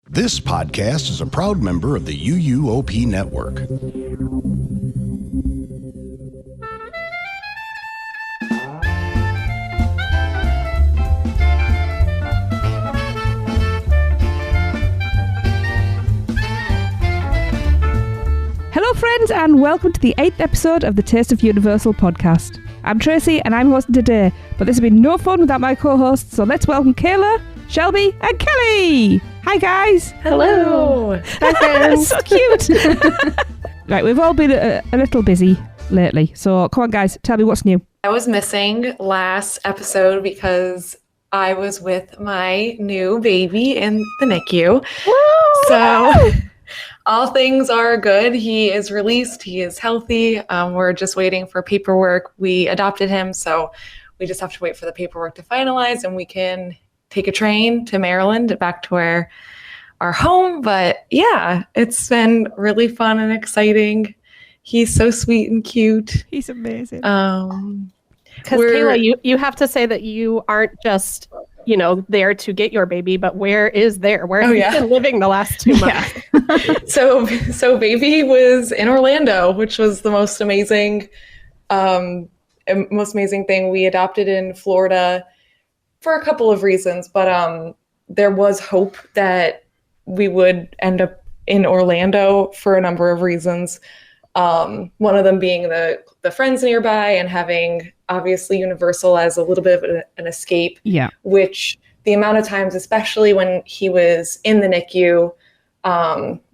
This podcast is a proud member of the UUOP Network. Hello friends, and welcome to the 8th episode of the Taste of Universal podcast. I'm Tracy and I'm hosting today, but this has been no fun without my co-hosts, so let's welcome Kayla, Shelby and Kelly. Hi guys. Hello. Hi friends. So cute. Right, we've all been a little busy lately, so come on guys, tell me what's new. I was missing last episode because I was with my new baby in the NICU. Woo! So all things are good. He is released. He is healthy. We're just waiting for paperwork. We adopted him, so we just have to wait for the paperwork to finalize and we can take a train to Maryland back to our home. But yeah, it's been really fun and exciting. He's so sweet and cute. He's amazing. Because Kayla, you have to say that you aren't just, there to get your baby, but where is there? Where have you been living the last 2 months? Yeah. So baby was in Orlando, which was the most amazing thing. We adopted in Florida for a couple of reasons, but there was hope that we would end up in Orlando for a number of reasons. One of them being the friends nearby and having obviously Universal as a little bit of an escape. Yeah. Which the amount of times, especially when he was in the NICU,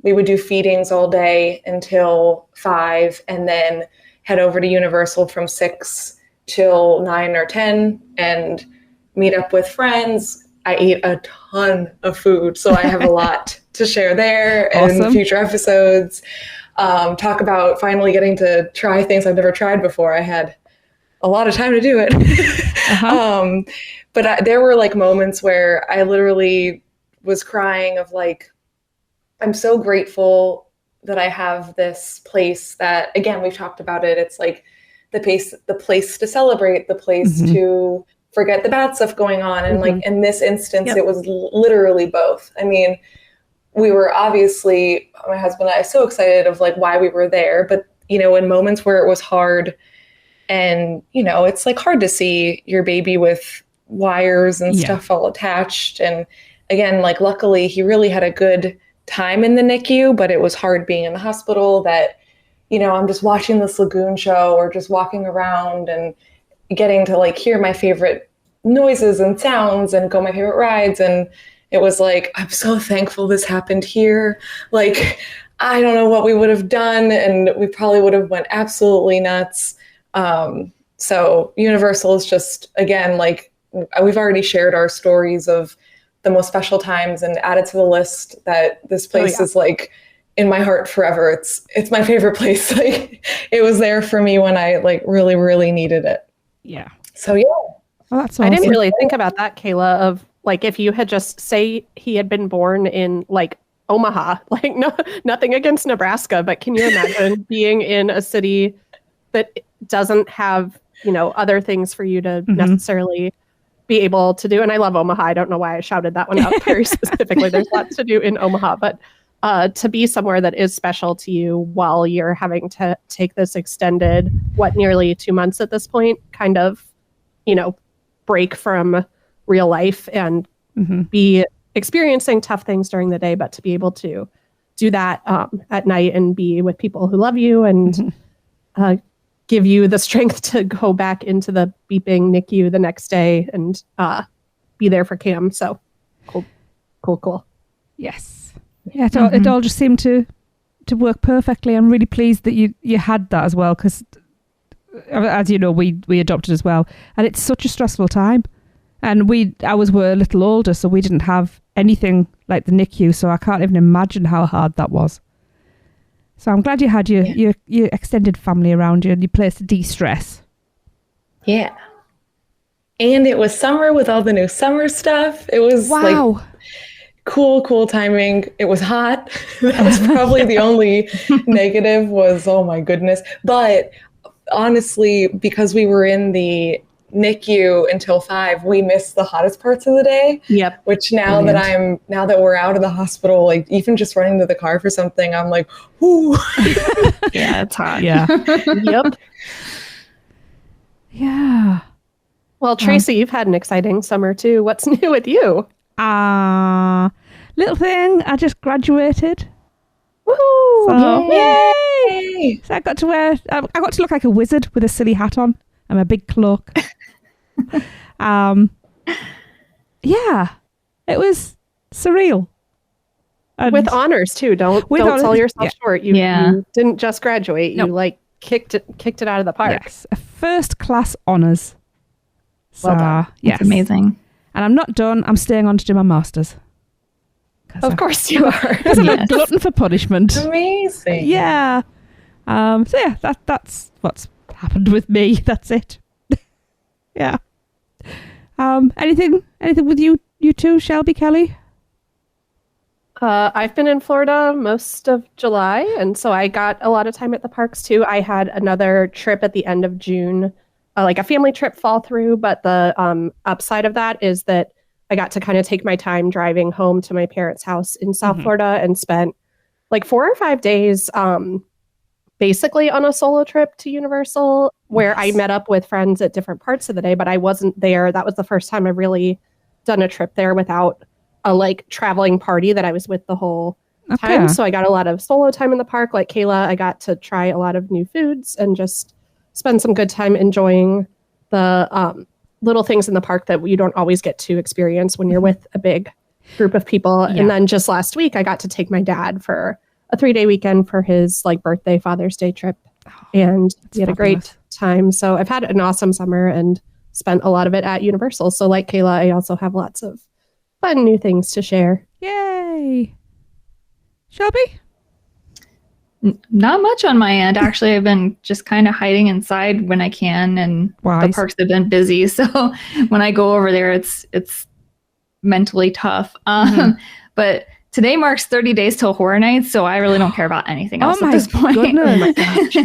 we would do feedings all day until 5 and then head over to Universal from 6 till 9 or 10 and meet up with friends. I ate a ton of food, so I have a lot to share there in future episodes. Talk about finally getting to try things I've never tried before. I had a lot of time to do it. But there were moments where I literally was crying of I'm so grateful that I have this place that, again, we've talked about it. It's the place to celebrate, the place to forget the bad stuff going on. And in this instance, it was literally both. I mean, we were obviously, my husband and I, so excited of why we were there. But, in moments where it was hard and, it's hard to see your baby with wires and stuff all attached. And again, luckily he really had a good time in the NICU, but it was hard being in the hospital that, I'm just watching this lagoon show or just walking around and getting to hear my favorite noises and sounds and go on my favorite rides. And it was I'm so thankful this happened here. I don't know what we would have done, and we probably would have went absolutely nuts. So Universal is just, again, we've already shared our stories of the most special times and added to the list that this place is in my heart forever. It's my favorite place. It was there for me when I really, really needed it. Yeah. So yeah. Well, that's awesome. I didn't really think about that, Kayla, of if you had just say he had been born in Omaha, no, nothing against Nebraska, but can you imagine being in a city that doesn't have, other things for you to necessarily be able to do? And I love Omaha. I don't know why I shouted that one out very specifically. There's lots to do in Omaha, but to be somewhere that is special to you while you're having to take this extended, nearly 2 months at this point, kind of, break from real life and be experiencing tough things during the day, but to be able to do that at night and be with people who love you and give you the strength to go back into the beeping NICU the next day and be there for Cam. So cool. Yes. Yeah, it all just seemed to work perfectly. I'm really pleased that you had that as well, because as you know, we adopted as well, and it's such a stressful time. And ours were a little older, so we didn't have anything like the NICU, so I can't even imagine how hard that was. So I'm glad you had your extended family around you and your place to de-stress. Yeah. And it was summer with all the new summer stuff. It was cool timing. It was hot. That's probably the only negative was, oh my goodness. But honestly, because we were in the NICU until 5, we miss the hottest parts of the day. Yep. Which now that we're out of the hospital, like even just running to the car for something, I'm like, whoo. Yeah, it's hot. Yeah. Yep. Yeah. Well, Tracy, you've had an exciting summer too. What's new with you? Little thing, I just graduated. Woohoo! So, Yay! So I got to look like a wizard with a silly hat on and a big cloak. Yeah, it was surreal. And With honors too. Don't sell yourself short. You didn't just graduate. Nope. You like kicked it out of the park. Yes, a first class honors. So, Well done. yes, It's amazing. And I'm not done. I'm staying on to do my masters. Of course you are. Because I'm a glutton for punishment. Amazing. Yeah. So yeah, that's what's happened with me. That's it. Yeah. Anything with you two, Shelby, Kelly? I've been in Florida most of July, and so I got a lot of time at the parks too. I had another trip at the end of June, like a family trip fall through, but the upside of that is that I got to kind of take my time driving home to my parents' house in South Florida and spent like 4 or 5 days basically on a solo trip to Universal where I met up with friends at different parts of the day, but I wasn't there. That was the first time I've really done a trip there without a like traveling party that I was with the whole time. So I got a lot of solo time in the park. Like Kayla, I got to try a lot of new foods and just spend some good time enjoying the little things in the park that you don't always get to experience when you're with a big group of people. Yeah. And then just last week, I got to take my dad for a 3-day weekend for his like birthday, Father's Day trip. And we had a great time. So I've had an awesome summer and spent a lot of it at Universal. So like Kayla, I also have lots of fun new things to share. Yay. Shelby? Not much on my end. Actually, I've been just kind of hiding inside when I can, and the parks have been busy. So when I go over there, it's mentally tough. But today marks 30 days till Horror Nights, so I really don't care about anything else at this point.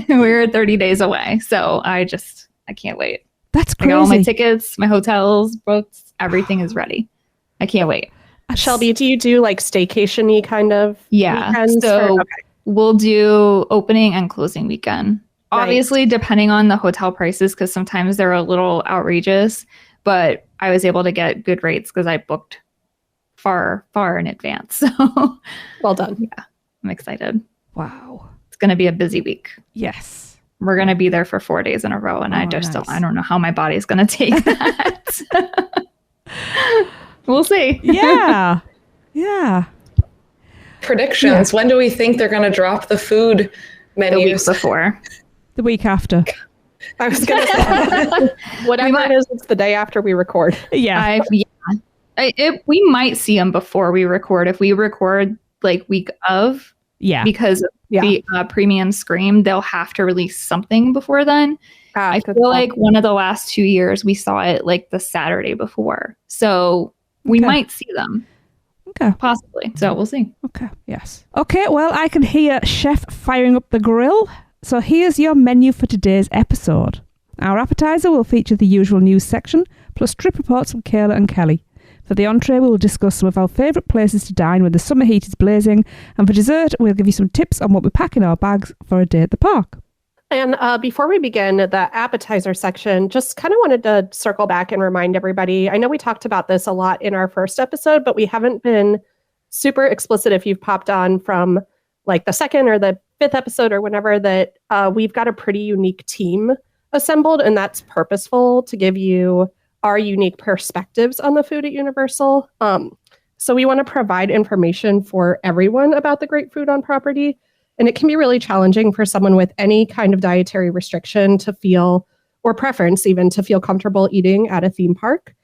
We're 30 days away, so I can't wait. That's crazy. I got all my tickets, my hotels booked, everything is ready. I can't wait. Shelby, do you do like staycation-y kind of weekends? So we'll do opening and closing weekend. Right. Obviously, depending on the hotel prices, because sometimes they're a little outrageous, but I was able to get good rates because I booked far in advance. So well done. Yeah, I'm excited. Wow. It's going to be a busy week. Yes. We're going to be there for 4 days in a row, and I don't know how my body's going to take that. We'll see. Yeah. Yeah. Predictions. When do we think they're going to drop the food menus? The week before. The week after. I was going to say, whatever it is, it's the day after we record. Yeah. We might see them before we record. If we record like week of, because the premium Scream, they'll have to release something before then. I feel like one of the last 2 years we saw it like the Saturday before. So we might see them. Okay. Possibly. So we'll see. Okay. Yes. Okay. Well, I can hear Chef firing up the grill. So here's your menu for today's episode. Our appetizer will feature the usual news section, plus trip reports from Kayla and Kelly. For the entree, we will discuss some of our favourite places to dine when the summer heat is blazing. And for dessert, we'll give you some tips on what we pack in our bags for a day at the park. And before we begin the appetizer section, just kind of wanted to circle back and remind everybody. I know we talked about this a lot in our first episode, but we haven't been super explicit if you've popped on from like the second or the 5th episode or whenever that we've got a pretty unique team assembled, and that's purposeful to give you our unique perspectives on the food at Universal. So we want to provide information for everyone about the great food on property. And it can be really challenging for someone with any kind of dietary restriction to feel, or preference even, to feel comfortable eating at a theme park.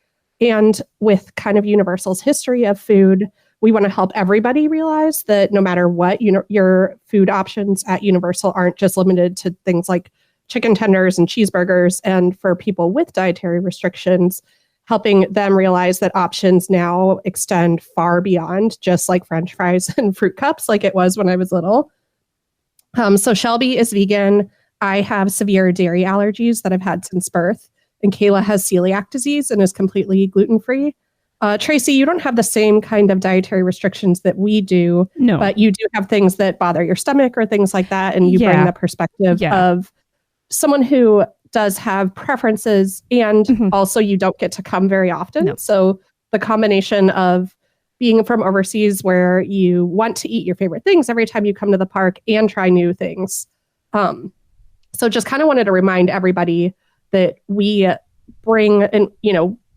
And with kind of Universal's history of food, we want to help everybody realize that no matter what, your food options at Universal aren't just limited to things like chicken tenders and cheeseburgers. And for people with dietary restrictions, helping them realize that options now extend far beyond just like French fries and fruit cups like it was when I was little. So Shelby is vegan. I have severe dairy allergies that I've had since birth. and Kayla has celiac disease and is completely gluten-free. Tracy, you don't have the same kind of dietary restrictions that we do, but you do have things that bother your stomach or things like that, and you bring the perspective of someone who does have preferences, and also you don't get to come very often. So the combination of being from overseas where you want to eat your favorite things every time you come to the park and try new things. So just kind of wanted to remind everybody that we bring, and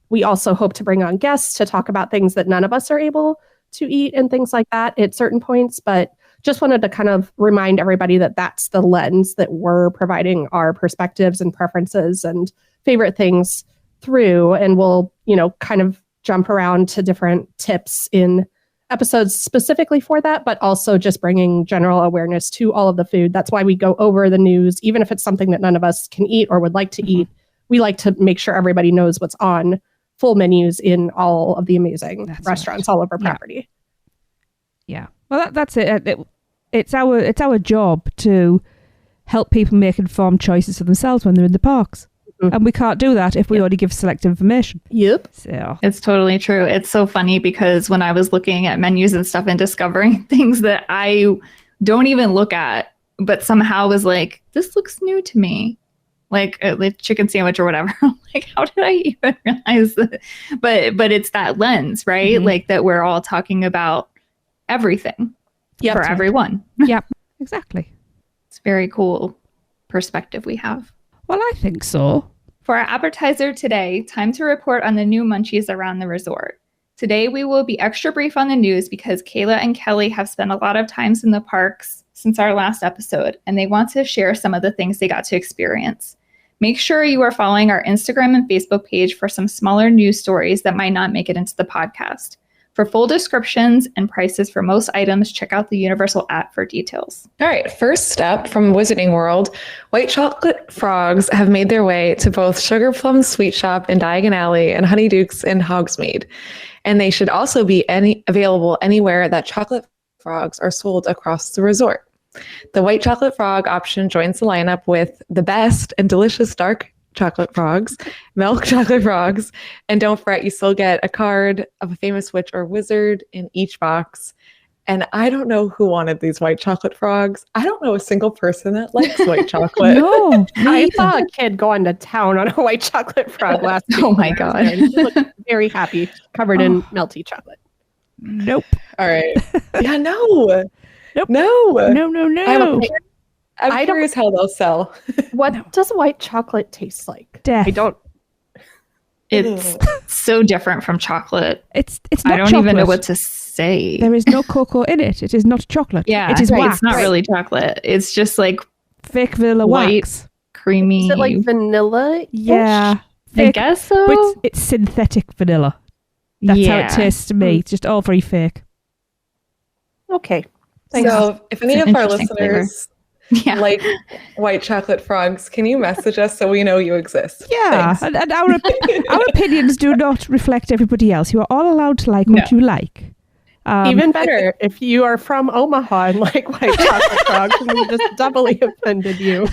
we also hope to bring on guests to talk about things that none of us are able to eat and things like that at certain points. But just wanted to kind of remind everybody that that's the lens that we're providing our perspectives and preferences and favorite things through. And we'll, kind of jump around to different tips in episodes specifically for that, but also just bringing general awareness to all of the food. That's why we go over the news, even if it's something that none of us can eat or would like to eat. We like to make sure everybody knows what's on full menus in all of the amazing restaurants all over property. Yeah. Well, that's it. It's our job to help people make informed choices for themselves when they're in the parks. And we can't do that if we already give select information. So it's totally true. It's so funny because when I was looking at menus and stuff and discovering things that I don't even look at, but somehow was like, this looks new to me. Like a chicken sandwich or whatever. Like, how did I even realize that? But it's that lens, right? Like that we're all talking about everything for everyone. Yep, exactly. It's very cool perspective we have. Well, I think so. For our appetizer today, time to report on the new munchies around the resort. Today, we will be extra brief on the news because Kayla and Kelly have spent a lot of times in the parks since our last episode, and they want to share some of the things they got to experience. Make sure you are following our Instagram and Facebook page for some smaller news stories that might not make it into the podcast. For full descriptions and prices for most items, check out the Universal app for details. All right, first up from Wizarding World, white chocolate frogs have made their way to both Sugar Plum Sweet Shop in Diagon Alley and Honeyduke's in Hogsmeade. And they should also be available anywhere that chocolate frogs are sold across the resort. The white chocolate frog option joins the lineup with the best and delicious dark chocolate frogs, milk chocolate frogs, and don't fret, you still get a card of a famous witch or wizard in each box. And I don't know who wanted these white chocolate frogs. I don't know a single person that likes white chocolate. No, I saw a kid going to town on a white chocolate frog last week. Oh my God. He looked very happy, covered in melty chocolate. Nope. All right. Yeah, no. Nope. No. I'm curious how they'll sell. What does white chocolate taste like? Death. I don't. It's so different from chocolate. It's not I don't chocolate. even know what to say. There is no cocoa in it. It is not chocolate. Yeah, it is wax. It's not really chocolate. It's just like fake vanilla white, wax. Creamy. Is it like vanilla? Yeah. I guess so. But it's synthetic vanilla. That's how it tastes to me. It's just all very fake. Okay. Thanks. So if any of our listeners like white chocolate frogs, can you message us so we know you exist? Yeah. And our opinions do not reflect everybody else. You are all allowed to like what you like. Even better, if you are from Omaha and like white chocolate frogs, and we just doubly offended you.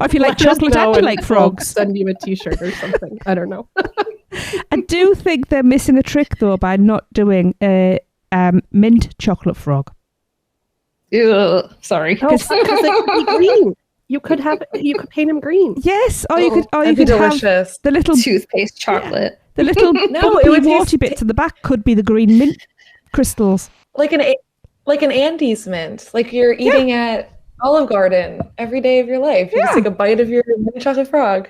Or if you like chocolate and you like frogs. Send you a t-shirt or something. I don't know. I do think they're missing a trick, though, by not doing a mint chocolate frog. Ew, sorry. Because it could be green. You could paint them green. Yes, or you could have the little toothpaste chocolate. Yeah, the little bumpy, warty bits at the back could be the green mint crystals. Like an Andes mint, like you're eating at Olive Garden every day of your life. You just take a bite of your mint chocolate frog.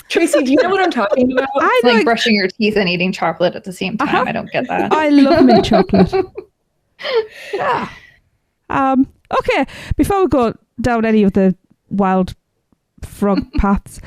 Tracy, do you know what I'm talking about? It's like brushing your teeth and eating chocolate at the same time. I don't get that. I love mint chocolate. Yeah. Okay, before we go down any of the wild frog paths,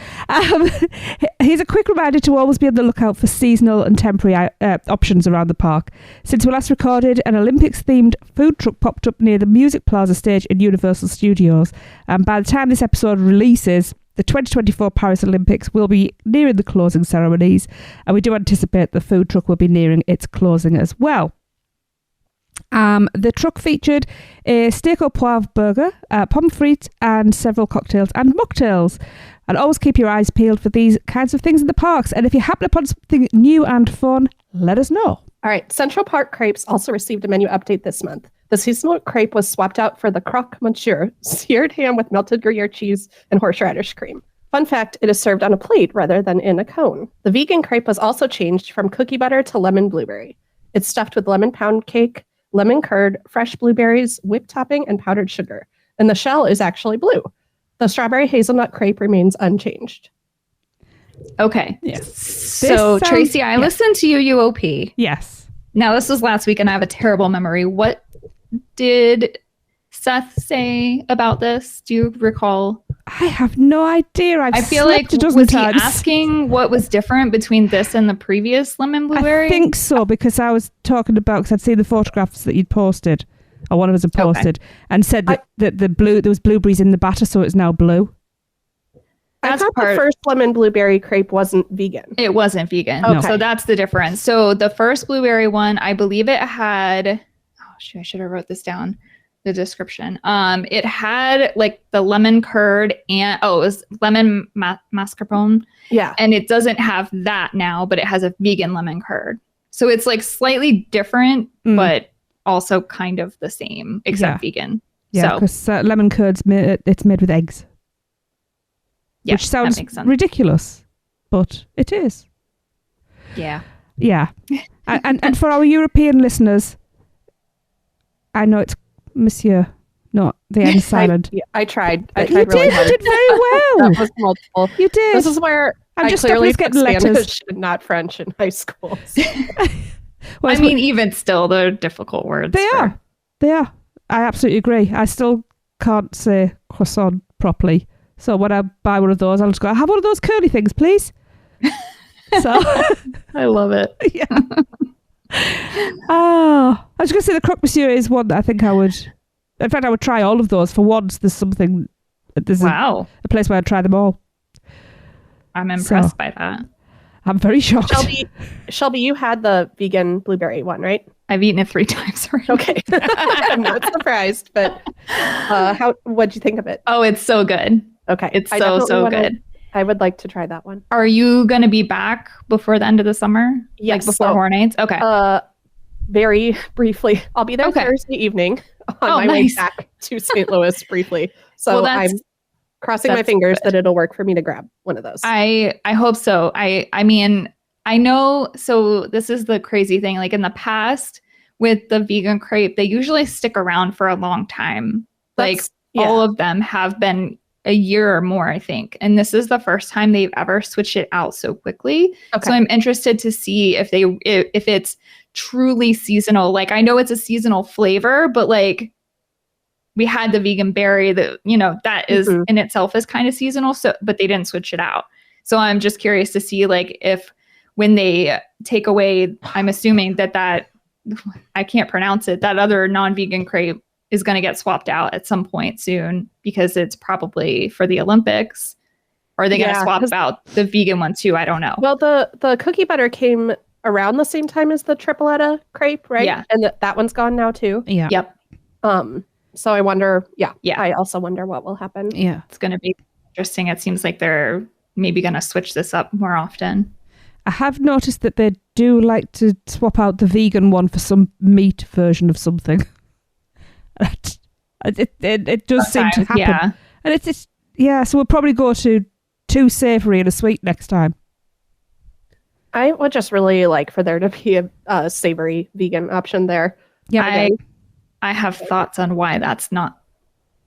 here's a quick reminder to always be on the lookout for seasonal and temporary options around the park. Since we last recorded, an Olympics-themed food truck popped up near the Music Plaza stage in Universal Studios. And by the time this episode releases, the 2024 Paris Olympics will be nearing the closing ceremonies, and we do anticipate the food truck will be nearing its closing as well. The truck featured a steak au poivre burger, pommes frites, and several cocktails and mocktails. And always keep your eyes peeled for these kinds of things in the parks. And if you happen upon something new and fun, let us know. All right. Central Park Crepes also received a menu update this month. The seasonal crepe was swapped out for the croque monsieur, seared ham with melted Gruyere cheese and horseradish cream. Fun fact, it is served on a plate rather than in a cone. The vegan crepe was also changed from cookie butter to lemon blueberry. It's stuffed with lemon pound cake, lemon curd, fresh blueberries, whipped topping, and powdered sugar. And the shell is actually blue. The strawberry hazelnut crepe remains unchanged. Okay. Yes. So, Tracy, I listened to UUOP. Yes. Now, this was last week, and I have a terrible memory. What did Seth say about this? Do you recall? I have no idea. I feel like, was he asking what was different between this and the previous lemon blueberry? I think so, because I was talking about, because I'd seen the photographs that you'd posted, or one of us had posted, and said that there was blueberries in the batter, so it's now blue. I thought the first lemon blueberry crepe wasn't vegan. It wasn't vegan. Okay. So that's the difference. So the first blueberry one, I believe it had, oh shoot, I should have wrote this down, the description. It had like the lemon curd and, it was lemon mascarpone. Yeah. And it doesn't have that now, but it has a vegan lemon curd. So it's like slightly different, but also kind of the same, except vegan. Yeah, because lemon curd's it's made with eggs. Yeah, which sounds ridiculous, but it is. Yeah. Yeah. and for our European listeners, I know it's Monsieur, not the end silent. I tried. I you tried really hard. You did very well. That was multiple. You did. This is where I just clearly took letters. Spanish and not French in high school. Well, I mean, even still, they're difficult words. They are. They are. I absolutely agree. I still can't say croissant properly. So when I buy one of those, I'll just go, I have one of those curly things, please. So I love it. Yeah. I was going to say the croque monsieur is one that I think I would. In fact, I would try all of those for once. There's something. There's a place where I'd try them all. I'm impressed by that. I'm very shocked. Shelby, you had the vegan blueberry one, right? I've eaten it 3 times already. Okay. I'm not surprised, but what'd you think of it? Oh, it's so good. Okay. It's so good. I would like to try that one. Are you going to be back before the end of the summer? Yes. Like before Horror Nights? Okay. Very briefly. I'll be there Thursday evening on my way back to St. Louis briefly. So I'm crossing my fingers that it'll work for me to grab one of those. I hope so. I mean, I know. So this is the crazy thing. Like in the past with the vegan crepe, they usually stick around for a long time. All of them have been a year or more, I think. And this is the first time they've ever switched it out so quickly. Okay. So I'm interested to see if it's truly seasonal. Like I know it's a seasonal flavor, but like we had the vegan berry that, that is in itself is kind of seasonal. So, but they didn't switch it out. So I'm just curious to see like if when they take away, I'm assuming that I can't pronounce it, that other non-vegan crepe is going to get swapped out at some point soon because it's probably for the Olympics. Or are they going to swap out the vegan one too? I don't know. Well, the cookie butter came around the same time as the tripletta crepe, right? Yeah. And that one's gone now too. Yeah. Yep. So I wonder, I also wonder what will happen. Yeah. It's going to be interesting. It seems like they're maybe going to switch this up more often. I have noticed that they do like to swap out the vegan one for some meat version of something. It does seem to happen. Yeah. And it's so we'll probably go to 2 savoury and a sweet next time. I would just really like for there to be a savory vegan option there. Yeah, I have thoughts on why that's not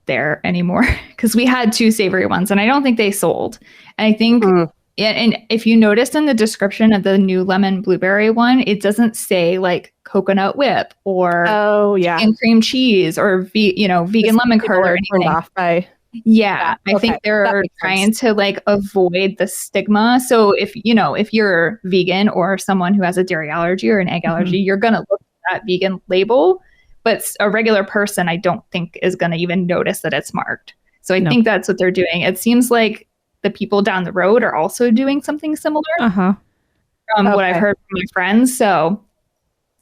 there anymore because we had 2 savory ones and I don't think they sold. And I think, and if you noticed in the description of the new lemon blueberry one, it doesn't say like coconut whip or chicken cream cheese or vegan lemon curd or anything. Off by I think they're trying to like avoid the stigma. So if you're vegan or someone who has a dairy allergy or an egg allergy, you're going to look at that vegan label. But a regular person, I don't think is going to even notice that it's marked. So I think that's what they're doing. It seems like the people down the road are also doing something similar from what I've heard from my friends. So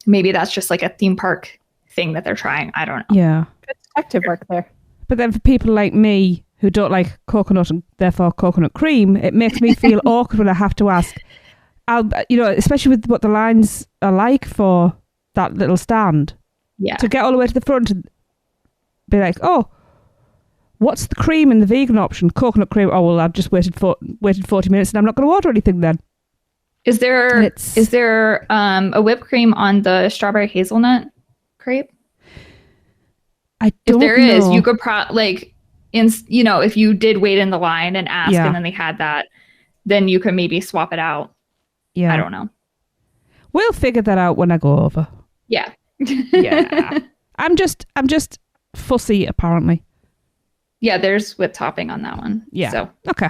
maybe that's just like a theme park thing that they're trying. I don't know. Yeah. Good detective work there. But then for people like me who don't like coconut and therefore coconut cream, it makes me feel awkward when I have to ask. Especially with what the lines are like for that little stand. Yeah. To get all the way to the front and be like, oh, what's the cream in the vegan option? Coconut cream. Oh, well, I've just waited 40 minutes and I'm not going to order anything then. Is there a whipped cream on the strawberry hazelnut crepe? I don't know. If there is, you could if you did wait in the line and ask and then they had that, then you could maybe swap it out. Yeah. I don't know. We'll figure that out when I go over. Yeah. Yeah. I'm just fussy apparently. Yeah, there's whipped topping on that one. Yeah. So okay.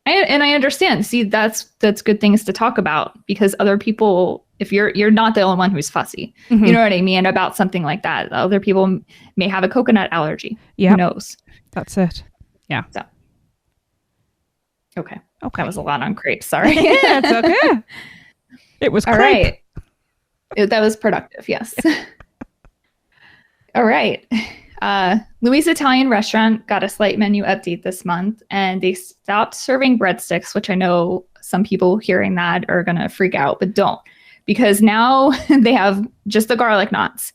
I understand. See, that's good things to talk about because other people, if you're not the only one who's fussy, you know what I mean, about something like that. Other people may have a coconut allergy. Yeah. Who knows? That's it. Yeah. So. Okay. That was a lot on crepes. Sorry. Yeah, it's okay. It was crepe. All right. That was productive. Yes. All right. Louis Italian Restaurant got a slight menu update this month, and they stopped serving breadsticks, which I know some people hearing that are going to freak out, but don't, because now they have just the garlic knots.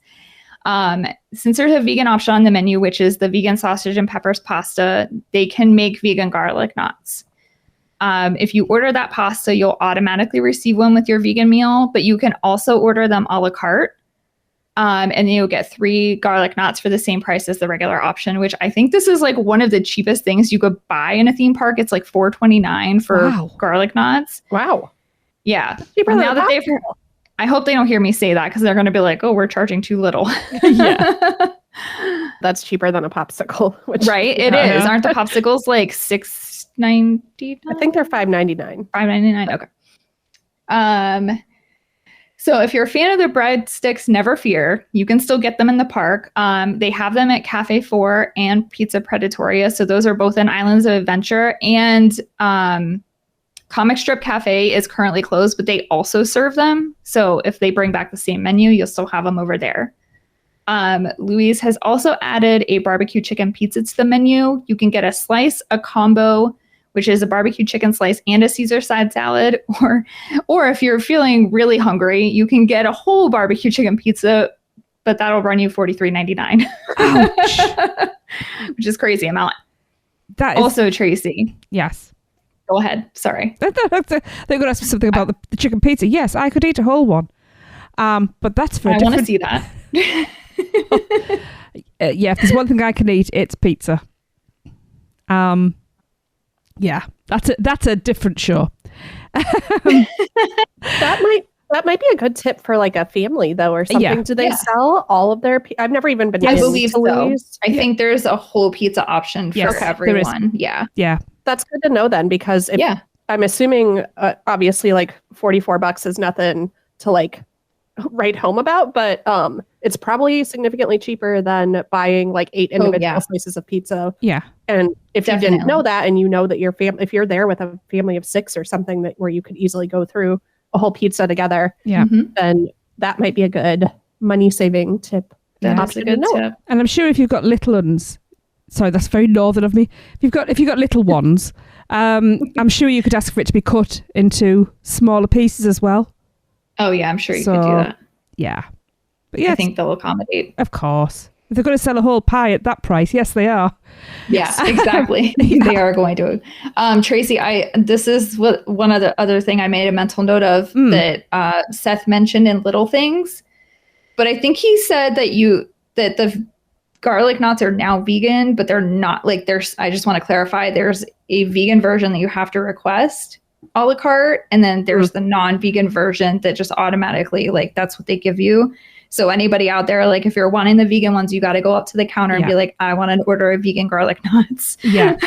Since there's a vegan option on the menu, which is the vegan sausage and peppers pasta, they can make vegan garlic knots. If you order that pasta, you'll automatically receive one with your vegan meal, but you can also order them a la carte. And you'll get 3 garlic knots for the same price as the regular option, which I think this is like one of the cheapest things you could buy in a theme park. It's like $4.29 for garlic knots. Wow. Yeah. Now that I hope they don't hear me say that because they're going to be like, oh, we're charging too little. Yeah. That's cheaper than a popsicle. Right? It is. Aren't the popsicles like $6.99? I think they're $5.99. $5.99. Okay. So if you're a fan of the breadsticks, never fear. You can still get them in the park. They have them at Cafe 4 and Pizza Predatoria. So those are both in Islands of Adventure. And Comic Strip Cafe is currently closed, but they also serve them. So if they bring back the same menu, you'll still have them over there. Louise has also added a barbecue chicken pizza to the menu. You can get a slice, a combo, which is a barbecue chicken slice and a Caesar side salad. Or if you're feeling really hungry, you can get a whole barbecue chicken pizza, but that'll run you $43.99. Ouch. Which is crazy amount. That is also, Tracy. Yes. Go ahead. Sorry. They're going to ask me something about the chicken pizza. Yes, I could eat a whole one. But that's for I want to see that. Yeah, if there's one thing I can eat, it's pizza. Yeah, that's a different show. That might be a good tip for like a family though, or something. Yeah. Do they sell all of their? I've never even been. I believe so. I think there's a whole pizza option for everyone. Yeah. That's good to know then, because I'm assuming obviously like $44 is nothing to like write home about, but it's probably significantly cheaper than buying like 8 individual slices of pizza. Yeah. And if you didn't know that, and you know that your family, if you're there with a family of 6 or something that where you could easily go through a whole pizza together, then that might be a good money saving tip. That's a good tip. And I'm sure if you've got little ones, sorry, that's very northern of me. If you've got little ones, I'm sure you could ask for it to be cut into smaller pieces as well. Oh yeah, I'm sure you could do that. Yeah. But yeah, I think they'll accommodate. Of course. If they're going to sell a whole pie at that price, yes, they are. Yeah, exactly. They are going to. Tracy, this is one of the other thing I made a mental note of that Seth mentioned in Little Things. But I think he said that the garlic knots are now vegan, but they're not. Like I just want to clarify, there's a vegan version that you have to request a la carte, and then there's the non-vegan version that just automatically, like, that's what they give you. So anybody out there, like, if you're wanting the vegan ones, you got to go up to the counter and be like, I want to order a vegan garlic knots. Yeah.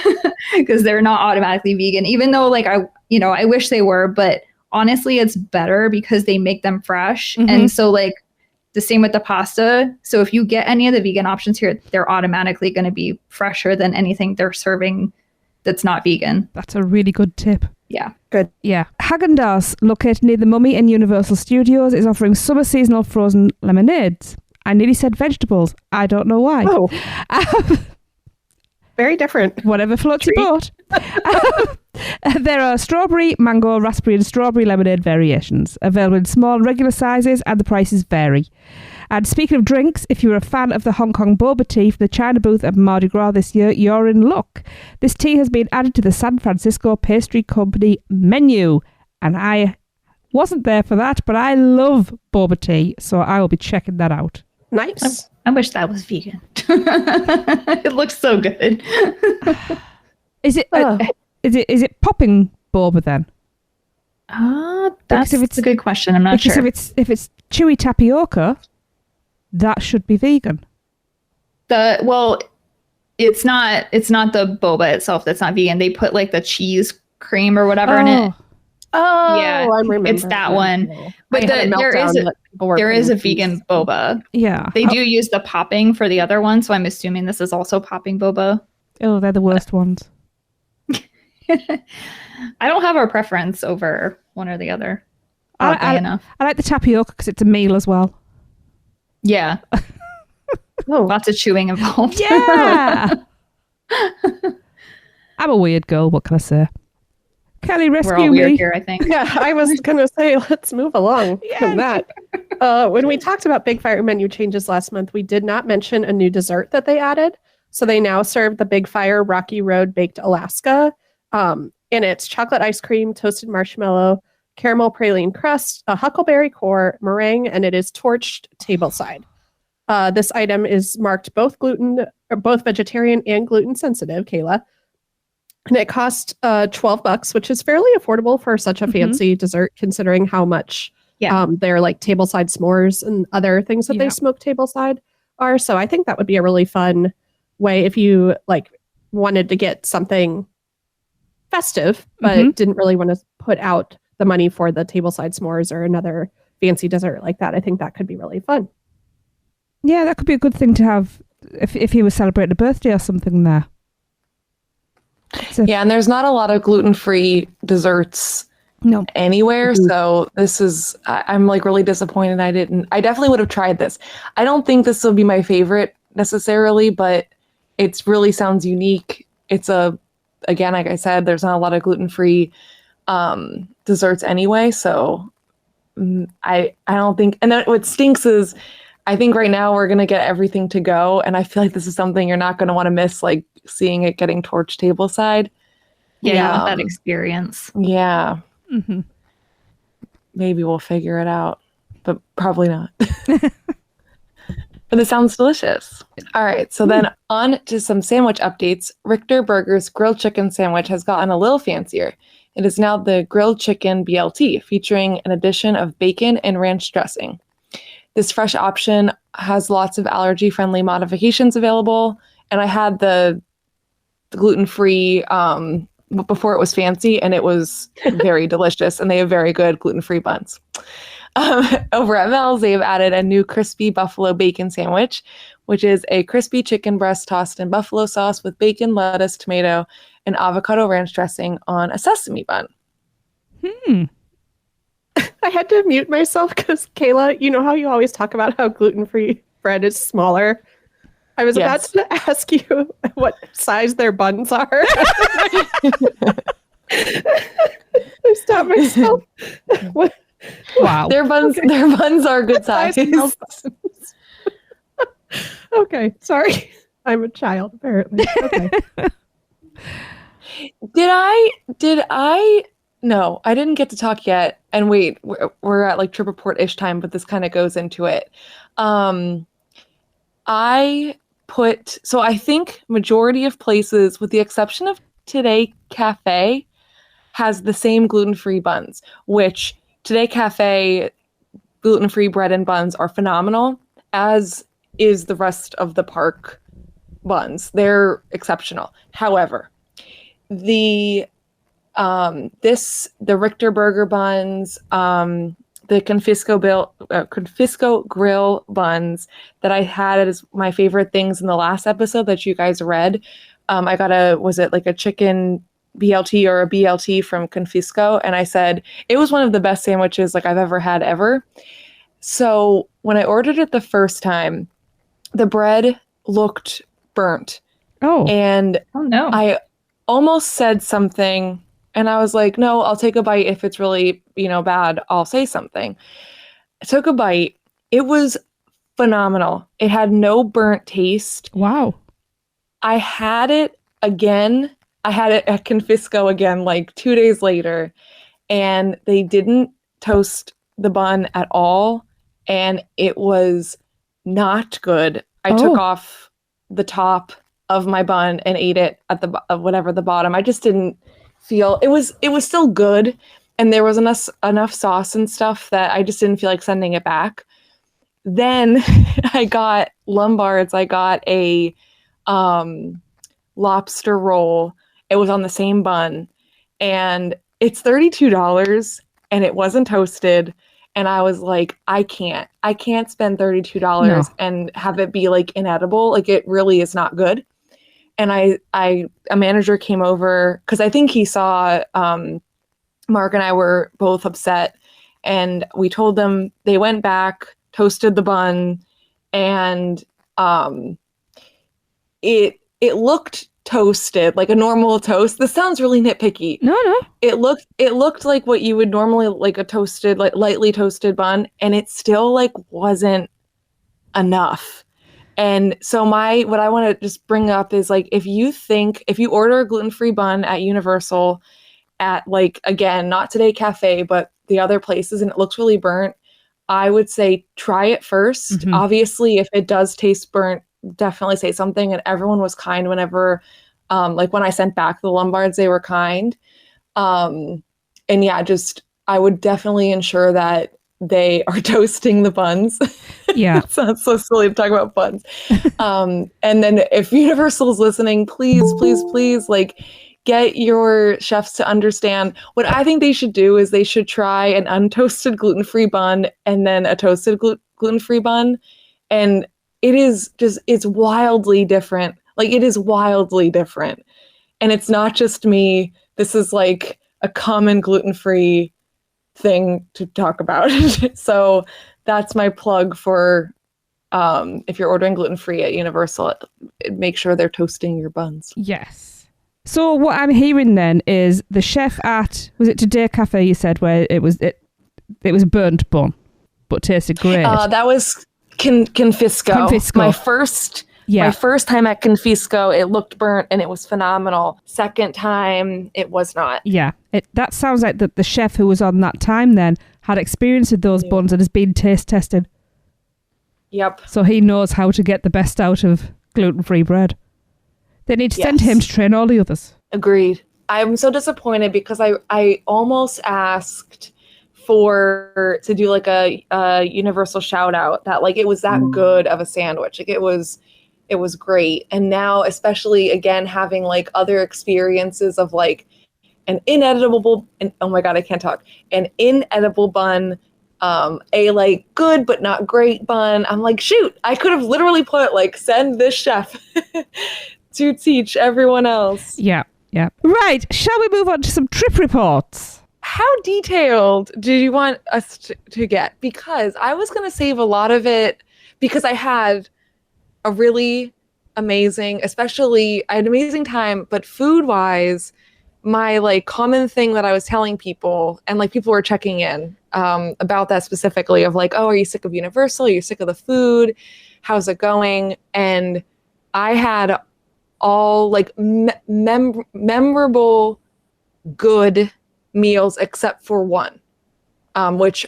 Because they're not automatically vegan, even though like I wish they were, but honestly it's better because they make them fresh. And so like the same with the pasta. So if you get any of the vegan options here, they're automatically going to be fresher than anything they're serving that's not vegan. That's a really good tip. Yeah. Good. Yeah. Häagen-Dazs, located near the Mummy and Universal Studios, is offering summer seasonal frozen lemonades. I nearly said vegetables. I don't know why. Oh. Very different. Whatever floats your boat. There are strawberry, mango, raspberry and strawberry lemonade variations available in small and regular sizes, and the prices vary. And speaking of drinks, if you're a fan of the Hong Kong boba tea from the China booth at Mardi Gras this year, you're in luck. This tea has been added to the San Francisco Pastry Company menu, and I wasn't there for that, but I love boba tea, so I will be checking that out. Nice. I wish that was vegan. It looks so good. Is it popping boba then? That's a good question. I'm not sure. If it's chewy tapioca, that should be vegan. It's not the boba itself that's not vegan. They put like the cheese cream or whatever in it. Oh, yeah, I remember. It's that one. But there is a vegan boba. Yeah. They do use the popping for the other one, so I'm assuming this is also popping boba. Oh, they're the worst ones. I don't have a preference over one or the other. I like the tapioca because it's a meal as well. Yeah. Lots of chewing involved. Yeah. I'm a weird girl. What can I say? Kelly, rescue We're all me. weird here, I think. Yeah, I was going to say, let's move along from that. When we talked about Big Fire menu changes last month, we did not mention a new dessert that they added. So they now serve the Big Fire Rocky Road Baked Alaska. And it's chocolate ice cream, toasted marshmallow, caramel praline crust, a huckleberry core, meringue, and it is torched tableside. This item is marked both vegetarian and gluten sensitive, Kayla. And it cost $12, which is fairly affordable for such a fancy dessert, considering how much their like tableside s'mores and other things that they smoke tableside are. So I think that would be a really fun way if you like wanted to get something festive, but didn't really want to put out the money for the tableside s'mores or another fancy dessert like that. I think that could be really fun. Yeah, that could be a good thing to have if he was celebrating a birthday or something there. Yeah, and there's not a lot of gluten-free desserts anywhere. So this is, I'm like really disappointed I definitely would have tried this. I don't think this will be my favorite necessarily, but it's really sounds unique. It's again, like I said, there's not a lot of gluten-free desserts anyway. So I don't think, and then what stinks is I think right now we're going to get everything to go. And I feel like this is something you're not going to want to miss, like seeing it getting torched tableside. Yeah, that experience. Yeah. Mm-hmm. Maybe we'll figure it out, but probably not. But it sounds delicious. All right. So then on to some sandwich updates. Richter Burger's grilled chicken sandwich has gotten a little fancier. It is now the grilled chicken BLT, featuring an addition of bacon and ranch dressing. This fresh option has lots of allergy-friendly modifications available, and I had the gluten-free before it was fancy, and it was very delicious, and they have very good gluten-free buns. Over at Mel's, they have added a new crispy buffalo bacon sandwich, which is a crispy chicken breast tossed in buffalo sauce with bacon, lettuce, tomato, and avocado ranch dressing on a sesame bun. I had to mute myself because Kayla, you know how you always talk about how gluten-free bread is smaller? I was about to ask you what size their buns are. I stopped myself. What? Wow. Their buns are good size. Okay, sorry. I'm a child, apparently. Okay. Did I? No, I didn't get to talk yet. And wait, we're at like trip report-ish time, but this kind of goes into it. I think majority of places, with the exception of Today Cafe, has the same gluten-free buns, which Today Cafe gluten-free bread and buns are phenomenal, as is the rest of the park buns. They're exceptional. However, the Richter Burger buns, the Confisco Grill buns that I had as my favorite things in the last episode that you guys read. I got was it like a chicken BLT or a BLT from Confisco? And I said, it was one of the best sandwiches like I've ever had ever. So when I ordered it the first time, the bread looked burnt. Oh. And oh no. I almost said something, and I was like, no, I'll take a bite. If it's really, bad, I'll say something. I took a bite. It was phenomenal. It had no burnt taste. Wow. I had it again. I had it at Confisco again, like 2 days later, and they didn't toast the bun at all, and it was not good. I took off the top of my bun and ate it at the bottom. I just didn't feel it was still good, and there was enough sauce and stuff that I just didn't feel like sending it back. Then I got Lombard's. I got a lobster roll. It was on the same bun, and it's $32, and it wasn't toasted. And I was like, I can't spend $32 and have it be like inedible. Like, it really is not good. And a manager came over, because I think he saw Mark and I were both upset, and we told them. They went back, toasted the bun, and it looked toasted, like a normal toast. This sounds really nitpicky. No. It looked like what you would normally, like a toasted, like lightly toasted bun, and it still like wasn't enough. And so what I want to just bring up is, like, if you order a gluten-free bun at Universal at, like, again, not Today Cafe, but the other places, and it looks really burnt, I would say try it first. Mm-hmm. Obviously, if it does taste burnt, definitely say something. And everyone was kind whenever, like when I sent back the Lombards, they were kind. And yeah, I would definitely ensure that they are toasting the buns. Yeah. It sounds so silly to talk about buns. And then if Universal's listening, please, like, get your chefs to understand. What I think they should do is they should try an untoasted gluten-free bun and then a toasted gluten-free bun. And it's wildly different. Like, it is wildly different. And it's not just me. This is like a common gluten-free thing to talk about. So that's my plug for if you're ordering gluten-free at Universal, make sure they're toasting your buns. Yes. So what I'm hearing then is the chef at, was it Today Cafe you said, where it was a burnt bun, but tasted great? That was Confisco. My first time at Confisco, it looked burnt and it was phenomenal. Second time, it was not. Yeah, that sounds like the chef who was on that time then had experience with those buns and has been taste tested. Yep. So he knows how to get the best out of gluten-free bread. They need to send him to train all the others. Agreed. I'm so disappointed because I almost asked to do like a Universal shout out that, like, it was that good of a sandwich. Like, it was great. And now, especially again, having like other experiences of like an inedible, oh my God, I can't talk, an inedible bun, a like good but not great bun. I'm like, shoot, I could have literally put like, send this chef to teach everyone else. Yeah. Right. Shall we move on to some trip reports? How detailed do you want us to get? Because I was going to save a lot of it because I had a really amazing, I had an amazing time, but food-wise, my like common thing that I was telling people, and like people were checking in about that specifically, of like, oh, are you sick of Universal? Are you sick of the food? How's it going? And I had all like memorable, good meals except for one, which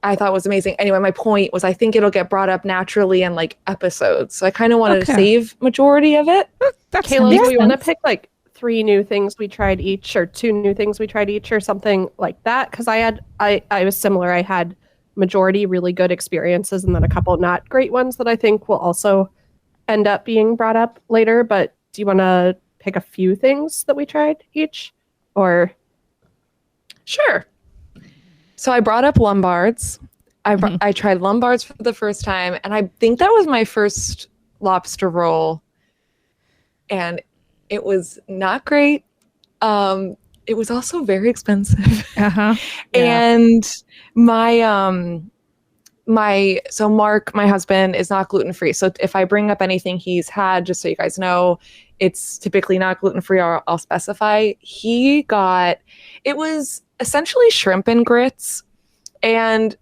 I thought was amazing. Anyway, my point was I think it'll get brought up naturally in like episodes. So I kind of wanted to save majority of it. That's Kayla, do you want to pick like 3 new things we tried each, or 2 new things we tried each, or something like that? Because I was similar. I had majority really good experiences and then a couple not great ones that I think will also end up being brought up later. But do you want to pick a few things that we tried each, or? Sure. So I brought up Lombards. I tried Lombards for the first time, and I think that was my first lobster roll, and it was not great. It was also very expensive. Uh-huh. Yeah. And my Mark, my husband, is not gluten-free. So if I bring up anything he's had, just so you guys know, it's typically not gluten-free, or I'll specify. It was essentially shrimp and grits. And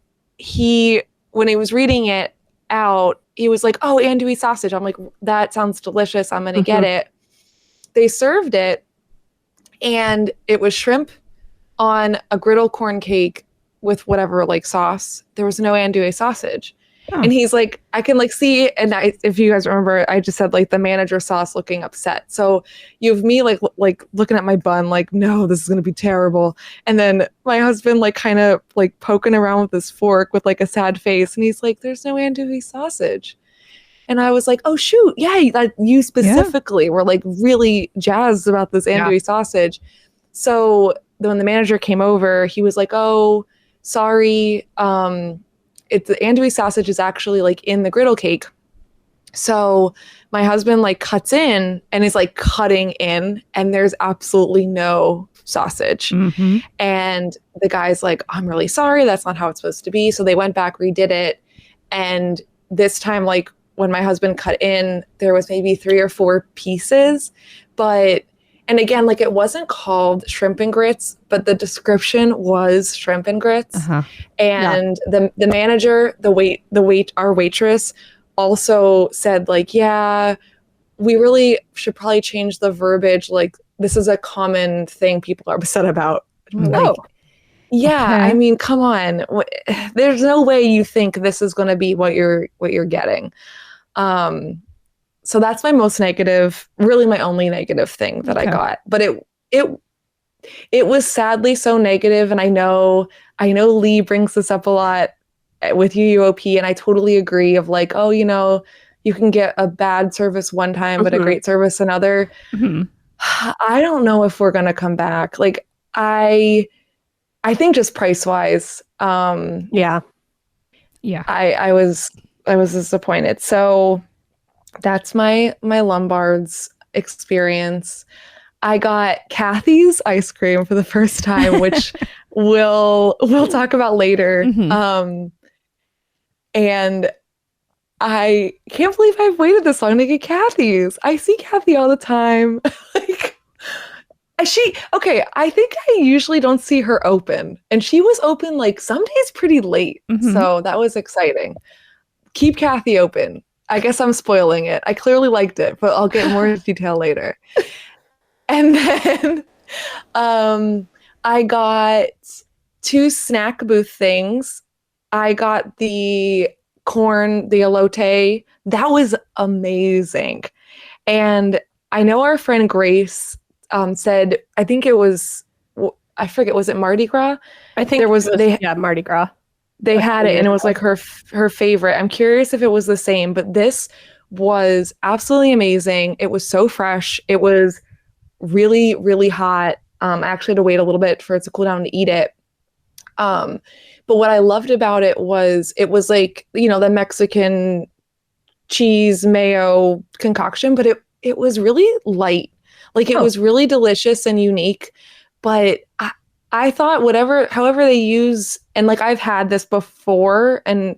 when he was reading it out, he was like, oh, andouille sausage. I'm like, that sounds delicious. I'm going to get it. They served it, and it was shrimp on a griddle corn cake with whatever like sauce. There was no andouille sausage. Oh. And he's like, I can like see, and if you guys remember, I just said like the manager sauce looking upset. So you have me like looking at my bun, like, no, this is going to be terrible. And then my husband like kind of like poking around with his fork with like a sad face. And he's like, there's no andouille sausage. And I was like, oh shoot. Yeah. That you specifically were like really jazzed about this andouille sausage. So when the manager came over, he was like, oh, sorry. The andouille sausage is actually like in the griddle cake. So my husband like cuts in and is like cutting in, and there's absolutely no sausage. Mm-hmm. And the guy's like, I'm really sorry. That's not how it's supposed to be. So they went back, redid it. And this time, like when my husband cut in, there was maybe 3 or 4 pieces, and again, like it wasn't called shrimp and grits, but the description was shrimp and grits. Uh-huh. And the manager, our waitress also said like, yeah, we really should probably change the verbiage. Like this is a common thing people are upset about. Like, yeah, okay. I mean, come on. There's no way you think this is going to be what you're getting. So that's my most negative, really my only negative thing that I got. But it was sadly so negative. And I know Lee brings this up a lot with UUOP, and I totally agree of like, oh, you know, you can get a bad service one time, but a great service another. Mm-hmm. I don't know if we're going to come back. Like, I think just price wise. I was disappointed. So that's my Lombard's experience. I got Kathy's ice cream for the first time, which we'll talk about later. Mm-hmm. And I can't believe I've waited this long to get Kathy's. I see Kathy all the time. Like, I think I usually don't see her open, and she was open like some days pretty late. Mm-hmm. So that was exciting. Keep Kathy open. I guess I'm spoiling it. I clearly liked it, but I'll get more detail later. And then I got 2 snack booth things. I got the corn, the elote. That was amazing. And I know our friend Grace said, I think it was, I forget, was it Mardi Gras? I think Mardi Gras. They had it, and it was like her favorite. I'm curious if it was the same, but this was absolutely amazing. It was so fresh. It was really, really hot. I actually had to wait a little bit for it to cool down to eat it. But what I loved about it was like, you know, the Mexican cheese mayo concoction, but it was really light. Like it was really delicious and unique. But I thought however they use, and like I've had this before and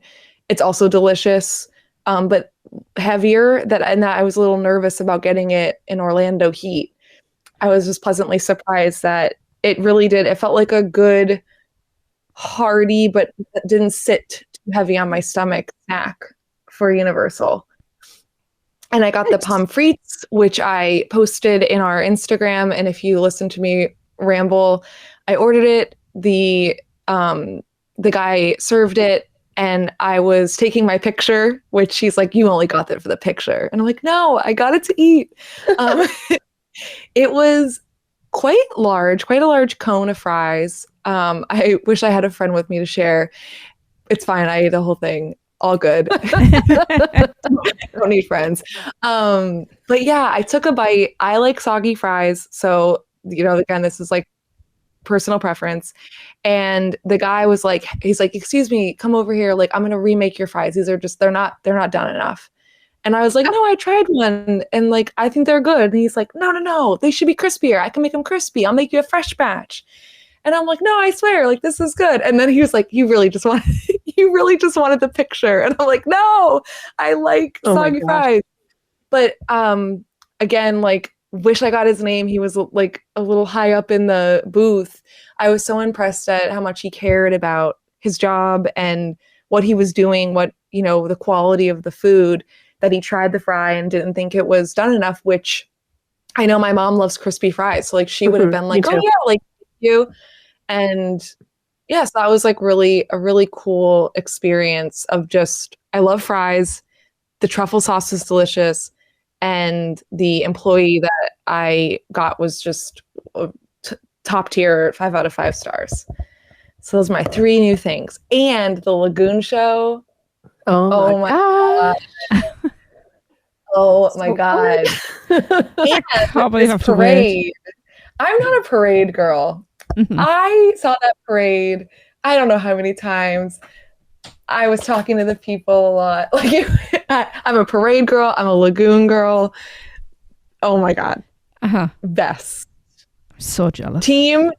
it's also delicious, but heavier, and that I was a little nervous about getting it in Orlando heat. I was just pleasantly surprised that it really did. It felt like a good, hearty, but didn't sit too heavy on my stomach snack for Universal. And I got the pommes frites, which I posted in our Instagram. And if you listen to me ramble, I ordered it. The guy served it, and I was taking my picture, which he's like, you only got that for the picture. And I'm like, no, I got it to eat. It was quite a large cone of fries. I wish I had a friend with me to share. It's fine. I ate the whole thing. All good. Don't need friends. But yeah, I took a bite. I like soggy fries. So, you know, again, this is like personal preference. And the guy was like, he's like, excuse me, come over here. Like, I'm going to remake your fries. These are just, they're not done enough. And I was like, no, I tried one. And like, I think they're good. And he's like, no, they should be crispier. I can make them crispy. I'll make you a fresh batch. And I'm like, no, I swear, like, this is good. And then he was like, you really just wanted the picture. And I'm like, no, I like soggy fries. But again, like, wish I got his name. He was like a little high up in the booth. I was so impressed at how much he cared about his job and what he was doing, the quality of the food, that he tried the fry and didn't think it was done enough, which I know my mom loves crispy fries. So like she would have been like, oh yeah, like thank you. And yes, that was like a really cool experience of just, I love fries. The truffle sauce is delicious. And the employee that I got was just top tier, 5 out of 5 stars. So those are my 3 new things. And the Lagoon show. Oh my gosh. Oh my God. And this parade. I'm not a parade girl. Mm-hmm. I saw that parade, I don't know how many times. I was talking to the people a lot. Like, I'm a parade girl. I'm a Lagoon girl. Oh my God. Best. I'm so jealous. Team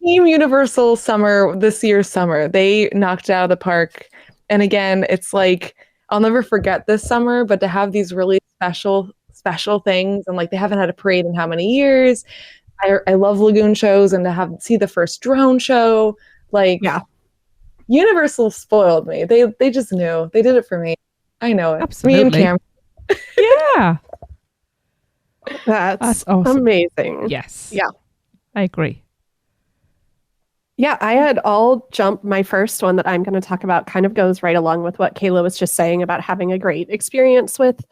Universal Summer, this year's summer, they knocked it out of the park. And again, it's like, I'll never forget this summer, but to have these really special things, and like they haven't had a parade in how many years. I love Lagoon shows, and to see the first drone show, like, yeah, Universal spoiled me. They just knew. They did it for me. I know it. Absolutely. Me and Cam. Yeah. That's awesome. Amazing. Yes. Yeah. I agree. Yeah, I had all jumped. My first one that I'm going to talk about kind of goes right along with what Kayla was just saying about having a great experience with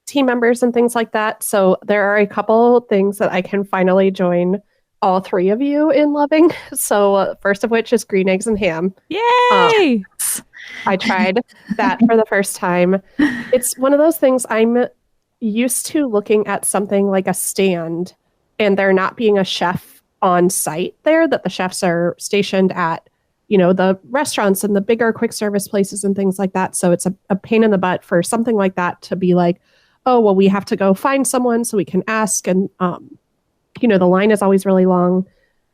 team members and things like that. So there are a couple things that I can finally join all 3 of you in loving. So first of which is green eggs and ham. Yay! I tried that for the first time. It's one of those things, I'm used to looking at something like a stand and there not being a chef on site there, that the chefs are stationed at, the restaurants and the bigger quick service places and things like that. So it's a pain in the butt for something like that to be like, oh, well, we have to go find someone so we can ask. And, the line is always really long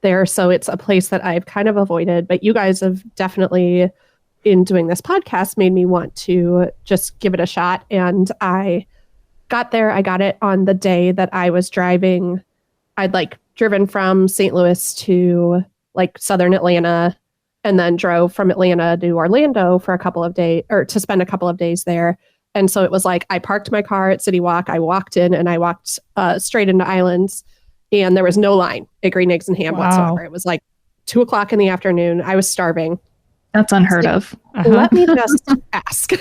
there. So it's a place that I've kind of avoided. But you guys have definitely, in doing this podcast, made me want to just give it a shot. And I got there. I got it on the day that I was driving. I'd driven from St. Louis to southern Atlanta, and then drove from Atlanta to Orlando for a couple of days, or to spend a couple of days there. And so it was like, I parked my car at City Walk. I walked in and I walked straight into Islands, and there was no line at Green Eggs and Ham whatsoever. It was 2:00 in the afternoon. I was starving. That's unheard of. Let me just ask.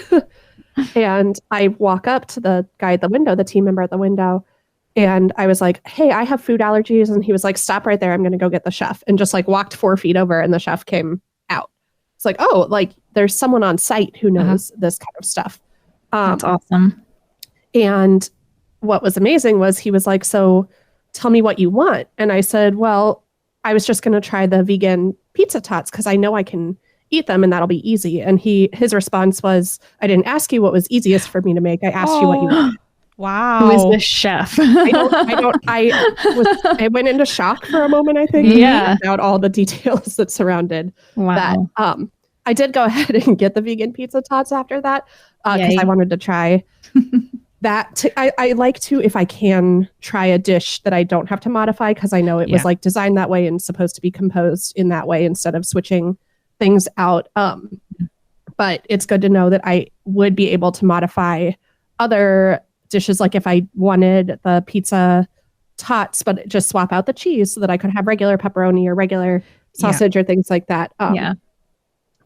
And I walk up to the guy at the window, the team member at the window. And I was like, hey, I have food allergies. And he was like, stop right there. I'm going to go get the chef. And just walked 4 feet over, and the chef came out. It's like, oh, there's someone on site who knows this kind of stuff. That's awesome. And what was amazing was he was like, so tell me what you want. And I said, well, I was just going to try the vegan pizza tots because I know I can eat them and that'll be easy. And his response was, I didn't ask you what was easiest for me to make. I asked you what you want. Wow. Who is this chef? I went into shock for a moment, I think. Yeah. About all the details that surrounded that. I did go ahead and get the vegan pizza tots after that because I wanted to try that. I like to, if I can, try a dish that I don't have to modify because I know it was designed that way and supposed to be composed in that way instead of switching things out. But it's good to know that I would be able to modify other dishes, like if I wanted the pizza tots, but just swap out the cheese so that I could have regular pepperoni or regular sausage or things like that.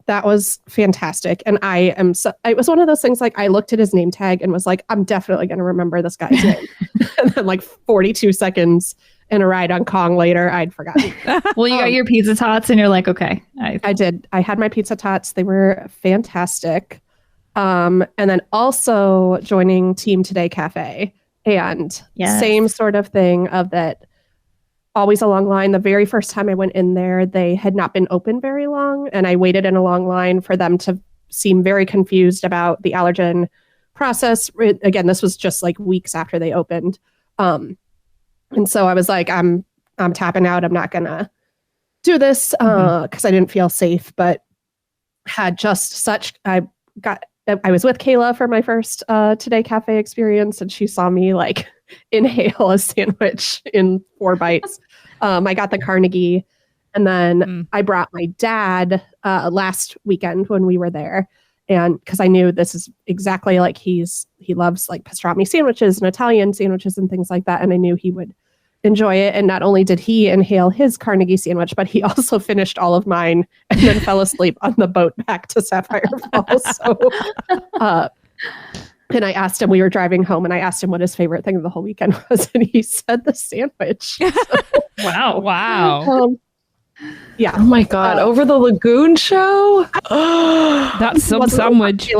That was fantastic. And it was one of those things, I looked at his name tag and was like, I'm definitely going to remember this guy's name. And then 42 seconds in a ride on Kong later, I'd forgotten. Well, you got your pizza tots and you're like, okay. I did. I had my pizza tots. They were fantastic. And then also joining Team Today Cafe, and same sort of thing of that, always a long line. The very first time I went in there, they had not been open very long, and I waited in a long line for them to seem very confused about the allergen process. Again, this was just weeks after they opened. And so I was like, I'm tapping out. I'm not gonna do this because I didn't feel safe, but had just such. I was with Kayla for my first Today Cafe experience, and she saw me like inhale a sandwich in 4 bites. I got the Carnegie, and then I brought my dad last weekend when we were there, and because I knew this is exactly like he loves like pastrami sandwiches and Italian sandwiches and things like that, and I knew he would enjoy it. And not only did he inhale his Carnegie sandwich, but he also finished all of mine and then fell asleep on the boat back to Sapphire Falls. So, and I asked him, we were driving home, and I asked him what his favorite thing of the whole weekend was, and he said the sandwich. So, Wow. Yeah. Oh my God. Over the Lagoon show? That's some sandwich.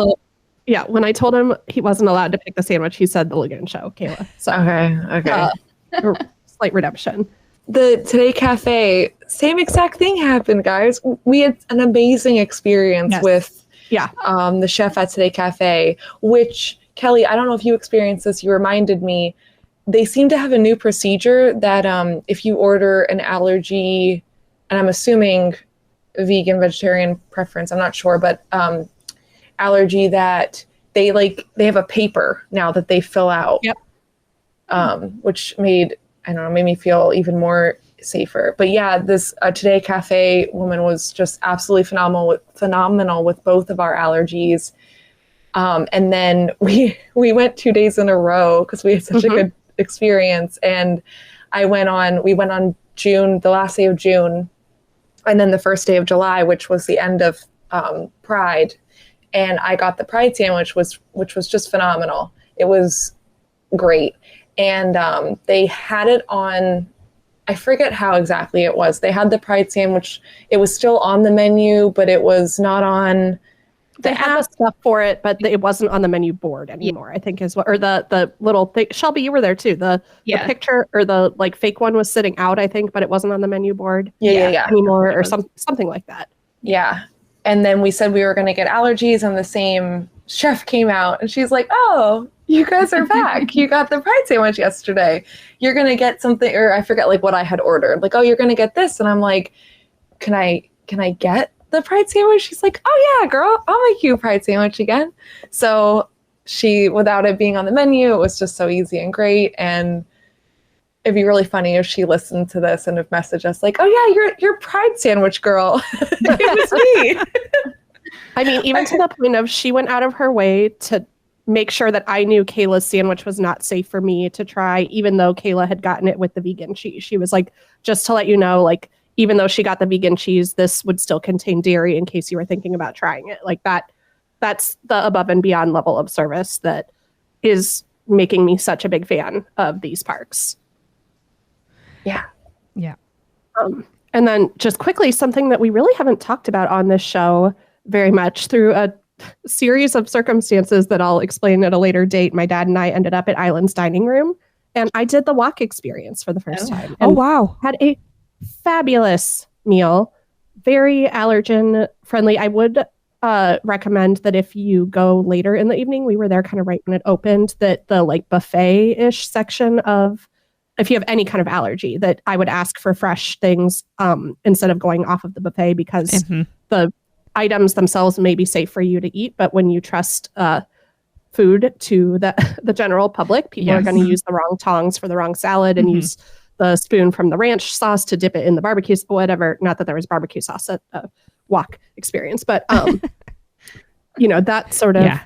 Yeah. When I told him he wasn't allowed to pick the sandwich, he said the Lagoon show, Kayla. So, Okay. Slight redemption. The Today Cafe, same exact thing happened, guys. We had an amazing experience with the chef at Today Cafe, which, Kelly, I don't know if you experienced this, you reminded me, they seem to have a new procedure that if you order an allergy, and I'm assuming vegan, vegetarian preference, I'm not sure, but allergy, that they have a paper now that they fill out. Yep. Which made me feel even more safer. But yeah, this Today Cafe woman was just absolutely phenomenal with both of our allergies. And then we went 2 days in a row because we had such a good experience. And we went on June, the last day of June, and then the first day of July, which was the end of Pride. And I got the Pride sandwich, which was just phenomenal. It was great. And they had it on, I forget how exactly it was. They had the Pride sandwich. It was still on the menu, but it was not on. They had the stuff for it, but it wasn't on the menu board anymore, I think is what, or the little thing. Shelby, you were there too. The picture or the like fake one was sitting out, I think, but it wasn't on the menu board anymore or something like that. Yeah. And then we said we were going to get allergies, and the same chef came out, and she's like, "Oh, you guys are back. You got the Pride sandwich yesterday. You're going to get something," or I forget like what I had ordered. Like, "Oh, you're going to get this." And I'm like, can I get the Pride sandwich? She's like, "Oh yeah, girl, I'll make you a Pride sandwich again." So she, without it being on the menu, it was just so easy and great. And it'd be really funny if she listened to this and have messaged us like, "Oh yeah, you're Pride sandwich girl." It was me. I mean, even to the point of she went out of her way to make sure that I knew Kayla's sandwich was not safe for me to try, even though Kayla had gotten it with the vegan cheese. She was like, just to let you know, like, even though she got the vegan cheese, this would still contain dairy in case you were thinking about trying it. Like that's the above and beyond level of service that is making me such a big fan of these parks. Yeah. Yeah. And then just quickly, something that we really haven't talked about on this show very much, through a series of circumstances that I'll explain at a later date. My dad and I ended up at Island's Dining Room, and I did the wok experience for the first time. Oh, wow. Had a fabulous meal, very allergen friendly. I would recommend that if you go later in the evening, we were there kind of right when it opened, that the like buffet-ish section of, if you have any kind of allergy, that I would ask for fresh things instead of going off of the buffet, because the items themselves may be safe for you to eat, but when you trust food to the general public, people are going to use the wrong tongs for the wrong salad and use the spoon from the ranch sauce to dip it in the barbecue, whatever. Not that there was barbecue sauce at wok experience, but that sort of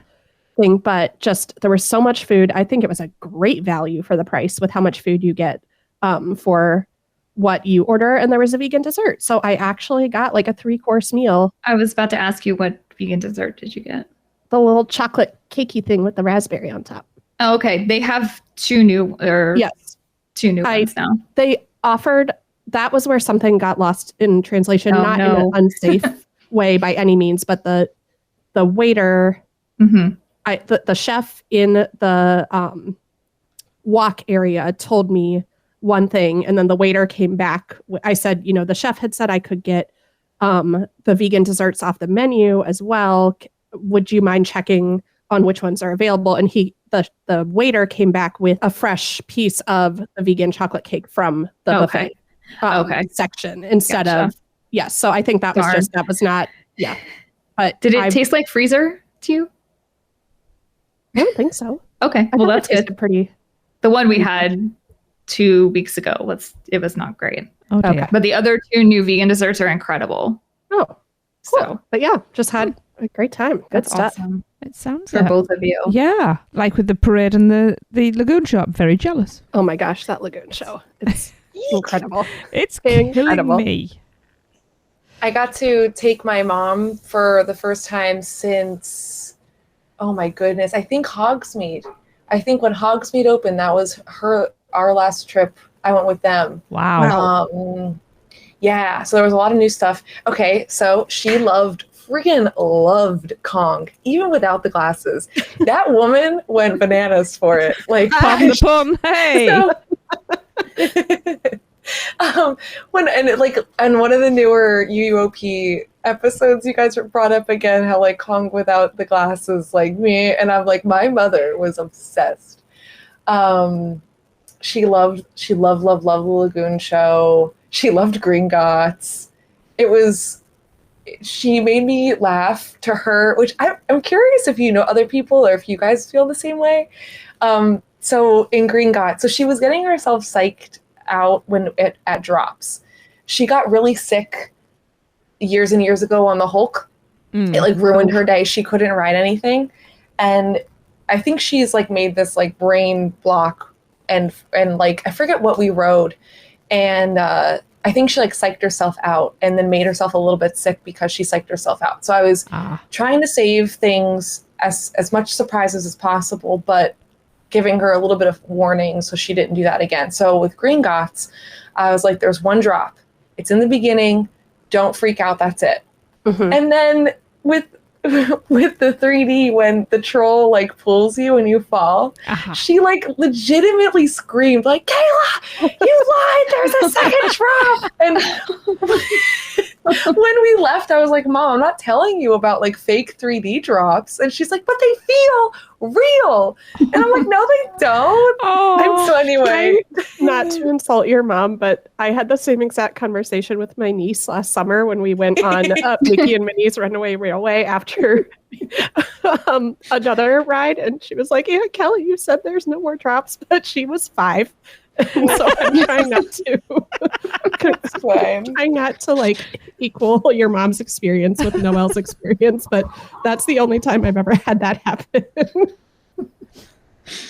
thing. But just, there was so much food. I think it was a great value for the price with how much food you get for what you order. And there was a vegan dessert. So I actually got like a 3-course meal. I was about to ask you, what vegan dessert did you get? The little chocolate cakey thing with the raspberry on top. Oh, okay. They have two new ones now. They offered, that was where something got lost in translation, in an unsafe way by any means, but the waiter, the chef in the wok area told me one thing, and then the waiter came back. I said, the chef had said I could get the vegan desserts off the menu as well. Would you mind checking on which ones are available? And the waiter came back with a fresh piece of the vegan chocolate cake from the buffet section instead of Yes. So I think that was not. Yeah. But did it taste like freezer to you? I don't think so. Okay. Well, that's good. The one we had 2 weeks ago it was not great. Okay. But the other 2 new vegan desserts are incredible. Oh, cool. So, but yeah, just had a great time. Good That's stuff. Awesome. It sounds for both of you. Yeah, like with the parade and the Lagoon Show. I'm very jealous. Oh my gosh, that Lagoon Show. It's incredible. It's incredible. Killing me. I got to take my mom for the first time since, oh my goodness, I think Hogsmeade. I think when Hogsmeade opened, that was our last trip. I went with them. Wow. Yeah, so there was a lot of new stuff. Okay, so she freaking loved Kong, even without the glasses. That woman went bananas for it. Like, pardon the pun. Hey. And one of the newer UUOP episodes, you guys brought up again how like Kong without the glasses, like me, and I'm like, my mother was obsessed. She loved the Lagoon Show. She loved Gringotts. She made me laugh to her, which I'm curious if you know other people or if you guys feel the same way. So in Gringotts, so she was getting herself psyched out at drops. She got really sick years and years ago on the Hulk. It like ruined her day. She couldn't ride anything. And I think she's like made this like brain block and like, I forget what we rode. And I think she like psyched herself out and then made herself a little bit sick because she psyched herself out. So I was trying to save things as much surprises as possible, but giving her a little bit of warning so she didn't do that again. So with Gringotts, I was like, there's one drop. It's in the beginning. Don't freak out. That's it. Mm-hmm. And then with the 3D, when the troll like pulls you and you fall, she like legitimately screamed like, Kayla, you lied, there's a second drop. And when we left, I was like, Mom, I'm not telling you about like fake 3D drops. And she's like, but they feel real. And I'm like, no, they don't. So anyway, not to insult your mom, but I had the same exact conversation with my niece last summer when we went on Mickey and Minnie's Runaway Railway after another ride. And she was like, yeah, Kelly, you said there's no more drops, but she was 5. And so I'm trying not to like equal your mom's experience with Noelle's experience, but that's the only time I've ever had that happen.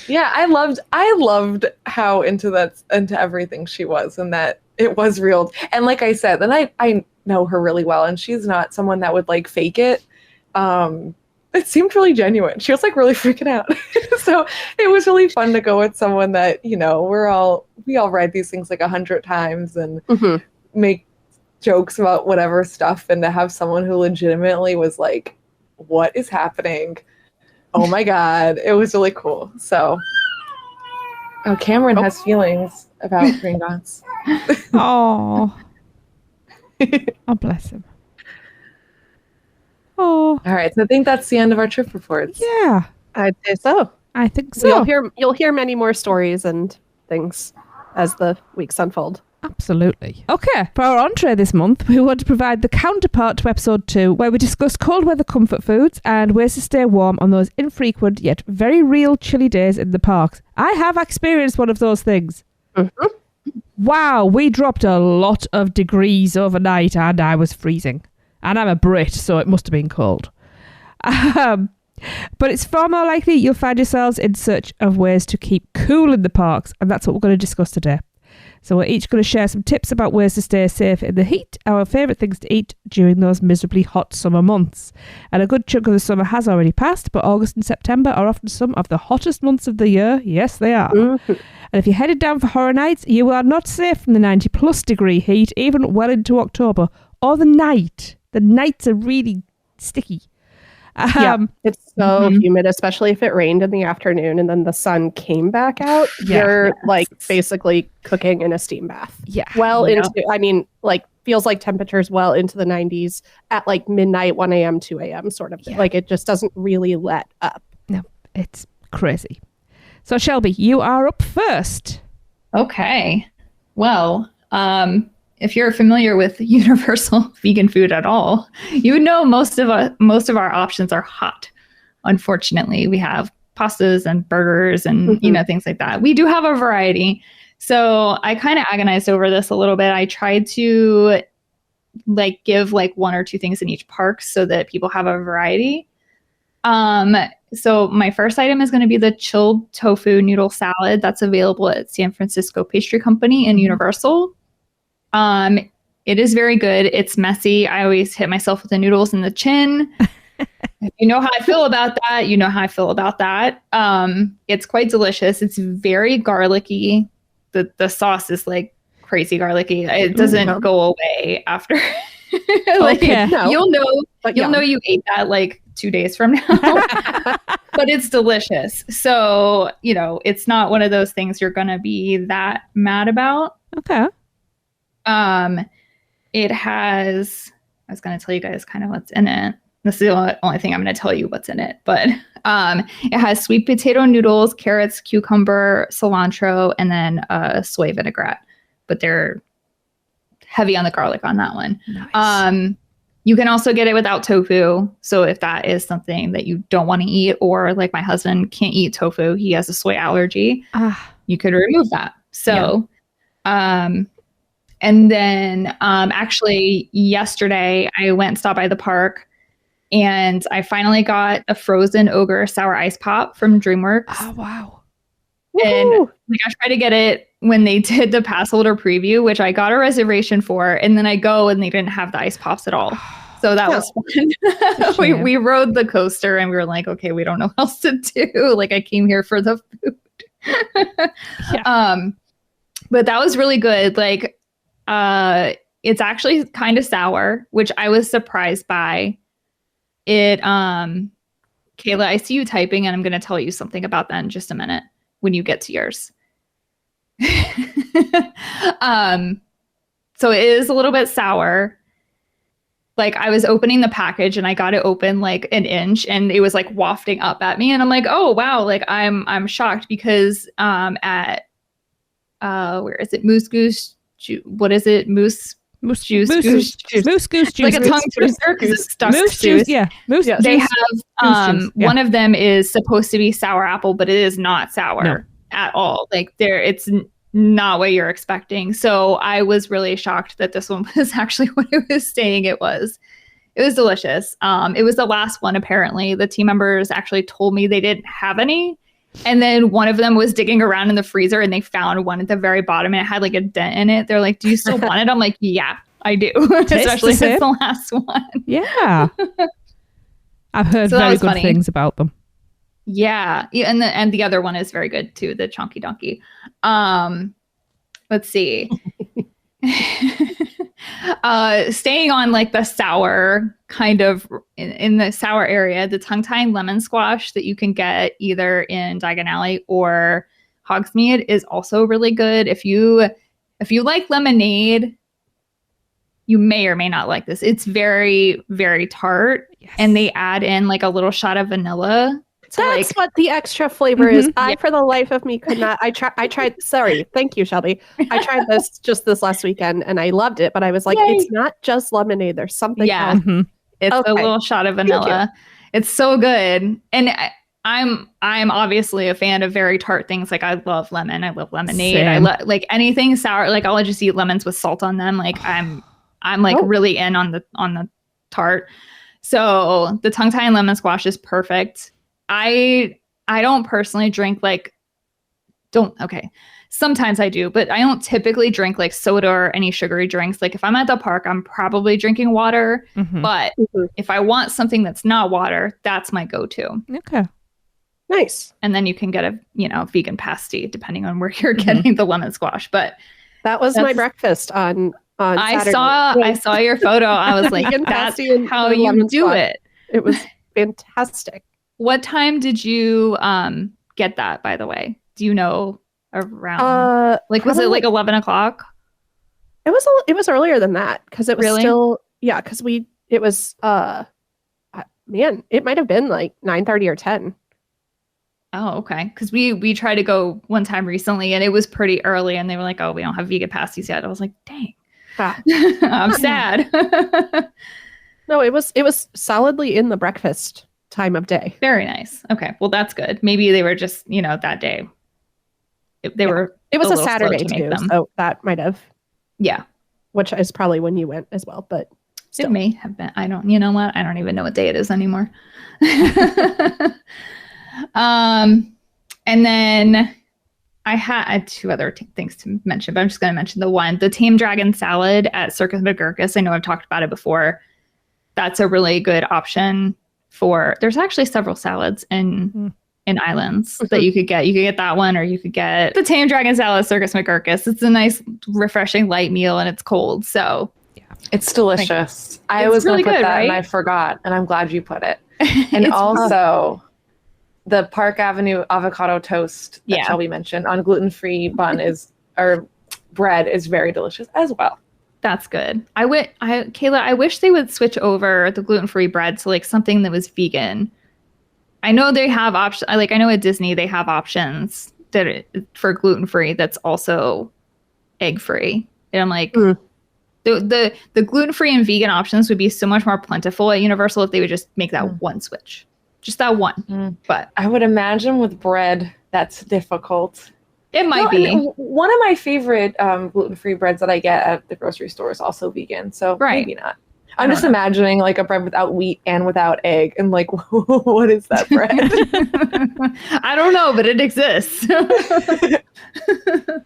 Yeah, I loved how into everything she was and that it was real. And like I said, then I know her really well and she's not someone that would like fake it. It seemed really genuine. She was like really freaking out. So it was really fun to go with someone that, you know, we all read these things like 100 times and make jokes about whatever stuff, and to have someone who legitimately was like, what is happening? Oh my God. It was really cool. So Cameron has feelings about Gringotts. Oh, bless him. Oh. All right. So I think that's the end of our trip reports. Yeah. I'd say so. I think so. You'll hear many more stories and things as the weeks unfold. Absolutely. Okay, for our entree this month, we want to provide the counterpart to episode 2, where we discuss cold weather comfort foods and ways to stay warm on those infrequent yet very real chilly days in the parks. I have experienced one of those things. Mm-hmm. Wow, we dropped a lot of degrees overnight and I was freezing. And I'm a Brit, so it must have been cold. But it's far more likely you'll find yourselves in search of ways to keep cool in the parks, and that's what we're going to discuss today. So we're each going to share some tips about ways to stay safe in the heat, our favourite things to eat during those miserably hot summer months. And a good chunk of the summer has already passed, but August and September are often some of the hottest months of the year. Yes, they are. Mm-hmm. And if you're headed down for horror nights, you are not safe from the 90-plus degree heat, even well into October, or the night. The nights are really sticky. It's so humid, especially if it rained in the afternoon and then the sun came back out. You're like basically cooking in a steam bath. Yeah. Feels like temperatures well into the 90s at like midnight, 1 a.m., 2 a.m. sort of thing. Like it just doesn't really let up. No, it's crazy. So Shelby, you are up first. Okay. Well, if you're familiar with universal vegan food at all, you know most of our options are hot. Unfortunately, we have pastas and burgers and things like that. We do have a variety. So I kind of agonized over this a little bit. I tried to give one or two things in each park so that people have a variety. So my first item is going to be the chilled tofu noodle salad that's available at San Francisco Pastry Company in Universal. It is very good. It's messy. I always hit myself with the noodles in the chin. You know how I feel about that. You know how I feel about that. It's quite delicious. It's very garlicky. The sauce is crazy garlicky. It doesn't go away after. You'll know you ate that 2 days from now. But it's delicious. So, it's not one of those things you're going to be that mad about. Okay. It has, I was going to tell you guys kind of what's in it. This is the only thing I'm going to tell you what's in it. But it has sweet potato noodles, carrots, cucumber, cilantro, and then soy vinaigrette. But they're heavy on the garlic on that one. Nice. You can also get it without tofu. So if that is something that you don't want to eat, or my husband can't eat tofu, he has a soy allergy, you could remove that. So, and then actually yesterday I went and stopped by the park and I finally got a frozen ogre sour ice pop from DreamWorks. Oh, wow. And I tried to get it when they did the pass holder preview, which I got a reservation for, and then I go and they didn't have the ice pops at all. So that was fun. we rode the coaster and we were like, okay, we don't know what else to do. I came here for the food. But that was really good. It's actually kind of sour, which I was surprised by. It Kayla, I see you typing and I'm going to tell you something about that in just a minute when you get to yours. So it is a little bit sour. I was opening the package and I got it open an inch and it was wafting up at me and I'm like, oh wow, I'm shocked because at where is it? Moose Goose what is it? Moose juice. Moose Goose juice. Like a tongue twister because it's stuck Moose juice. Yeah. Moose juice. They have one of them is supposed to be sour apple, but it is not sour at all. It's not what you're expecting. So I was really shocked that this one was actually what it was saying it was. It was delicious. It was the last one, apparently. The team members actually told me they didn't have any. And then one of them was digging around in the freezer and they found one at the very bottom and it had a dent in it. They're like, do you still want it? I'm like, yeah, I do. Especially if it's the last one. Yeah. I've heard very good things about them. Yeah. And the other one is very good too, the Chonky Donkey. Let's see. Staying on the sour kind of in the sour area, the tongue tying lemon squash that you can get either in Diagon Alley or Hogsmeade is also really good. If you like lemonade, you may or may not like this. It's very, very tart. Yes. And they add in a little shot of vanilla. That's what the extra flavor is. I, for the life of me, could not. I tried. Sorry. Thank you, Shelby. I tried this just this last weekend and I loved it. But I was like, it's not just lemonade. There's something else. Mm-hmm. It's a little shot of vanilla. It's so good. And I'm obviously a fan of very tart things. I love lemon. I love lemonade. Same. I love anything sour. I'll just eat lemons with salt on them. I'm really in on the tart. So the tongue tie and lemon squash is perfect. I don't personally drink sometimes I do, but I don't typically drink soda or any sugary drinks. If I'm at the park, I'm probably drinking water. Mm-hmm. But if I want something that's not water, that's my go-to. Okay. Nice. And then you can get a vegan pasty depending on where you're getting the lemon squash. But that was my breakfast on Saturday. I saw your photo. I was like, that's how you do it. It was fantastic. What time did you get that, by the way? Do you know around was it 11 o'clock? It was earlier than that because it was still because it was it might have been 9:30 or 10. Oh, okay. Because we tried to go one time recently and it was pretty early and they were like, oh, we don't have vegan pasties yet. I was like, dang. I'm sad. No, it was solidly in the breakfast time of day. Very nice. Okay, well that's good. Maybe they were just that day. They were. It was a little slow Saturday to make too, them. so that might have. Yeah, which is probably when you went as well, but still. It may have been. I don't. You know what? I don't even know what day it is anymore. And then I had two other things to mention, but I'm just going to mention the Tame Dragon salad at Circus McGurkus. I know I've talked about it before. That's a really good option for. There's actually several salads in islands that you could get. You could get that one, or you could get the Tame Dragon salad at Circus McGurkus. It's a nice, refreshing light meal, and it's cold, so it's delicious. I was really going to put that, right? And I forgot, and I'm glad you put it. And also. The Park Avenue avocado toast that Shelby mentioned on gluten-free bread is very delicious as well. That's good. Kayla, I wish they would switch over the gluten-free bread to like something that was vegan. I know they have options. I know at Disney they have options for gluten-free that's also egg-free. And I'm like, the gluten-free and vegan options would be so much more plentiful at Universal if they would just make that one switch. Just that one. But I would imagine with bread, that's difficult. It might be. One of my favorite gluten-free breads that I get at the grocery store is also vegan. So maybe not. I'm just imagining like a bread without wheat and without egg. And like, what is that bread? I don't know, but it exists. But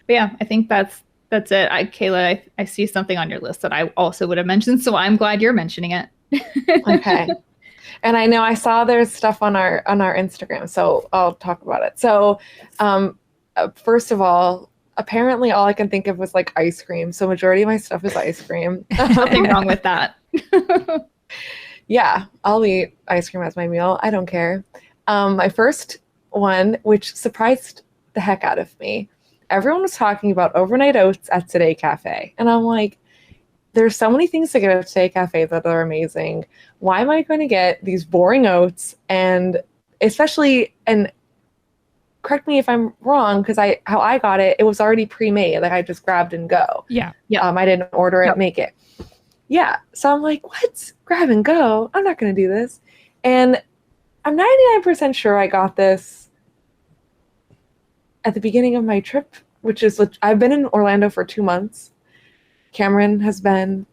yeah, I think that's it. Kayla, I see something on your list that I also would have mentioned. So I'm glad you're mentioning it. Okay. And I know I saw there's stuff on our Instagram, so I'll talk about it. So, first of all, apparently all I can think of was like ice cream. So majority of my stuff is ice cream. Nothing wrong with that. Yeah, I'll eat ice cream as my meal. I don't care. My first one, which surprised the heck out of me, everyone was talking about overnight oats at Today Cafe. And I'm like, there's so many things to get at Today Cafe that are amazing. Why am I going to get these boring oats? And especially, and correct me if I'm wrong, because how I got it, it was already pre-made. Like I just grabbed and go. Yeah. I didn't order it, make it. Yeah. So I'm like, what? Grab and go? I'm not going to do this. And I'm 99% sure I got this at the beginning of my trip, which is, I've been in Orlando for 2 months. Cameron has been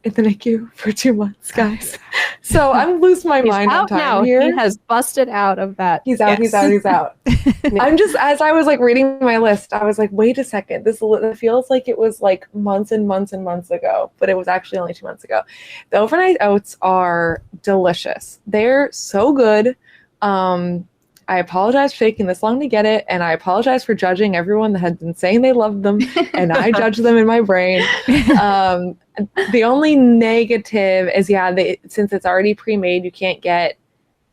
in the NICU for 2 months, guys. So I'm losing my mind on time now. here. He has busted out of that. He's out. He's out. I'm just, as I was like reading my list, I was like, wait a second. This feels like it was like months and months and months ago, but it was actually only 2 months ago. The overnight oats are delicious. They're so good. I apologize for taking this long to get it, and I apologize for judging everyone that had been saying they loved them, and I judged them in my brain. The only negative is, since it's already pre-made, you can't get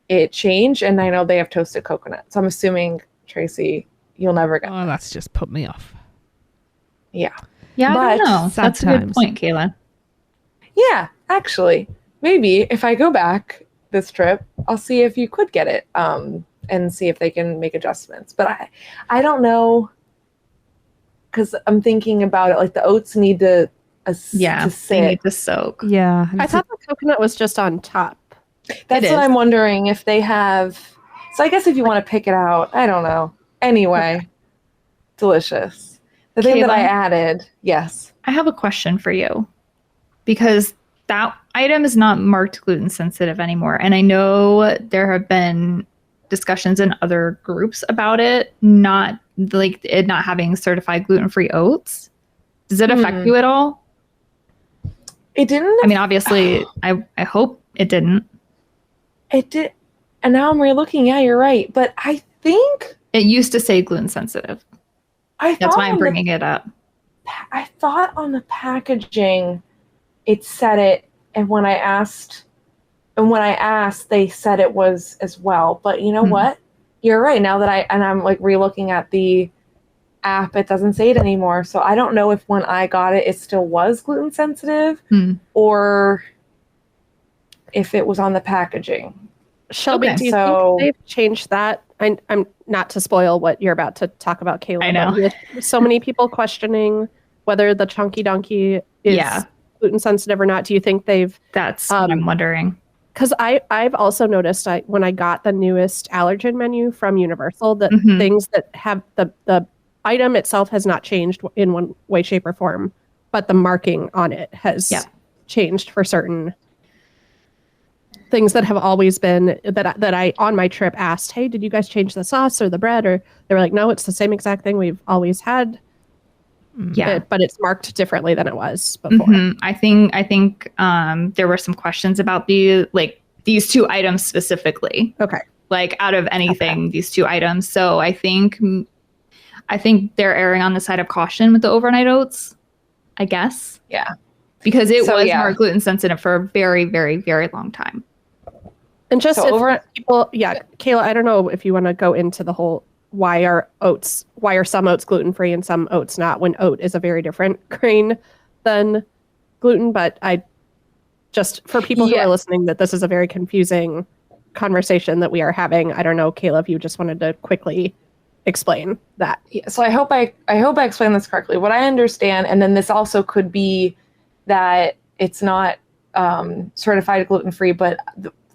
it changed, and I know they have toasted coconut. So I'm assuming, Tracy, you'll never get that. That's just put me off. Yeah. Yeah, I don't know. Sometimes. That's a good point, Kayla. Yeah, actually, maybe if I go back this trip, I'll see if you could get it. And see if they can make adjustments. But I don't know, because I'm thinking about it, like the oats need to sit. They need to soak. Yeah. I thought the coconut was just on top. That's what I'm wondering, if they have. So I guess if you want to pick it out, I don't know. Anyway, delicious. The thing that I added, yes. I have a question for you, because that item is not marked gluten sensitive anymore. And I know there have been discussions in other groups about it not having certified gluten-free oats. Does it affect you at all? It didn't. I mean, obviously, I hope it didn't. It did. And now I'm re-looking. Yeah, you're right. But I think it used to say gluten sensitive. That's why I'm bringing it up. I thought on the packaging it said it, and when I asked, they said it was as well. But you know what? You're right. Now that I'm like re-looking at the app, it doesn't say it anymore. So I don't know if when I got it, it still was gluten sensitive or if it was on the packaging. Shelby, do you think they've changed that? I'm not to spoil what you're about to talk about, Kayla. I know. So many people questioning whether the Chunky Donkey is gluten sensitive or not? Do you think they've... That's what I'm wondering. Because I've also noticed when I got the newest allergen menu from Universal that things that have the item itself has not changed in one way, shape, or form, but the marking on it has changed for certain things that have always been that I on my trip asked, hey, did you guys change the sauce or the bread? Or they were like, no, it's the same exact thing we've always had. Yeah, but it's marked differently than it was before. I think there were some questions about these two items specifically. Okay, like out of anything, these two items. So I think they're erring on the side of caution with the overnight oats, I guess. Yeah, because it was more gluten sensitive for a very, very, very long time. And just people, Kayla, I don't know if you want to go into the whole why are some oats gluten-free and some oats not, when oat is a very different grain than gluten. But I just, for people who are listening, that this is a very confusing conversation that we are having. I don't know, Kayla, if you just wanted to quickly explain that. Yeah, so I hope I explained this correctly. What I understand, and then this also could be that it's not certified gluten-free, but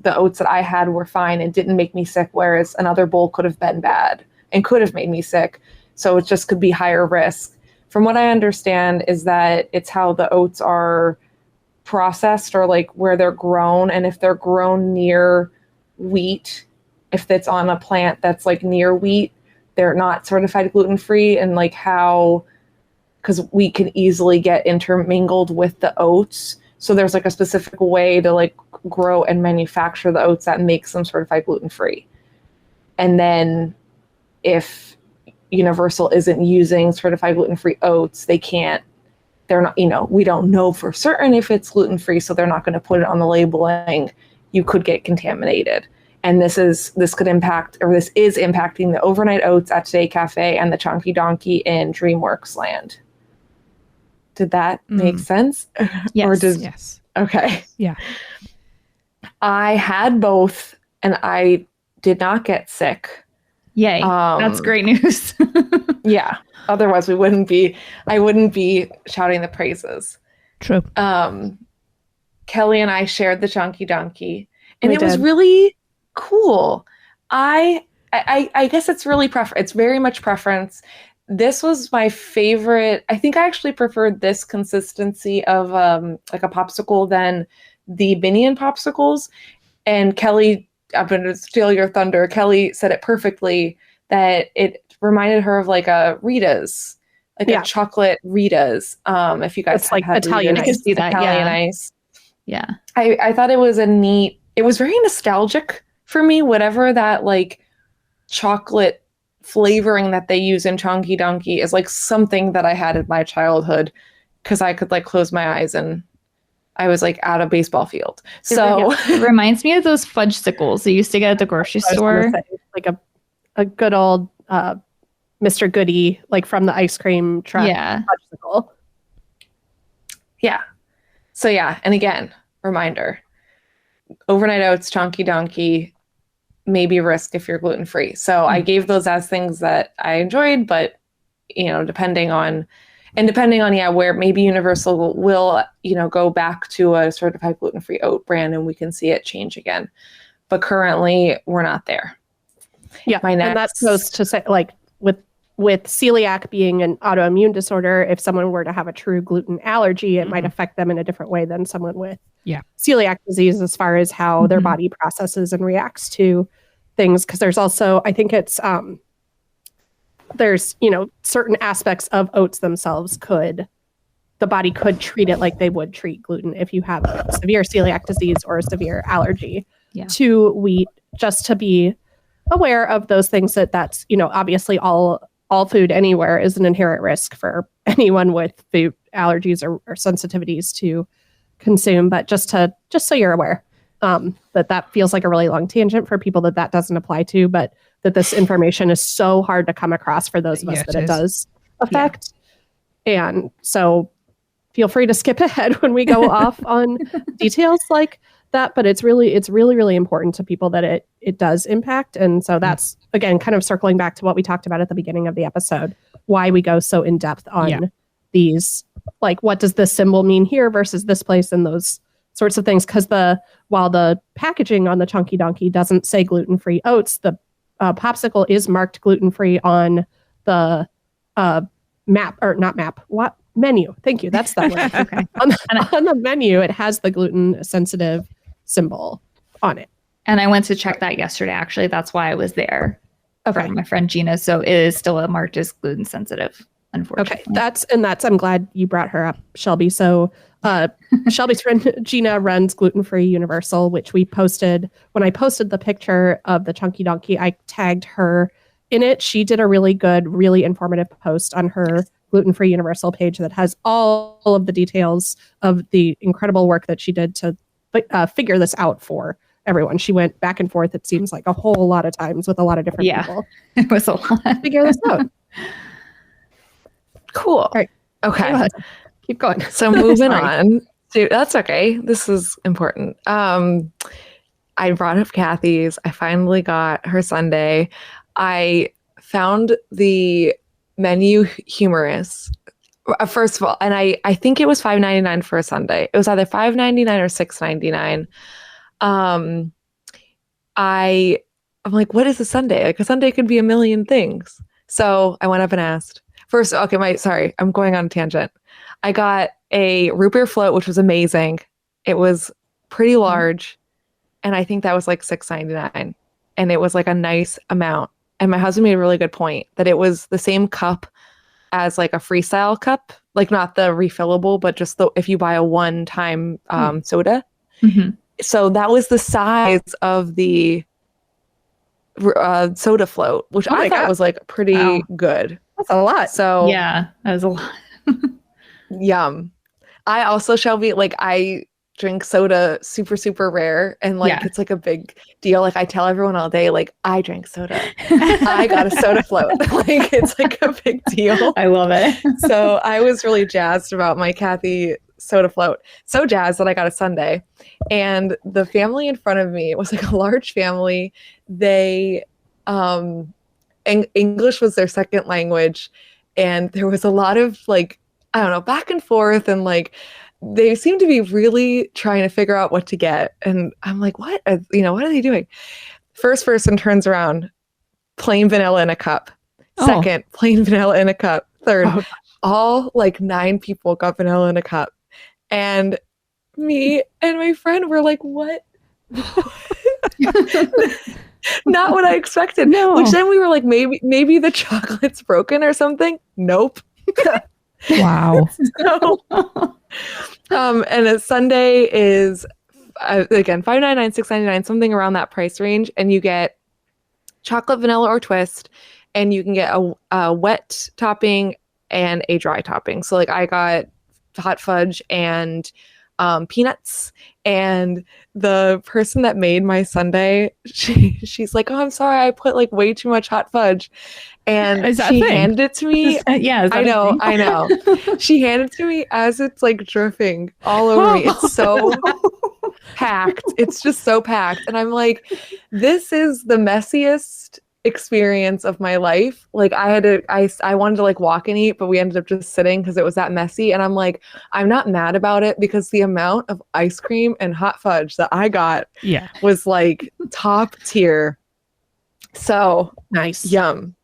the oats that I had were fine and didn't make me sick, whereas another bowl could have been bad and could have made me sick. So it just could be higher risk. From what I understand is that it's how the oats are processed or like where they're grown. And if they're grown near wheat, if it's on a plant that's like near wheat, they're not certified gluten-free. And like how, because wheat can easily get intermingled with the oats. So there's like a specific way to like grow and manufacture the oats that makes them certified gluten-free. And then if Universal isn't using certified gluten-free oats, they're not, we don't know for certain if it's gluten-free, so they're not going to put it on the labeling. You could get contaminated. And this is impacting the overnight oats at Today Cafe and the Chunky Donkey in DreamWorks Land. Did that make sense? Yes. Yes. Okay. Yeah. I had both and I did not get sick. Yay. That's great news. Yeah. Otherwise I wouldn't be shouting the praises. True. Kelly and I shared the Chunky Donkey and it was really cool. I guess it's really it's very much preference. This was my favorite. I think I actually preferred this consistency of like a popsicle than the Minion popsicles. And Kelly, I'm going to steal your thunder. Kelly said it perfectly that it reminded her of like a Rita's, like a chocolate Rita's. If you guys it's like Italian Rita's, ice. I can see that. Italian ice. Yeah. I thought it was it was very nostalgic for me, whatever that like chocolate flavoring that they use in Chunky Donkey is like something that I had in my childhood because I could like close my eyes and I was like at a baseball field. So it reminds me of those fudgesicles you used to get at the grocery store. Like a good old Mr. Goody, like from the ice cream truck. Yeah. Fudgesicle. Yeah. So yeah. And again, reminder, overnight oats, Chunky Donkey, maybe risk if you're gluten-free. So I gave those as things that I enjoyed, but depending on where maybe Universal will go back to a certified gluten-free oat brand and we can see it change again. But currently we're not there. Yeah. And that goes to say like with celiac being an autoimmune disorder, if someone were to have a true gluten allergy, it might affect them in a different way than someone with celiac disease as far as how their body processes and reacts to things. Because there's also, I think it's, there's, certain aspects of oats themselves the body could treat it like they would treat gluten if you have a severe celiac disease or a severe allergy to wheat, just to be aware of those things that's, obviously all food anywhere is an inherent risk for anyone with food allergies or sensitivities to consume. But just so you're aware that feels like a really long tangent for people that doesn't apply to, but that this information is so hard to come across for those of us that it does affect. Yeah. And so feel free to skip ahead when we go off on details like that, but it's really, really important to people that it does impact. And so that's, again, kind of circling back to what we talked about at the beginning of the episode, why we go so in depth on these, like, what does this symbol mean here versus this place, and those sorts of things. Because while the packaging on the Chunky Donkey doesn't say gluten-free oats, the popsicle is marked gluten-free on the menu. Thank you. That's the word. Okay. On the menu, it has the gluten sensitive symbol on it. And I went to check that yesterday, actually. That's why I was there. Okay. From my friend Gina. So it is still marked as gluten sensitive, unfortunately. Okay. I'm glad you brought her up, Shelby. So Shelby's friend Gina runs Gluten-Free Universal, which we posted. When I posted the picture of the Chunky Donkey, I tagged her in it. She did a really good, really informative post on her Gluten-Free Universal page that has all of the details of the incredible work that she did to figure this out for everyone. She went back and forth, it seems like, a whole lot of times with a lot of different people. It was a lot. Figure this out. Cool. All right. Okay. Keep going. So moving on to, that's okay. This is important. I brought up Kathy's. I finally got her sundae. I found the menu humorous. First of all, and I think it was $5.99 for a sundae. It was either $5.99 or $6.99. I'm like, what is a sundae? Like, a sundae could be a million things. So I went up and asked. First, okay, I'm going on a tangent. I got a root beer float, which was amazing. It was pretty large, and I think that was like $6.99, and it was like a nice amount. And my husband made a really good point that it was the same cup as like a freestyle cup, like not the refillable, but just if you buy a one-time soda. Mm-hmm. So that was the size of the soda float, which I thought was like pretty good. That's a lot. So yeah, that was a lot. Yum. I also, Shelby, like, I drink soda super, super rare, and like it's like a big deal. Like, I tell everyone all day, like, I drank soda. I got a soda float. Like, it's like a big deal. I love it. So I was really jazzed about my Kathy soda float. So jazzed that I got a sundae. And the family in front of me, it was like a large family. They English was their second language, and there was a lot of like, I don't know, back and forth, and like they seemed to be really trying to figure out what to get. And I'm like, what are they doing? First person turns around, plain vanilla in a cup. Second, plain vanilla in a cup. Third, all like 9 people got vanilla in a cup. And me and my friend were like, what? Not what I expected. No. Which then we were like, maybe the chocolate's broken or something. Nope. Wow. So, and a sundae is again $5.99, $6.99, something around that price range, and you get chocolate, vanilla, or twist, and you can get a wet topping and a dry topping. So like I got hot fudge and peanuts, and the person that made my sundae, she's like, oh, I'm sorry, I put like way too much hot fudge, and she handed it to me. I know. She handed it to me as it's like dripping all over me. It's so packed. It's just so packed, and I'm like, this is the messiest experience of my life. Like I wanted to like walk and eat, but we ended up just sitting because it was that messy. And I'm like, I'm not mad about it, because the amount of ice cream and hot fudge that I got was like top tier. So nice. Yum.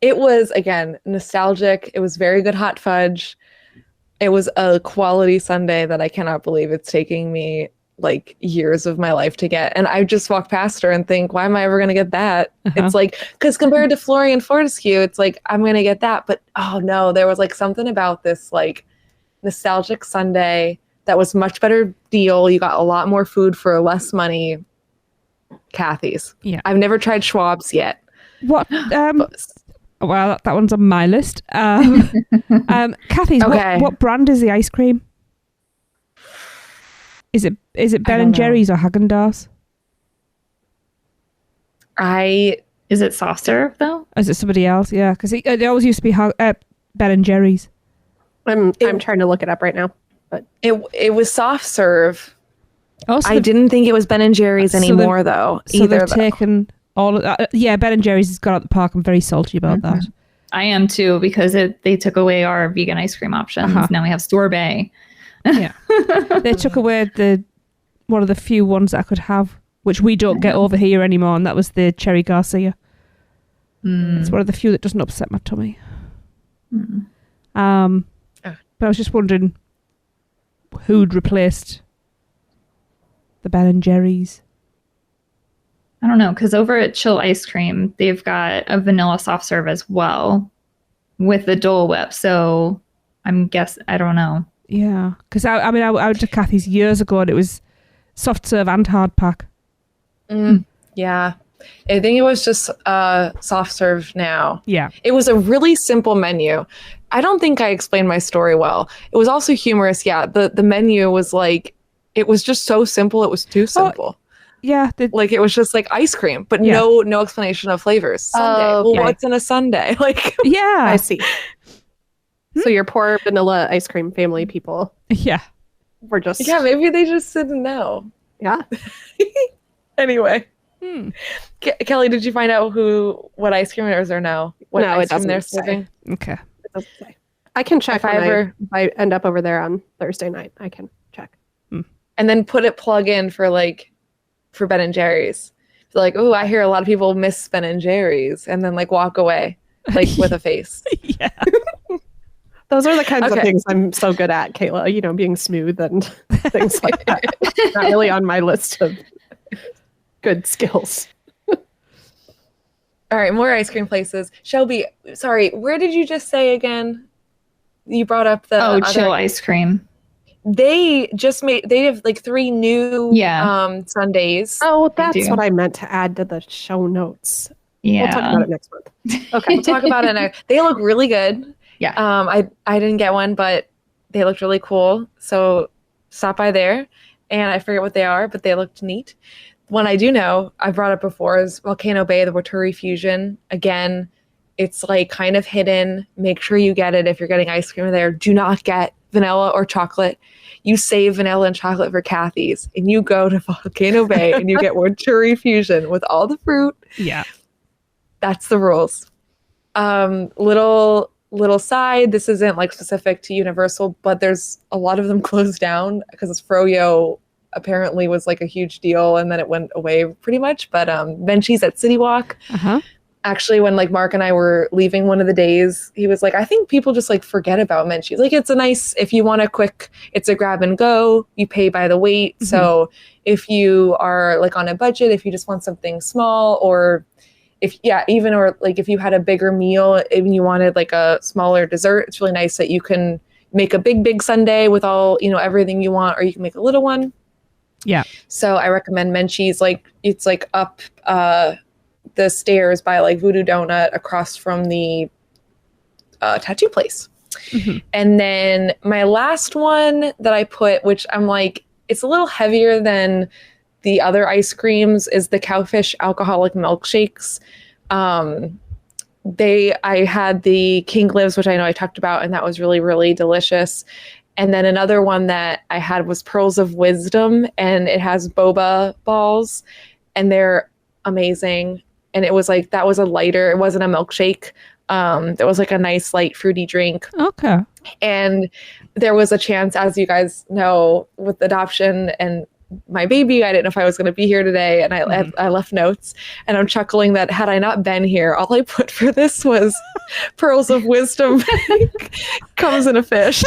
It was, again, nostalgic. It was very good hot fudge. It was a quality sundae that I cannot believe it's taking me like years of my life to get. And I just walk past her and think, why am I ever going to get that? It's like, because compared to Florian Fortescue, it's like, I'm going to get that. But oh no, there was like something about this like nostalgic sundae that was much better deal. You got a lot more food for less money. Kathy's. Yeah. I've never tried Schwab's yet. What? Well, that one's on my list. Kathy's, what brand is the ice cream? Is it Ben & Jerry's or Häagen-Dazs? Is it soft serve though? Or is it somebody else? Yeah, because it always used to be Ben & Jerry's. I'm trying to look it up right now, but it was soft serve. Oh, so I didn't think it was Ben & Jerry's anymore though. So they've taken all of that. Yeah, Ben & Jerry's has gone out the park. I'm very salty about that. I am too, because they took away our vegan ice cream options. Now we have sorbet. Yeah. They took away one of the few ones that I could have, which we don't get over here anymore, and that was the Cherry Garcia. It's one of the few that doesn't upset my tummy. But I was just wondering who'd replaced the Ben & Jerry's. I don't know, because over at Chill Ice Cream, they've got a vanilla soft serve as well with the Dole Whip. So I don't know. Yeah, because I went to Kathy's years ago and it was soft serve and hard pack. Yeah. I think it was just soft serve now. Yeah. It was a really simple menu. I don't think I explained my story well. It was also humorous. Yeah, the menu was like, it was just so simple. It was too simple. Yeah. Like it was just like ice cream, but no explanation of flavors. Sundae. Okay. Well, what's in a sundae? Like, yeah. I see. So your poor vanilla ice cream family people. Yeah. Were just... Yeah, maybe they just didn't know. Yeah. Anyway. Kelly, did you find out what ice cream it is or no? What no, ice it doesn't cream they're say. serving? Okay. It doesn't say. I can check if I end up over there on Thursday night. I can check. And then plug in for Ben & Jerry's. Like, oh, I hear a lot of people miss Ben & Jerry's, and then like walk away like with a face. Yeah. Those are the kinds of things I'm so good at, Kayla, you know, being smooth and things like that. Not really on my list of good skills. All right, more ice cream places. Shelby, sorry, where did you just say again? You brought up the Chill Ice Cream. They have like 3 new Sundays. Oh, that's what I meant to add to the show notes. Yeah. We'll talk about it next month. Okay, we'll talk about it next. They look really good. Yeah. I didn't get one, but they looked really cool. So stop by there. And I forget what they are, but they looked neat. One I do know, I brought up before, is Volcano Bay, the Waturi Fusion. Again, it's like kind of hidden. Make sure you get it if you're getting ice cream there. Do not get vanilla or chocolate. You save vanilla and chocolate for Kathy's, and you go to Volcano Bay and you get Waturi Fusion with all the fruit. Yeah. That's the rules. Little side, this isn't like specific to Universal, but there's a lot of them closed down because Froyo apparently was like a huge deal and then it went away pretty much. But Benchi's at City Walk. Actually, when like Mark and I were leaving one of the days, he was like, I think people just like forget about Menchie's. Like, it's a nice, if you want a quick, it's a grab and go, you pay by the weight. So if you are like on a budget, if you just want something small, or if you had a bigger meal and you wanted like a smaller dessert, it's really nice that you can make a big sundae with all, everything you want, or you can make a little one. Yeah. So I recommend Menchie's. Like, it's like up the stairs by like Voodoo Donut across from the tattoo place. And then my last one that I put, which I'm like, it's a little heavier than the other ice creams, is the Cowfish alcoholic milkshakes. I had the King Lives, which I know I talked about, and that was really, really delicious. And then another one that I had was Pearls of Wisdom, and it has boba balls, and they're amazing. And it was like, that was a lighter, it wasn't a milkshake. There was like a nice light fruity drink. Okay. And there was a chance, as you guys know, with adoption and my baby, I didn't know if I was going to be here today, and I left notes, and I'm chuckling that had I not been here, all I put for this was Pearls of Wisdom comes in a fish.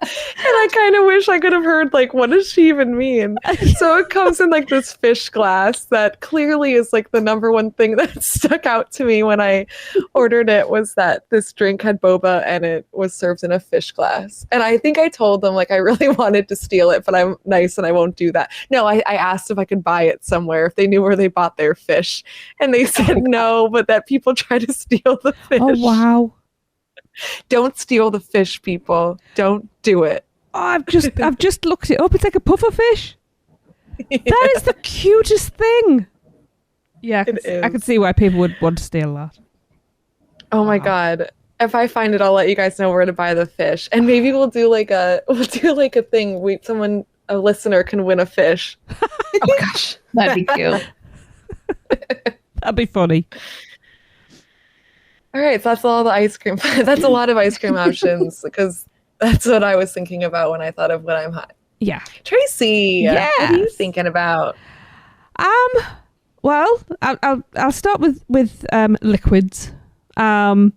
And I kind of wish I could have heard, like, what does she even mean? So it comes in like this fish glass that clearly is like the number one thing that stuck out to me when I ordered it, was that this drink had boba and it was served in a fish glass. And I think I told them, like, I really wanted to steal it, but I'm nice and I won't do that. No, I asked if I could buy it somewhere, if they knew where they bought their fish. And they said no, but that people try to steal the fish. Oh, wow. Don't steal the fish, people. Don't do it. Oh, I've just looked it up. It's like a puffer fish. Yeah. That is the cutest thing. Yeah, I can see why people would want to steal that. Oh my God. If I find it, I'll let you guys know where to buy the fish. And maybe we'll do like a thing. A listener can win a fish. Oh gosh. That'd be cute. That'd be funny. All right, so that's all the ice cream. That's a lot of ice cream options because that's what I was thinking about when I thought of when I'm hot. Yeah. Tracy, what are you thinking about? Well, I'll start with liquids. Yeah.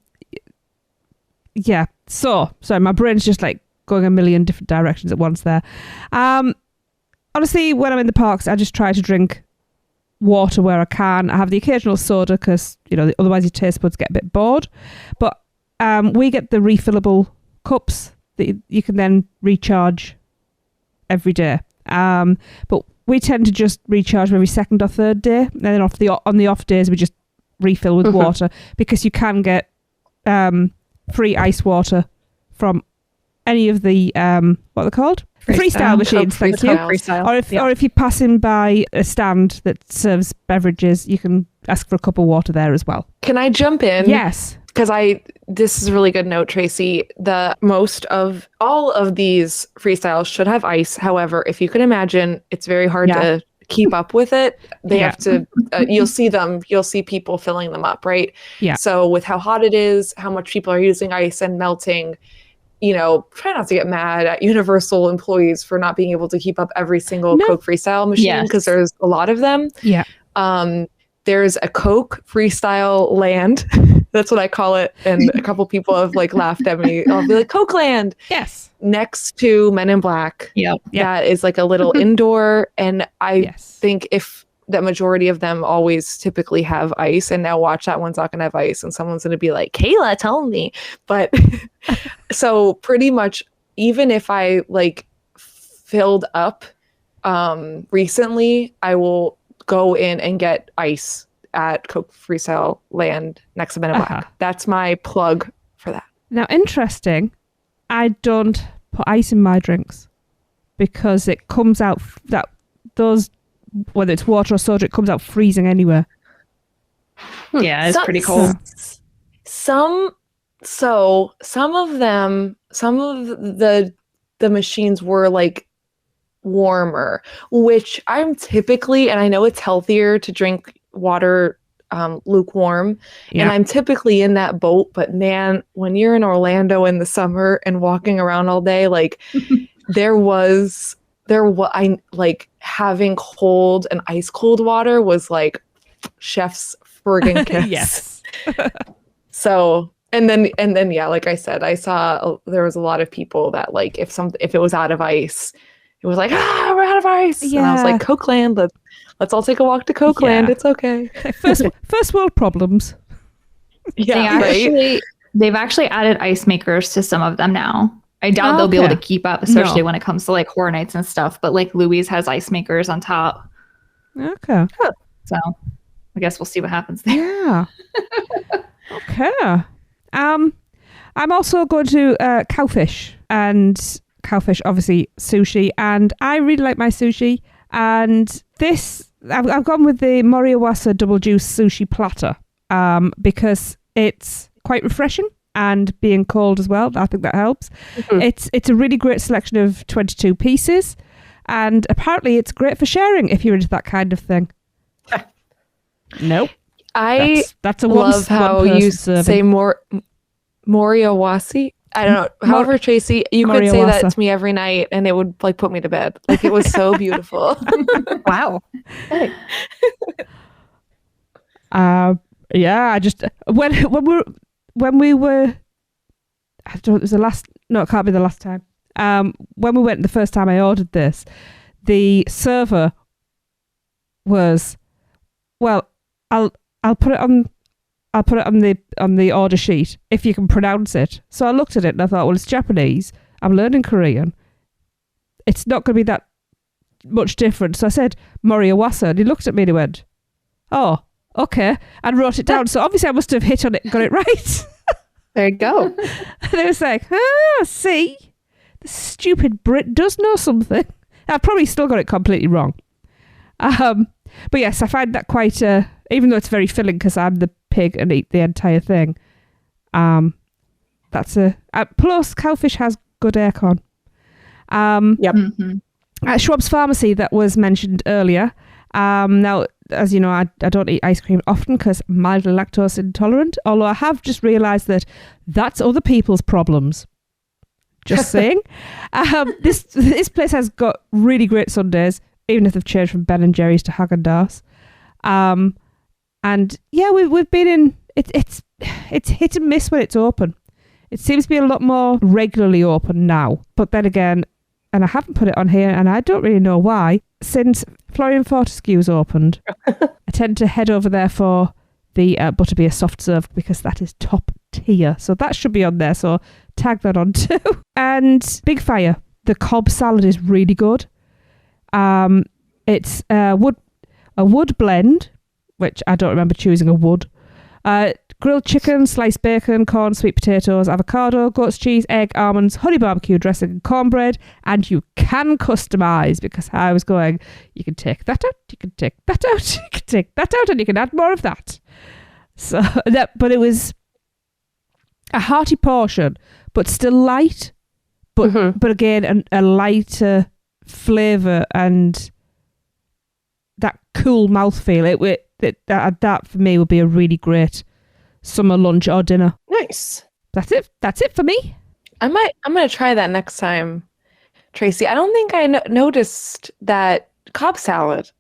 So my brain's just like going a million different directions at once there. Honestly, when I'm in the parks, I just try to drink water where I can. I have the occasional soda because, otherwise your taste buds get a bit bored. But we get the refillable cups that you can then recharge every day. But we tend to just recharge every second or third day. And then on the off days, we just refill with water because you can get free ice water from any of the, what are they called? Freestyle machines, thank you. Or if you're passing by a stand that serves beverages, you can ask for a cup of water there as well. Can I jump in? Yes. Because this is a really good note, Tracy. Most of all of these freestyles should have ice. However, if you can imagine, it's very hard to keep up with it. They have to, you'll see people filling them up, right? Yeah. So with how hot it is, how much people are using ice and melting, try not to get mad at Universal employees for not being able to keep up every single Coke Freestyle machine because there's a lot of them. Yeah. There's a Coke Freestyle land. That's what I call it. And a couple people have laughed at me. I'll be like, Coke Land. Yes. Next to Men in Black. Yep. That is like a little indoor. And I think if the majority of them always typically have ice, and now watch that one's not going to have ice and someone's going to be like, Kayla, tell me. But so pretty much, even if I filled up recently, I will go in and get ice at Coke Freestyle Land next to Men in Black. That's my plug for that. Now, interesting, I don't put ice in my drinks because it comes out whether it's water or soda, it comes out freezing anywhere. Yeah, it's pretty cold. Some of the machines were warmer, which I'm typically, and I know it's healthier to drink water lukewarm, and I'm typically in that boat. But man, when you're in Orlando in the summer and walking around all day, having cold and ice cold water was like chef's friggin' kiss. Yes. So and then like I said, I saw there was a lot of people that if it was out of ice, it was like, we're out of ice. And I was like, Coke Land, let's all take a walk to Coke Land. It's okay. First world problems. Yeah, they've actually added ice makers to some of them now. I doubt they'll be able to keep up, especially when it comes to horror nights and stuff. But Louis has ice makers on top. Okay. So I guess we'll see what happens there. Yeah. Okay. I'm also going to Cowfish, and Cowfish obviously sushi, and I really like my sushi. And this I've gone with the Moriawasa double juice sushi platter because it's quite refreshing. And being cold as well, I think that helps. It's a really great selection of 22 pieces, and apparently it's great for sharing if you're into that kind of thing. Nope. That's a love how you say Moriawasi. I don't know. However, Tracy, you could say that to me every night, and it would put me to bed. It was so beautiful. Wow. Hey. I just when we were, I don't know, it was the last, no, it can't be the last time. When we went the first time I ordered this, the server was, well, I'll put it on the order sheet if you can pronounce it. So I looked at it and I thought, well, it's Japanese. I'm learning Korean. It's not going to be that much different. So I said Moriawasa, and he looked at me and he went, oh, okay, and wrote it down. So obviously I must have hit on it and got it right. There you go. And it was like, see, the stupid Brit does know something. I probably still got it completely wrong. But yes, I find that quite, even though it's very filling because I'm the pig and eat the entire thing. That's plus Cowfish has good aircon. Yep. At Schwab's Pharmacy that was mentioned earlier. Now, as you know, I don't eat ice cream often because I'm mildly lactose intolerant, although I have just realised that that's other people's problems. Just saying. This place has got really great sundaes, even if they've changed from Ben and Jerry's to Haagen-Dazs. And yeah, we've been in. It's hit and miss when it's open. It seems to be a lot more regularly open now. But then again, and I haven't put it on here, and I don't really know why. Since Florian Fortescue's opened, I tend to head over there for the butterbeer soft serve because that is top tier. So that should be on there. So tag that on too. And Big Fire, the Cobb salad is really good. It's a wood blend, which I don't remember choosing a wood. Grilled chicken, sliced bacon, corn, sweet potatoes, avocado, goat's cheese, egg, almonds, honey barbecue dressing, and cornbread. And you can customise, because I was going, you can take that out, you can take that out, you can take that out, and you can add more of that. So but it was a hearty portion, but still light. But again, a lighter flavour and that cool mouthfeel. That for me would be a really great summer lunch or dinner. Nice. That's it for me. I'm gonna try that next time, Tracy. I don't think I noticed that Cobb salad,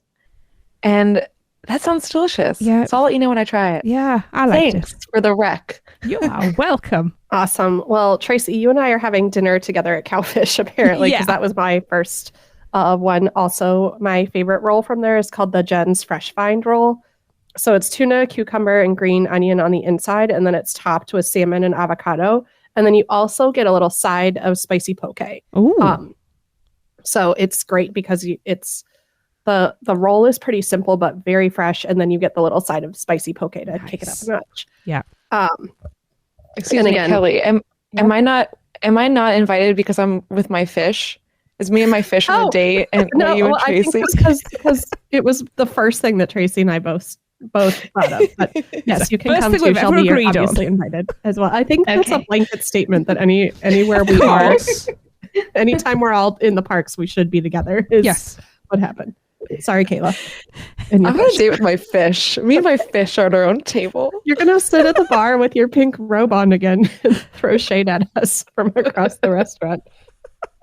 and that sounds delicious. Yeah, so I'll let you know when I try it. Yeah, I like it. Thanks for the rec. You are welcome. Awesome. Well, Tracy, you and I are having dinner together at Cowfish apparently, because that was my first one. Also, my favorite roll from there is called the Jen's Fresh Find roll. So it's tuna, cucumber, and green onion on the inside, and then it's topped with salmon and avocado. And then you also get a little side of spicy poke. Ooh. So it's great because it's the roll is pretty simple but very fresh, and then you get the little side of spicy poke to kick it up a notch. Yeah. Excuse me, Kelly. Am I not invited because I'm with my fish? Is me and my fish on a date, and no, you and Tracy? I think it's because it was the first thing that Tracy and I both thought of. But yes, you can come to Shelby. You're obviously invited as well. I think that's a blanket statement that anywhere we are, anytime we're all in the parks, we should be together. Is what happened. Sorry, Kayla. I'm going to date with my fish. Me and my fish are at our own table. You're going to sit at the bar with your pink robe on again and throw shade at us from across the restaurant.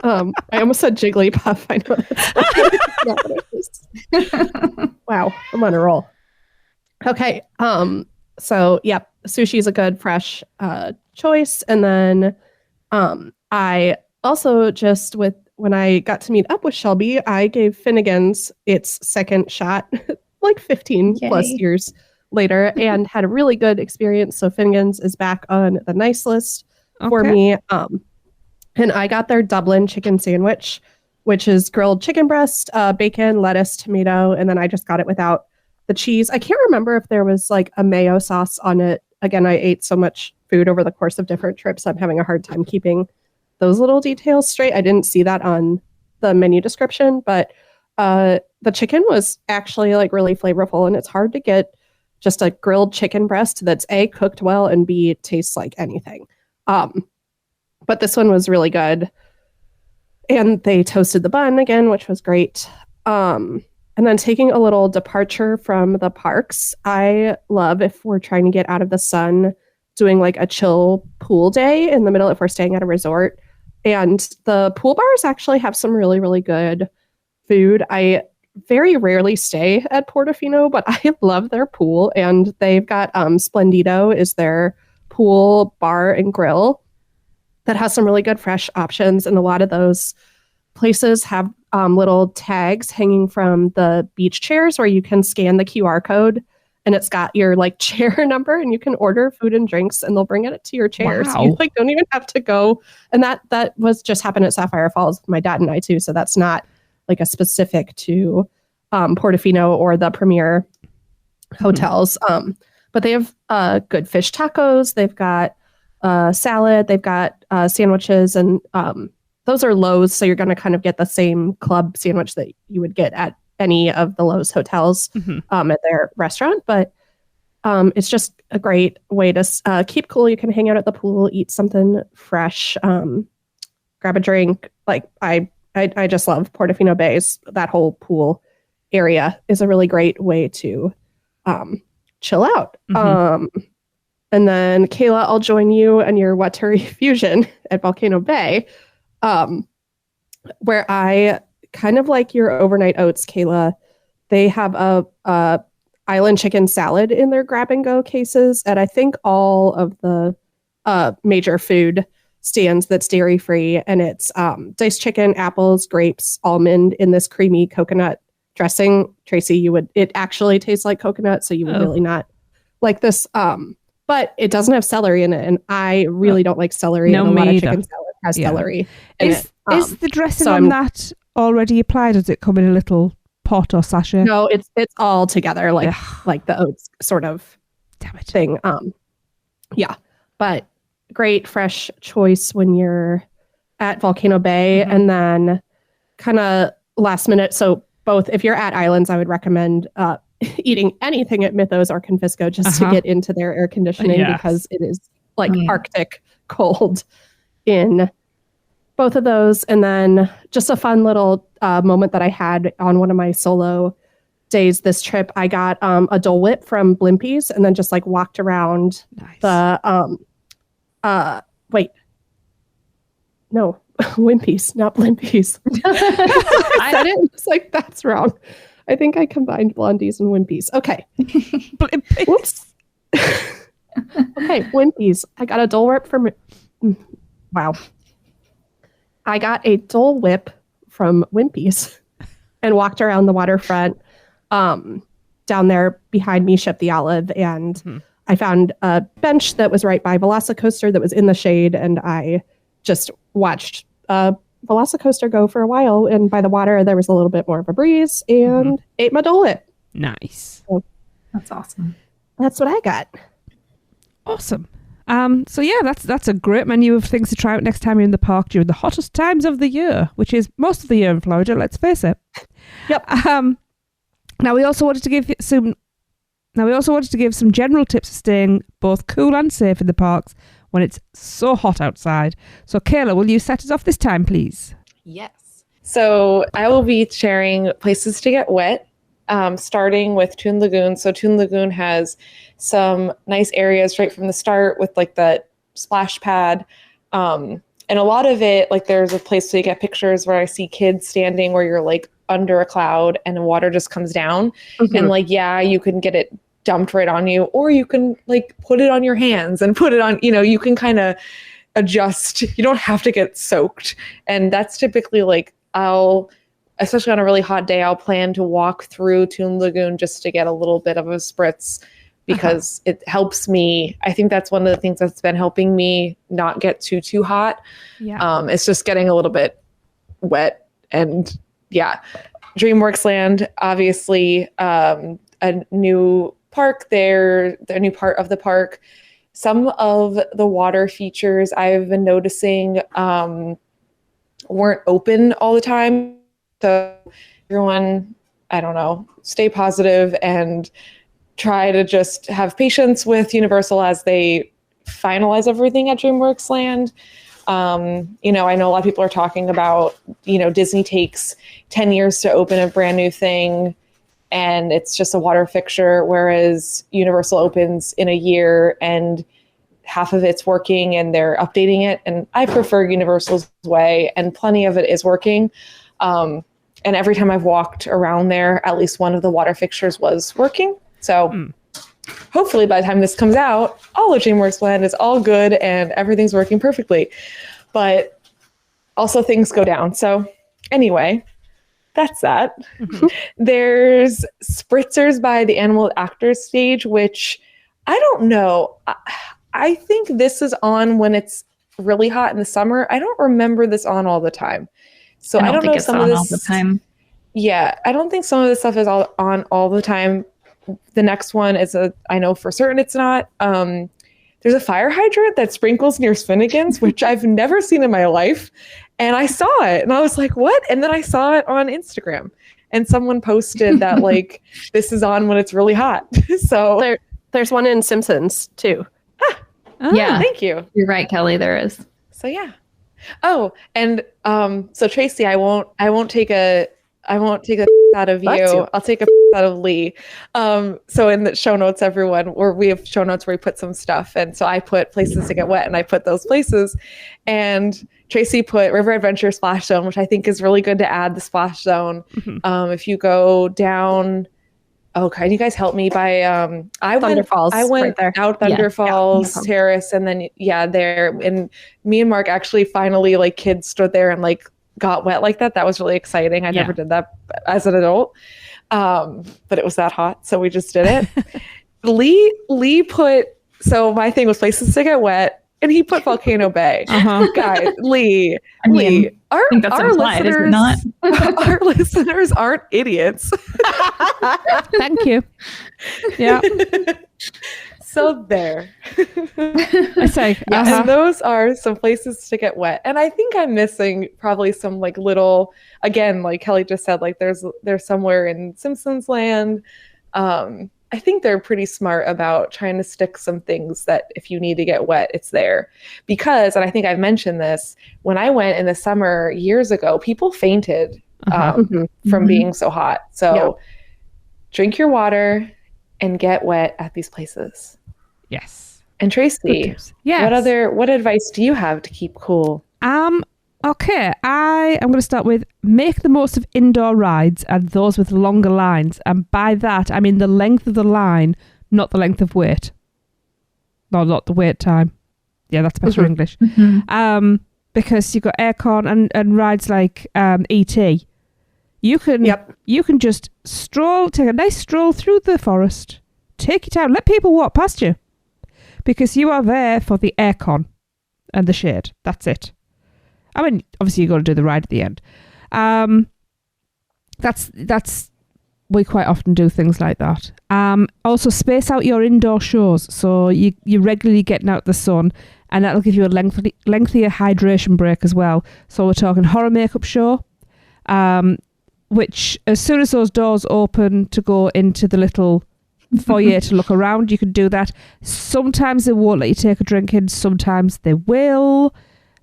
I almost said Jigglypuff. I know that's not what it is. Wow, I'm on a roll. Okay. So yep, sushi is a good fresh choice. And then I also just when I got to meet up with Shelby, I gave Finnegan's its second shot like 15 plus years later and had a really good experience. So Finnegan's is back on the nice list for me. And I got their Dublin chicken sandwich, which is grilled chicken breast, bacon, lettuce, tomato, and then I just got it without the cheese. I can't remember if there was like a mayo sauce on it. Again, I ate so much food over the course of different trips, I'm having a hard time keeping those little details straight. I didn't see that on the menu description, but the chicken was actually like really flavorful, and it's hard to get just a grilled chicken breast that's A, cooked well, and B, tastes like anything. But this one was really good. And they toasted the bun again, which was great. And then taking a little departure from the parks, I love, if we're trying to get out of the sun, doing like a chill pool day in the middle if we're staying at a resort. And the pool bars actually have some really, really good food. I very rarely stay at Portofino, but I love their pool. And they've got Splendido is their pool bar and grill that has some really good fresh options. And a lot of those places have little tags hanging from the beach chairs where you can scan the QR code and it's got your like chair number and you can order food and drinks and they'll bring it to your chair. Wow. So you like don't even have to go. And that was just happened at Sapphire Falls with my dad and I too. So that's not like a specific to Portofino or the Premier hotels. But they have good fish tacos. They've got salad. They've got sandwiches, and those are Lowe's, so you're going to kind of get the same club sandwich that you would get at any of the Lowe's hotels at their restaurant. But it's just a great way to keep cool. You can hang out at the pool, eat something fresh, grab a drink. Like I just love Portofino Bay's that whole pool area is a really great way to chill out. And then Kayla, I'll join you and your Waturi fusion at Volcano Bay, where I kind of like your overnight oats, Kayla. They have a island chicken salad in their grab and go cases, and I think all of the major food stands that's dairy free, and it's diced chicken, apples, grapes, almond in this creamy coconut dressing. Tracy, it actually tastes like coconut, so you would really not like this. But it doesn't have celery in it, and I really don't like celery. No, and a lot of me chicken salad has celery in it. Is the dressing on that already applied? Does it come in a little pot or sachet? No, it's all together, like the oats sort of thing. Yeah, but great fresh choice when you're at Volcano Bay, and then kind of last minute. So both, if you're at Islands, I would recommend eating anything at Mythos or Confisco just to get into their air conditioning because it is like Arctic cold in both of those. And then just a fun little moment that I had on one of my solo days this trip, I got a Dole Whip from Blimpies and then just like walked around the Wimpies, not Blimpies. I said it. It's like, that's wrong. I think I combined Blondies and Wimpies. Okay. Whoops. Okay, Wimpies. I got a Dole Whip from... Wow. I got a Dole Whip from Wimpies and walked around the waterfront down there behind me, Ship the Olive, and I found a bench that was right by Velocicoaster that was in the shade, and I just watched Velocicoaster go for a while, and by the water there was a little bit more of a breeze, and ate my Dole Whip. Nice. So, that's awesome. That's what I got. Awesome. So yeah, that's a great menu of things to try out next time you're in the park during the hottest times of the year, which is most of the year in Florida, let's face it. Yep. Now we also wanted to give some general tips for staying both cool and safe in the parks when it's so hot outside. So Kayla, will you set us off this time, please? Yes. So I will be sharing places to get wet, starting with Toon Lagoon. So Toon Lagoon has some nice areas right from the start with like the splash pad. And a lot of it, like there's a place where you get pictures where I see kids standing where you're like under a cloud and the water just comes down. And like, yeah, you can get it dumped right on you, or you can like put it on your hands and put it on, you can kind of adjust. You don't have to get soaked. And that's typically like, especially on a really hot day, I'll plan to walk through Toon Lagoon just to get a little bit of a spritz because it helps me. I think that's one of the things that's been helping me not get too hot. Yeah. It's just getting a little bit wet. And yeah, DreamWorks Land, obviously, a new park there, the new part of the park. Some of the water features I've been noticing weren't open all the time. So everyone, I don't know, stay positive and try to just have patience with Universal as they finalize everything at DreamWorks Land. I know a lot of people are talking about, Disney takes 10 years to open a brand new thing and it's just a water fixture, whereas Universal opens in a year and half of it's working and they're updating it. And I prefer Universal's way, and plenty of it is working. And every time I've walked around there, at least one of the water fixtures was working. So hopefully by the time this comes out, all of DreamWorks Land is all good and everything's working perfectly. But also things go down. So anyway, that's that. There's spritzers by the Animal Actors stage, which I don't know. I think this is on when it's really hot in the summer. I don't remember this on all the time. So I don't know if some of this all the time. Yeah, I don't think some of this stuff is on all the time. The next one is I know for certain it's not. There's a fire hydrant that sprinkles near Finnegan's, which I've never seen in my life. And I saw it and I was like, what? And then I saw it on Instagram and someone posted that like, this is on when it's really hot. So there's one in Simpsons too. Yeah. Thank you. You're right, Kelly. There is. So yeah. Oh, and so Tracy, I won't take a I won't take a out of you. I'll take a out of Lee. So in the show notes, everyone, or we have show notes where we put some stuff. And so I put places to get wet and I put those places. And Tracy put River Adventure Splash Zone, which I think is really good to add the splash zone. If you go down, can you guys help me by I went right there. Out Thunder Falls Terrace, and then there, and me and Mark actually finally, like, kids stood there and like got wet like that. That was really exciting. I never did that as an adult, but it was that hot, so we just did it. Lee put, so my thing was places to get wet, and he put Volcano Bay. Guys, Lee, our listeners, our listeners aren't idiots. Thank you. Yeah. So there. I say, and those are some places to get wet. And I think I'm missing probably some like little, again, like Kelly just said, like there's somewhere in Simpsons Land. I think they're pretty smart about trying to stick some things that if you need to get wet, it's there. Because, and I think I've mentioned this, when I went in the summer years ago, people fainted from being so hot. So drink your water and get wet at these places. Yes. And Tracy, what advice do you have to keep cool? Okay, I am going to start with make the most of indoor rides and those with longer lines. And by that, I mean the length of the line, not the length of wait. No, not the wait time. Yeah, that's better English. Because you've got aircon and rides like ET. You can just take a nice stroll through the forest, take your time, let people walk past you. Because you are there for the aircon and the shade. That's it. I mean, obviously you've got to do the ride at the end. That's we quite often do things like that. Also, space out your indoor shows so you're regularly getting out the sun, and that'll give you a lengthier hydration break as well. So we're talking horror makeup show, which as soon as those doors open to go into the little foyer to look around, you can do that. Sometimes they won't let you take a drink in, sometimes they will.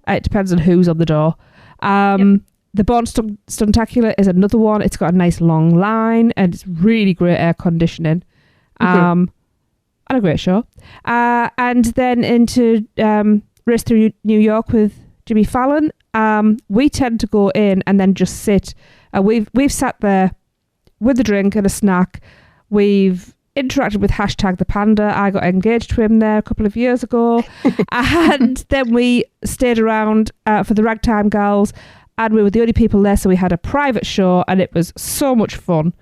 It depends on who's on the door. The Born Stuntacular is another one. It's got a nice long line and it's really great air conditioning. And a great show. And then into Race Through New York with Jimmy Fallon. We tend to go in and then just sit. We've sat there with a drink and a snack. We've interacted with #ThePanda. I got engaged to him there a couple of years ago. And then we stayed around for the Ragtime Gals, and we were the only people there, so we had a private show, and it was so much fun.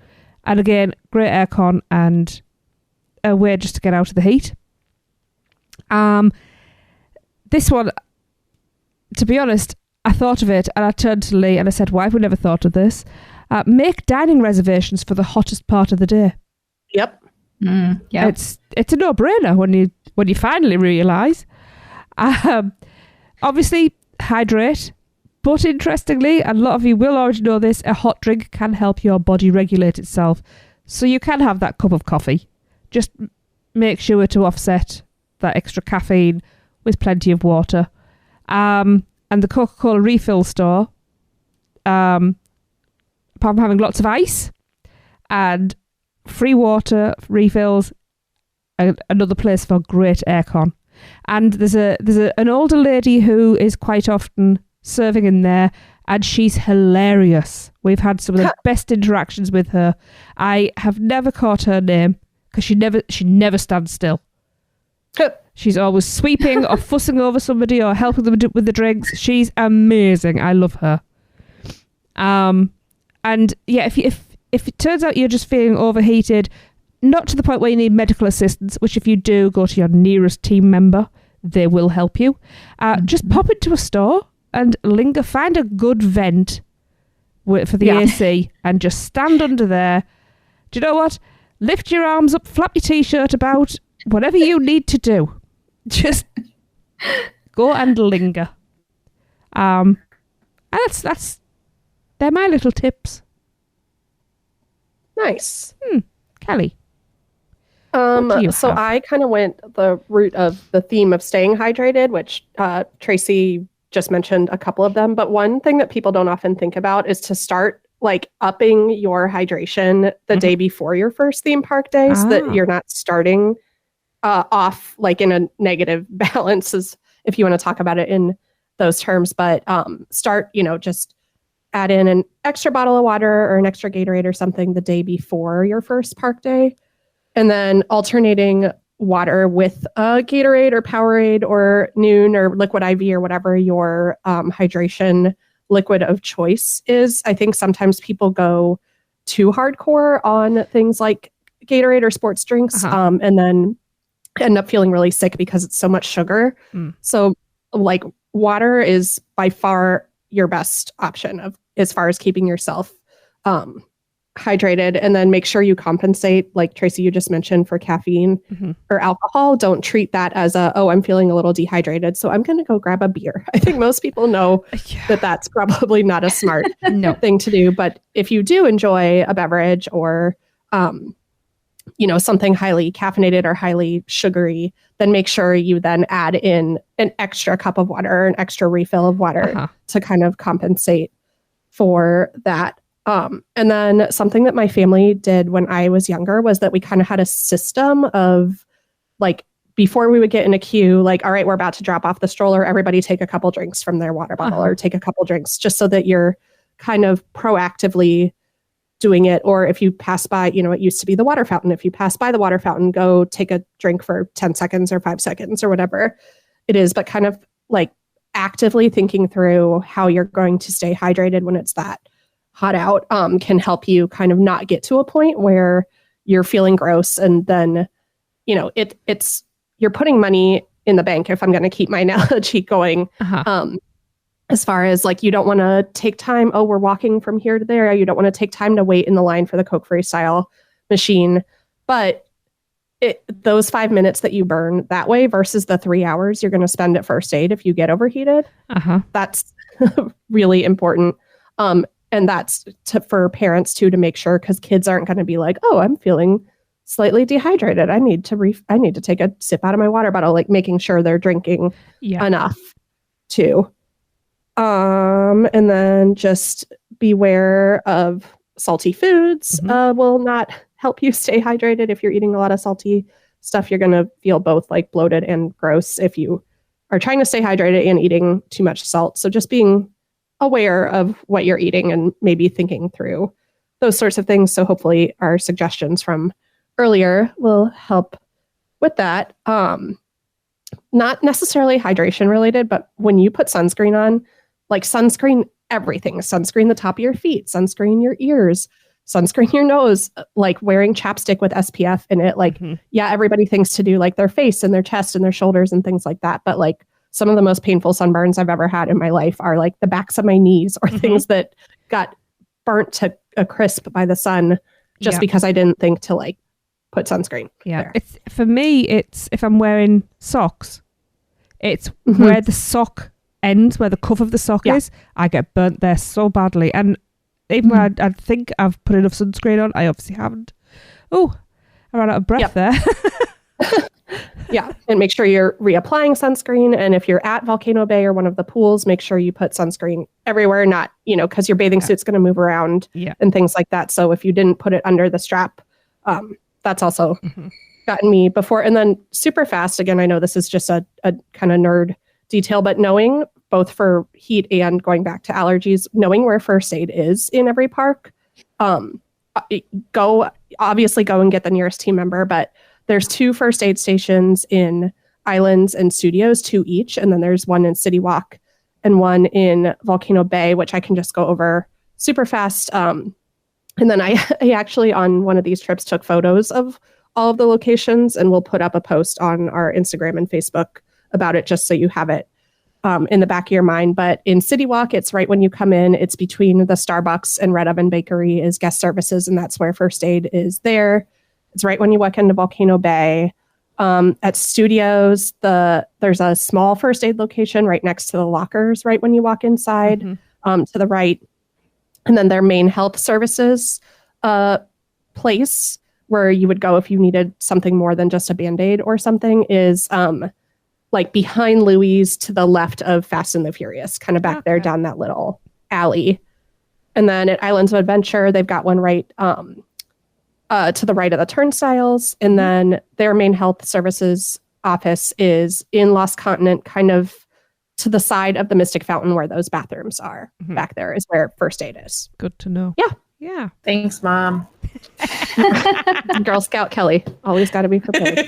And again, great aircon and a way just to get out of the heat. This one, to be honest, I thought of it, and I turned to Lee and I said, why have we never thought of this? Make dining reservations for the hottest part of the day. Yep. It's a no-brainer when you finally realise. Obviously, hydrate. But interestingly, and a lot of you will already know this, a hot drink can help your body regulate itself. So you can have that cup of coffee. Just make sure to offset that extra caffeine with plenty of water. And the Coca-Cola refill store, apart from having lots of ice and free water refills, another place for great aircon. And there's an older lady who is quite often serving in there, and she's hilarious. We've had some of the best interactions with her. I have never caught her name because she never stands still. She's always sweeping or fussing over somebody or helping them with the drinks. She's amazing. I love her. And yeah, if it turns out you're just feeling overheated, not to the point where you need medical assistance, which if you do, go to your nearest team member. They will help you. Just pop into a store and linger. Find a good vent for the AC and just stand under there. Do you know what? Lift your arms up, flap your t-shirt about, whatever you need to do. Just go and linger. And they're my little tips. Nice. Kelly. So I kind of went the route of the theme of staying hydrated, which Tracy just mentioned a couple of them. But one thing that people don't often think about is to start like upping your hydration the day before your first theme park day so that you're not starting off like in a negative balance, is if you want to talk about it in those terms. But start, just add in an extra bottle of water or an extra Gatorade or something the day before your first park day. And then alternating water with Gatorade or Powerade or Noon or Liquid IV or whatever your hydration liquid of choice is. I think sometimes people go too hardcore on things like Gatorade or sports drinks and then end up feeling really sick because it's so much sugar. So like water is by far your best option as far as keeping yourself hydrated, and then make sure you compensate, like Tracy, you just mentioned, for caffeine or alcohol. Don't treat that as I'm feeling a little dehydrated, so I'm going to go grab a beer. I think most people know that that's probably not a smart thing to do. But if you do enjoy a beverage or, something highly caffeinated or highly sugary, then make sure you then add in an extra cup of water, an extra refill of water to kind of compensate for that. And then something that my family did when I was younger was that we kind of had a system of like, before we would get in a queue, like, all right, we're about to drop off the stroller, everybody take a couple drinks from their water bottle or take a couple drinks, just so that you're kind of proactively doing it. Or if you pass by, it used to be the water fountain. If you pass by the water fountain, go take a drink for 10 seconds or 5 seconds or whatever it is, but kind of like actively thinking through how you're going to stay hydrated when it's that hot out can help you kind of not get to a point where you're feeling gross. And then, it's you're putting money in the bank, if I'm going to keep my analogy going. As far as like, you don't want to take time. Oh, we're walking from here to there. You don't want to take time to wait in the line for the Coke Freestyle machine. But those 5 minutes that you burn that way versus the 3 hours you're going to spend at first aid if you get overheated, that's really important. And that's for parents too, to make sure, because kids aren't going to be like, oh, I'm feeling slightly dehydrated, I need to take a sip out of my water bottle, like making sure they're drinking enough too. And then just beware of salty foods. Will not help you stay hydrated. If you're eating a lot of salty stuff, you're going to feel both like bloated and gross if you are trying to stay hydrated and eating too much salt. So just being aware of what you're eating and maybe thinking through those sorts of things. So hopefully our suggestions from earlier will help with that. Not necessarily hydration related, but when you put sunscreen on, like sunscreen everything, sunscreen the top of your feet, sunscreen your ears, sunscreen your nose, like wearing chapstick with SPF in it. Like, everybody thinks to do like their face and their chest and their shoulders and things like that. But like some of the most painful sunburns I've ever had in my life are like the backs of my knees or things that got burnt to a crisp by the sun just because I didn't think to like put sunscreen. There. It's for me, it's if I'm wearing socks, it's where the sock ends, where the cuff of the sock is, I get burnt there so badly. And even when I think I've put enough sunscreen on, I obviously haven't. Oh, I ran out of breath there. And make sure you're reapplying sunscreen. And if you're at Volcano Bay or one of the pools, make sure you put sunscreen everywhere, not, because your bathing suit's going to move around and things like that. So if you didn't put it under the strap, that's also gotten me before. And then super fast, again, I know this is just a kind of nerd detail, but knowing both for heat and going back to allergies, knowing where first aid is in every park, go and get the nearest team member, but there's 2 first aid stations in Islands and Studios, 2 each. And then there's one in City Walk and one in Volcano Bay, which I can just go over super fast. And then I actually on one of these trips took photos of all of the locations, and we'll put up a post on our Instagram and Facebook about it, just so you have it in the back of your mind. But in City Walk, it's right when you come in. It's between the Starbucks and Red Oven Bakery is guest services, and that's where first aid is there. It's right when you walk into Volcano Bay. At Studios, there's a small first aid location right next to the lockers, right when you walk inside, to the right. And then their main health services place where you would go if you needed something more than just a Band-Aid or something is like behind Louis to the left of Fast and the Furious, kind of back there down that little alley. And then at Islands of Adventure, they've got one right to the right of the turnstiles. And then their main health services office is in Lost Continent, kind of to the side of the Mystic Fountain where those bathrooms are. Back there is where first aid is. Good to know. Yeah. Yeah. Thanks, Mom. Girl Scout Kelly. Always got to be prepared.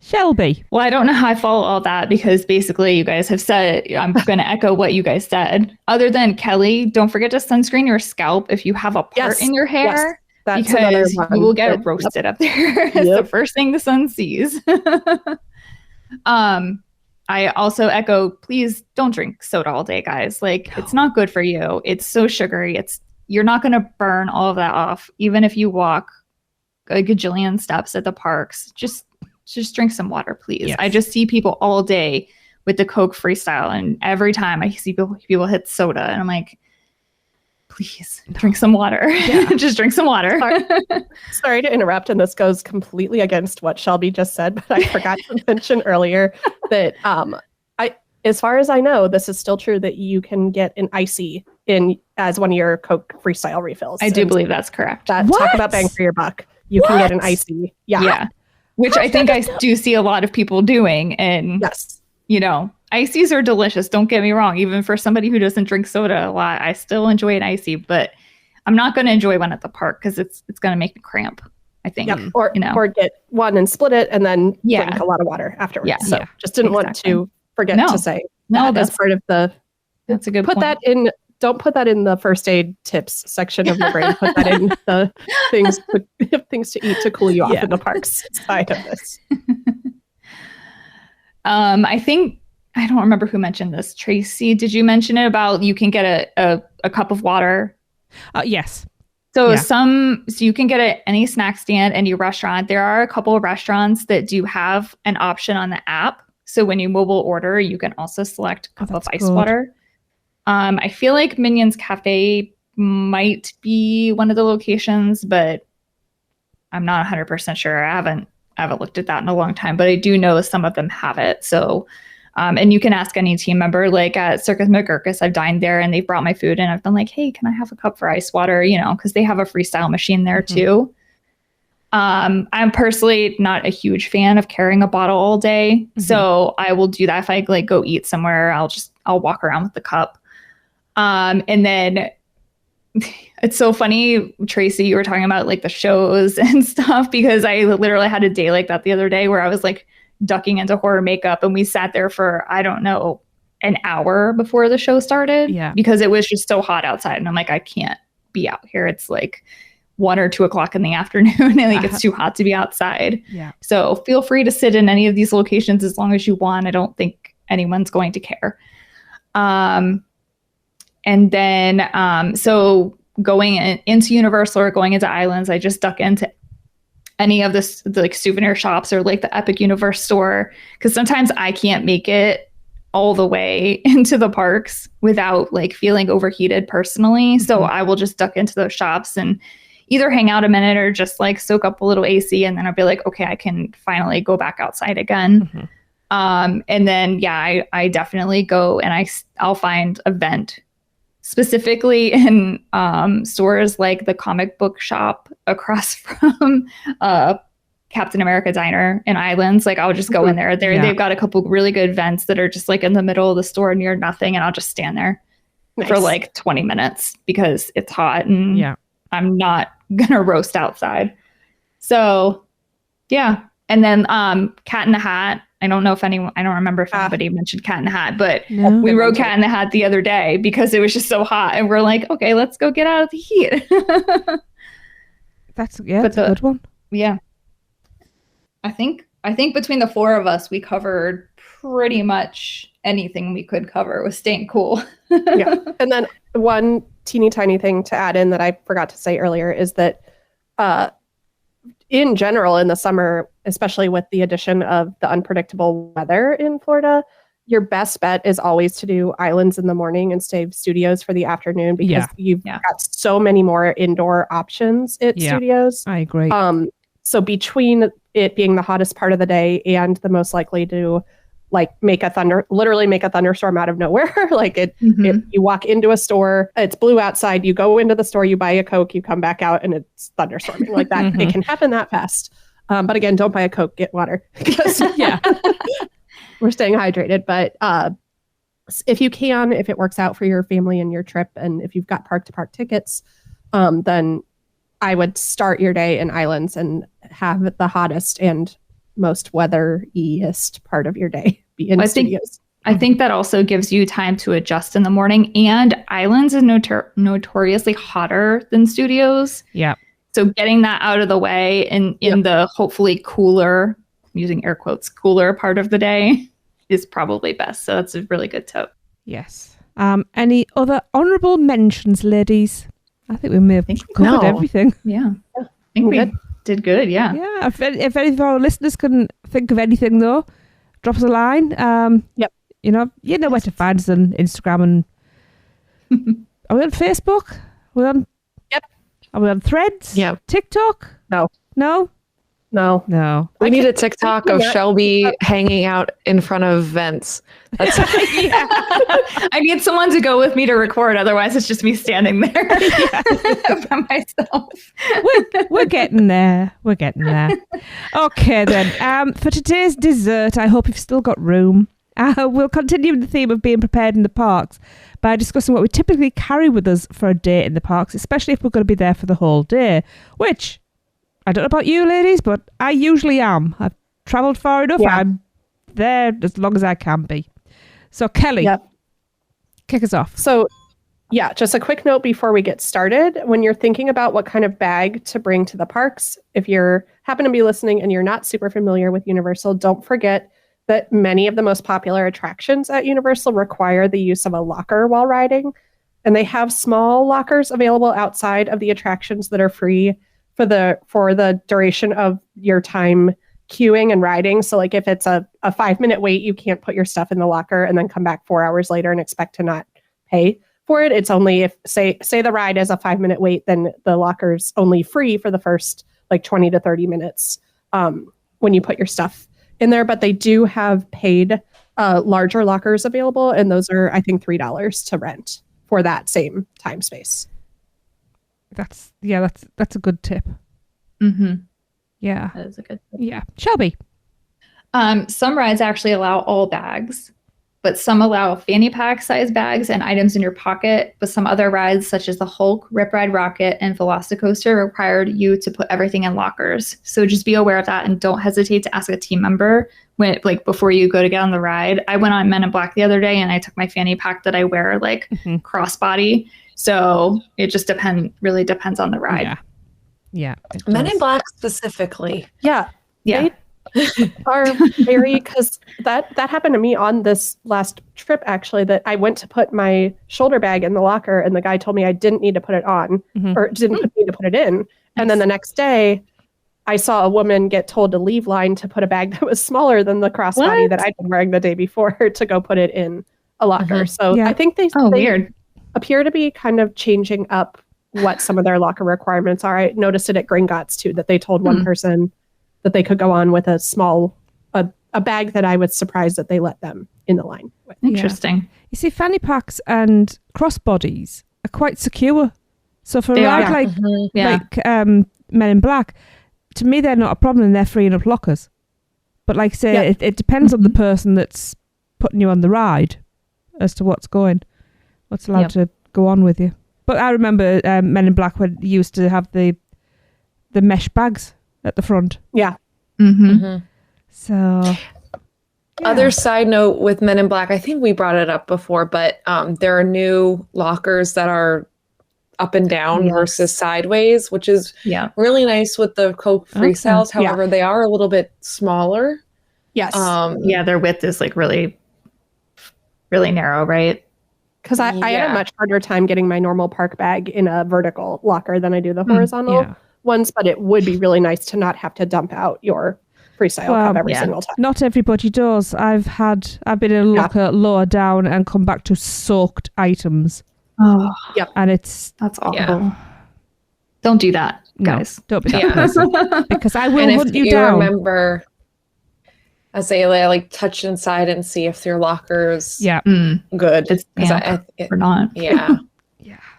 Shelby. Well, I don't know how I follow all that because basically you guys have said, I'm going to echo what you guys said. Other than Kelly, don't forget to sunscreen your scalp if you have a part in your hair. That's because you will get that, roasted up there. It's the first thing the sun sees. I also echo, please don't drink soda all day, guys. Like, it's not good for you. It's so sugary. You're not going to burn all of that off, even if you walk a gajillion steps at the parks. Just drink some water, please. Yes. I just see people all day with the Coke freestyle, and every time I see people hit soda, and I'm like, please drink some water. Yeah. Just drink some water. Sorry to interrupt, and this goes completely against what Shelby just said, but I forgot to mention earlier that as far as I know, this is still true that you can get an icy in as one of your Coke freestyle refills. I do believe that's correct. Talk about bang for your buck. You can get an icy. Yeah. Which I think I do see a lot of people doing. And yes, ices are delicious. Don't get me wrong. Even for somebody who doesn't drink soda a lot, I still enjoy an icy, but I'm not going to enjoy one at the park because it's going to make me cramp, I think. Yep. Or get one and split it and then drink a lot of water afterwards. Yeah. So just didn't want to forget to say that's part of that's a good put point. that in. Don't put that in the first aid tips section of your brain. Put that in the things to eat to cool you off in the parks side of this. I think, I don't remember who mentioned this. Tracy, did you mention it about you can get a cup of water? Yes. So you can get it at any snack stand, any restaurant. There are a couple of restaurants that do have an option on the app. So when you mobile order, you can also select a cup of ice water. I feel like Minions Cafe might be one of the locations, but I'm not 100% sure. I haven't looked at that in a long time, but I do know some of them have it. So, and you can ask any team member, like at Circus McGurkus, I've dined there and they've brought my food and I've been like, hey, can I have a cup for ice water? Because they have a freestyle machine there too. I'm personally not a huge fan of carrying a bottle all day. So I will do that. If I go eat somewhere, I'll walk around with the cup. And then it's so funny, Tracy, you were talking about the shows and stuff, because I literally had a day like that the other day where I was ducking into horror makeup and we sat there for, I don't know, an hour before the show started because it was just so hot outside. And I'm like, I can't be out here. It's 1 or 2 o'clock in the afternoon and it's too hot to be outside. Yeah. So feel free to sit in any of these locations as long as you want. I don't think anyone's going to care. And then, so going into Universal or going into Islands, I just duck into any of the souvenir shops or the Epic Universe store. Cause sometimes I can't make it all the way into the parks without feeling overheated personally. So I will just duck into those shops and either hang out a minute or just soak up a little AC. And then I'll be like, okay, I can finally go back outside again. And then, I definitely go and I'll find a vent specifically in stores like the comic book shop across from Captain America Diner in Islands. I'll just go in there. They've got a couple really good vents that are just in the middle of the store near nothing. And I'll just stand there for 20 minutes because it's hot and I'm not going to roast outside. So yeah. And then Cat in the Hat. I don't remember if anybody mentioned Cat in the Hat, but we rode Cat in the Hat the other day because it was just so hot and we're like, okay, let's go get out of the heat. That's a good one. Yeah. I think between the four of us, we covered pretty much anything we could cover with staying cool. Yeah. And then one teeny tiny thing to add in that I forgot to say earlier is that in general, in the summer, especially with the addition of the unpredictable weather in Florida, your best bet is always to do Islands in the morning and stay studios for the afternoon because you've got so many more indoor options at studios. I agree. So between it being the hottest part of the day and the most likely to like literally make a thunderstorm out of nowhere. Like you walk into a store, it's blue outside, you go into the store, you buy a Coke, you come back out and it's thunderstorming like that. It can happen that fast. But again, don't buy a Coke, get water. Because we're staying hydrated. But if you can, if it works out for your family and your trip, and if you've got park to park tickets, then I would start your day in Islands and have the hottest and most weather-iest part of your day be in studios. I think that also gives you time to adjust in the morning, and Islands is notoriously hotter than studios. Yeah. So getting that out of the way in the hopefully cooler, I'm using air quotes, cooler part of the day is probably best. So that's a really good tip. Yes. Any other honourable mentions, ladies? I think we may have covered everything. Yeah. I think we did good. Yeah. Yeah. If any of our listeners can think of anything, though, drop us a line. You know where to find us on Instagram and are we on Facebook? Are we on? Yep. Are we on Threads? Yeah. TikTok? No. We need a TikTok of Shelby hanging out in front of vents. That's I need someone to go with me to record. Otherwise, it's just me standing there by myself. We're getting there. Okay, then. For today's dessert, I hope you've still got room. We'll continue the theme of being prepared in the parks by discussing what we typically carry with us for a day in the parks, especially if we're going to be there for the whole day, which... I don't know about you ladies, but I usually am. I've travelled far enough. Yeah. I'm there as long as I can be. So Kelly, kick us off. So just a quick note before we get started. When you're thinking about what kind of bag to bring to the parks, if you're happen to be listening and you're not super familiar with Universal, don't forget that many of the most popular attractions at Universal require the use of a locker while riding. And they have small lockers available outside of the attractions that are free for the duration of your time queuing and riding. So like if it's a 5-minute wait, you can't put your stuff in the locker and then come back 4 hours later and expect to not pay for it. It's only if say the ride is a 5-minute wait, then the locker's only free for the first like 20 to 30 minutes when you put your stuff in there. But they do have paid larger lockers available, and those are I think $3 to rent for that same time space. That's a good tip. Mm-hmm. Yeah. That is a good tip. Yeah. Shelby. Some rides actually allow all bags, but some allow fanny pack size bags and items in your pocket. But some other rides, such as the Hulk, Rip Ride Rocket, and Velocicoaster, required you to put everything in lockers. So just be aware of that and don't hesitate to ask a team member before you go to get on the ride. I went on Men in Black the other day and I took my fanny pack that I wear crossbody. So it just really depends on the ride. Yeah. Men in Black specifically. Yeah. They are very, because that happened to me on this last trip, actually, that I went to put my shoulder bag in the locker and the guy told me I didn't need to put it on or didn't need to put it in. Nice. And then the next day I saw a woman get told to leave line to put a bag that was smaller than the crossbody that I'd been wearing the day before to go put it in a locker. So I think they weird. Appear to be kind of changing up what some of their locker requirements are. I noticed it at Gringotts too, that they told one person that they could go on with a small, a bag that I was surprised that they let them in the line with. Interesting. Yeah. You see, fanny packs and crossbodies are quite secure. So for a ride like Men in Black, to me, they're not a problem and they're freeing up lockers. But like I say, it depends on the person that's putting you on the ride as to what's allowed to go on with you. But I remember Men in Black when you used to have the mesh bags at the front. Yeah. So other side note with Men in Black, I think we brought it up before, but there are new lockers that are up and down versus sideways, which is really nice with the Coke freestyles. However, they are a little bit smaller. Yes. Their width is like really, really narrow, right? Because I had a much harder time getting my normal park bag in a vertical locker than I do the horizontal ones, but it would be really nice to not have to dump out your freestyle cup every single time. Not everybody does. I've been in a locker lower down and come back to soaked items. Oh, and that's awful. Yeah. Don't do that, guys. Don't be that person, because I will hunt you down. Azalea, like touch inside and see if your locker's good. It's or not. Yeah.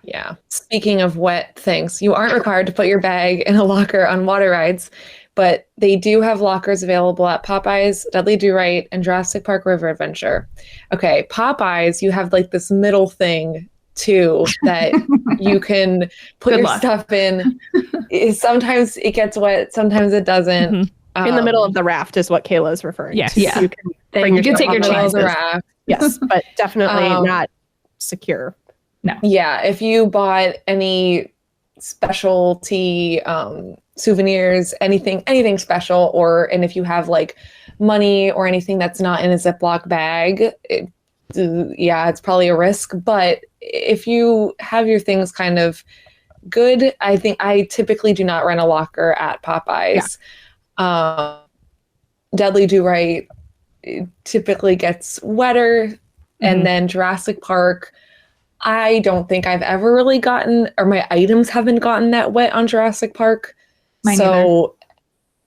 Yeah. Speaking of wet things, you aren't required to put your bag in a locker on water rides, but they do have lockers available at Popeyes, Dudley Do Right, and Jurassic Park River Adventure. Okay, Popeyes, you have like this middle thing too that you can put your stuff in. Sometimes it gets wet, sometimes it doesn't. In the middle of the raft is what Kayla is referring to. Yeah. You can take your chances. Raft. Yes, but definitely not secure. No. Yeah, if you bought any specialty souvenirs, anything special, and if you have like money or anything that's not in a Ziploc bag, it's probably a risk. But if you have your things kind of good, I think I typically do not rent a locker at Popeyes. Dudley Do Right typically gets wetter, and then Jurassic Park, I don't think I've ever really gotten, or my items haven't gotten that wet on Jurassic Park. Mine so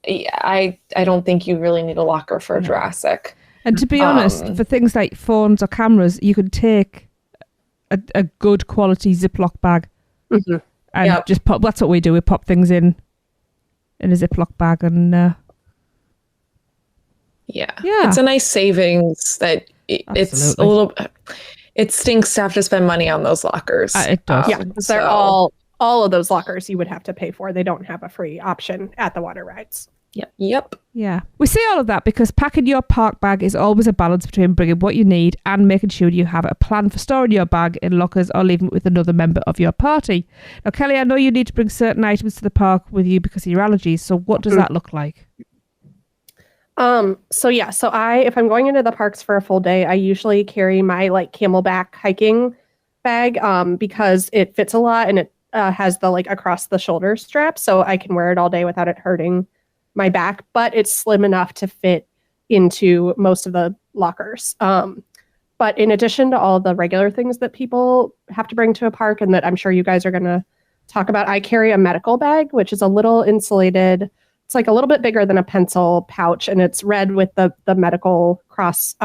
yeah, I don't think you really need a locker for Jurassic. And to be honest, for things like phones or cameras, you could take a good quality Ziploc bag and just pop. That's what we do. We pop things in a Ziploc bag, and it's a nice savings. That it's a little. It stinks to have to spend money on those lockers. It does. They're all of those lockers you would have to pay for. They don't have a free option at the water rides. Yep. Yeah. We say all of that because packing your park bag is always a balance between bringing what you need and making sure you have a plan for storing your bag in lockers or leaving it with another member of your party. Now, Kelly, I know you need to bring certain items to the park with you because of your allergies. So what does that look like? So if I'm going into the parks for a full day, I usually carry my like Camelback hiking bag because it fits a lot and it has the like across the shoulder strap, so I can wear it all day without it hurting my back, but it's slim enough to fit into most of the lockers. But in addition to all the regular things that people have to bring to a park and that I'm sure you guys are going to talk about, I carry a medical bag, which is a little insulated. It's like a little bit bigger than a pencil pouch, and it's red with the medical cross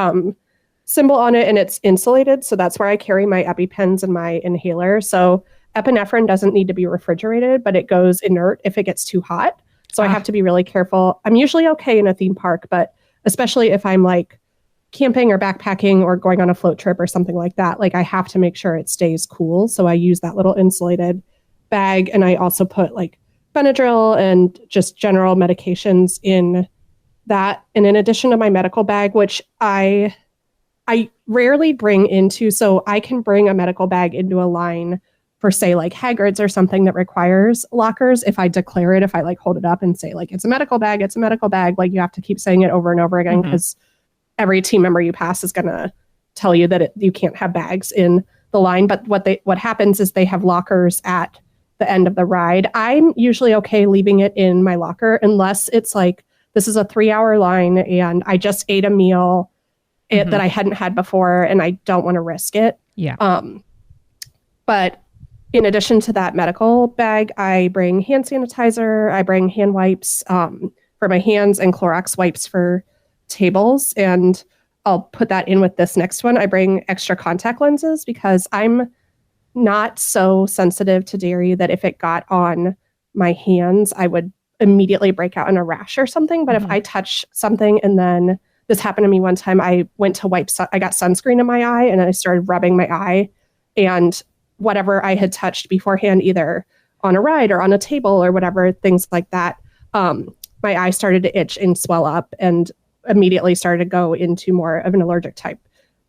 symbol on it, and it's insulated. So that's where I carry my EpiPens and my inhaler. So epinephrine doesn't need to be refrigerated, but it goes inert if it gets too hot. So I have to be really careful. I'm usually okay in a theme park, but especially if I'm like camping or backpacking or going on a float trip or something like that, like I have to make sure it stays cool. So I use that little insulated bag, and I also put like Benadryl and just general medications in that. And in addition to my medical bag, which I rarely bring into, so I can bring a medical bag into a line for say like Hagrid's or something that requires lockers. If I declare it, if I like hold it up and say like, it's a medical bag, like you have to keep saying it over and over again because every team member you pass is going to tell you that you can't have bags in the line. But what happens is they have lockers at the end of the ride. I'm usually okay leaving it in my locker unless it's like, this is a 3-hour line and I just ate a meal that I hadn't had before and I don't want to risk it. Yeah. But in addition to that medical bag, I bring hand sanitizer, I bring hand wipes for my hands and Clorox wipes for tables. And I'll put that in with this next one. I bring extra contact lenses because I'm not so sensitive to dairy that if it got on my hands, I would immediately break out in a rash or something. But if I touch something, and then this happened to me one time, I went to wipe, I got sunscreen in my eye and I started rubbing my eye, and whatever I had touched beforehand, either on a ride or on a table or whatever, things like that, my eye started to itch and swell up and immediately started to go into more of an allergic type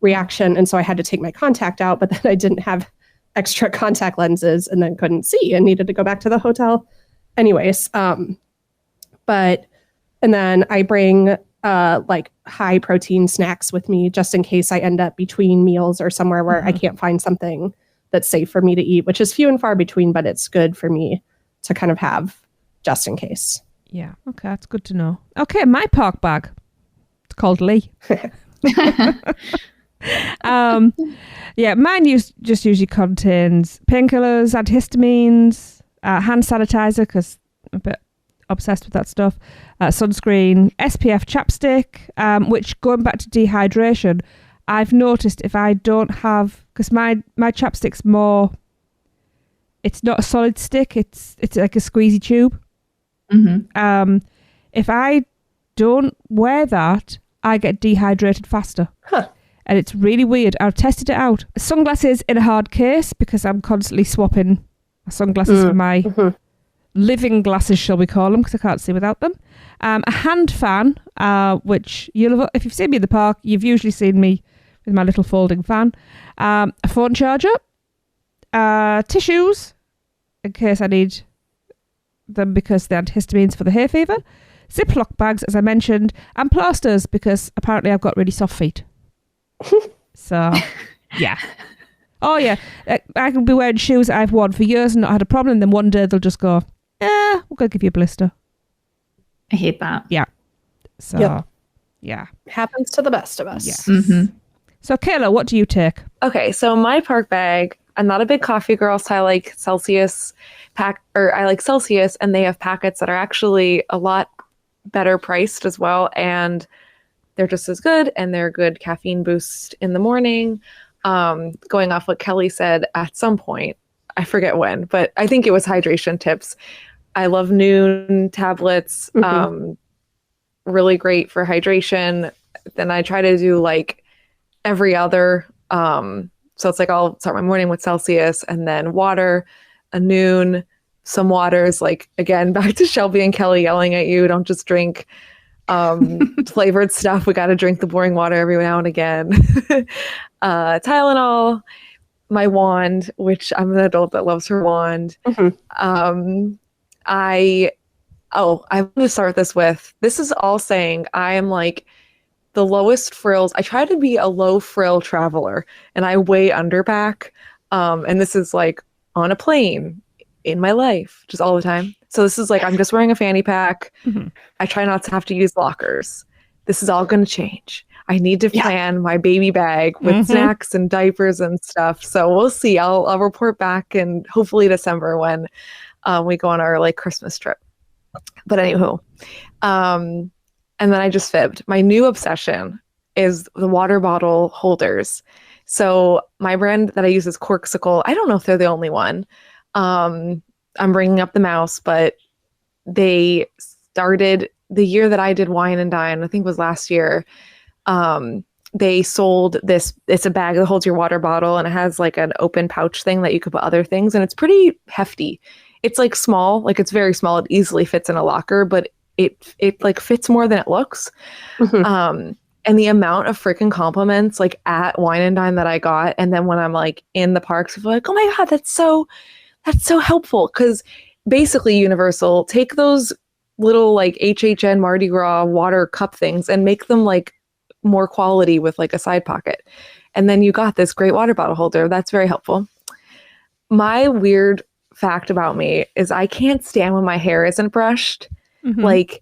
reaction. And so I had to take my contact out, but then I didn't have extra contact lenses and then couldn't see and needed to go back to the hotel anyways. And then I bring like high protein snacks with me just in case I end up between meals or somewhere where I can't find something that's safe for me to eat, which is few and far between, but it's good for me to kind of have just in case. Yeah. Okay. That's good to know. Okay. My park bag. It's called Lee. Mine just usually contains painkillers, antihistamines, hand sanitizer, because I'm a bit obsessed with that stuff. Sunscreen, SPF chapstick, which, going back to dehydration, I've noticed if I don't have, because my chapstick's more, it's not a solid stick, it's like a squeezy tube. Mm-hmm. If I don't wear that, I get dehydrated faster. Huh. And it's really weird. I've tested it out. Sunglasses in a hard case because I'm constantly swapping my sunglasses for my living glasses, shall we call them, because I can't see without them. A hand fan, which if you've seen me in the park, you've usually seen me with my little folding fan. A phone charger, tissues, in case I need them because they're antihistamines for the hay fever, Ziploc bags, as I mentioned, and plasters because apparently I've got really soft feet. So, yeah. Oh, yeah. I can be wearing shoes that I've worn for years and not had a problem. Then one day they'll just go, we're going to give you a blister. I hate that. Yeah. So, yeah. Happens to the best of us. Yes. Mm-hmm. So, Kayla, what do you take? Okay, so my park bag, I'm not a big coffee girl, so I like Celsius I like Celsius, and they have packets that are actually a lot better priced as well, and they're just as good, and they're a good caffeine boost in the morning. Going off what Kelly said at some point, I forget when, but I think it was hydration tips. I love Noon tablets, really great for hydration. Then I try to do like every other, so it's like I'll start my morning with Celsius and then water, a Noon, some waters, like again, back to Shelby and Kelly yelling at you, don't just drink flavored stuff. We got to drink the boring water every now and again. Tylenol, my wand, which I'm an adult that loves her wand. I'm going to start this is all saying I am like the lowest frills. I try to be a low frill traveler, and I way underpack. And this is like on a plane, in my life, just all the time. So this is like, I'm just wearing a fanny pack. I try not to have to use lockers. This is all going to change. I need to plan my baby bag with snacks and diapers and stuff. So we'll see. I'll report back in hopefully December when we go on our like Christmas trip. But anywho, and then I just fibbed. My new obsession is the water bottle holders. So my brand that I use is Corksicle. I don't know if they're the only one. I'm bringing up the mouse, but they started the year that I did Wine and Dine, I think it was last year. They sold this, it's a bag that holds your water bottle, and it has like an open pouch thing that you could put other things, and it's pretty hefty. It's like small, like it's very small. It easily fits in a locker, but it like fits more than it looks. And the amount of freaking compliments like at Wine and Dine that I got, and then when I'm like in the parks, people are like, oh my God, that's so helpful. Because basically Universal, take those little like HHN Mardi Gras water cup things and make them like more quality with like a side pocket. And then you got this great water bottle holder. That's very helpful. My weird fact about me is I can't stand when my hair isn't brushed. Like,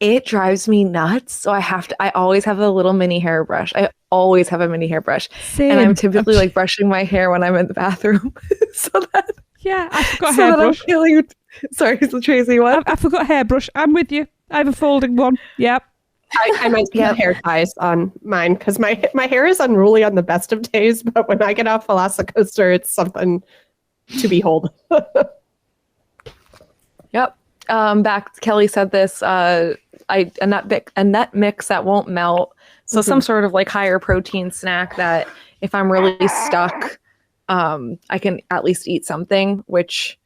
it drives me nuts. So I always have a little mini hairbrush. I always have a mini hairbrush. Same. And I'm typically like brushing my hair when I'm in the bathroom. I forgot hairbrush. Sorry, Tracy, what? I forgot hairbrush. I'm with you. I have a folding one. Yep. I might get hair ties on mine because my hair is unruly on the best of days, but when I get off Velocicoaster, it's something to behold. Yep. Back, Kelly said this, a nut mix that won't melt. So some sort of like higher protein snack that if I'm really stuck, I can at least eat something, which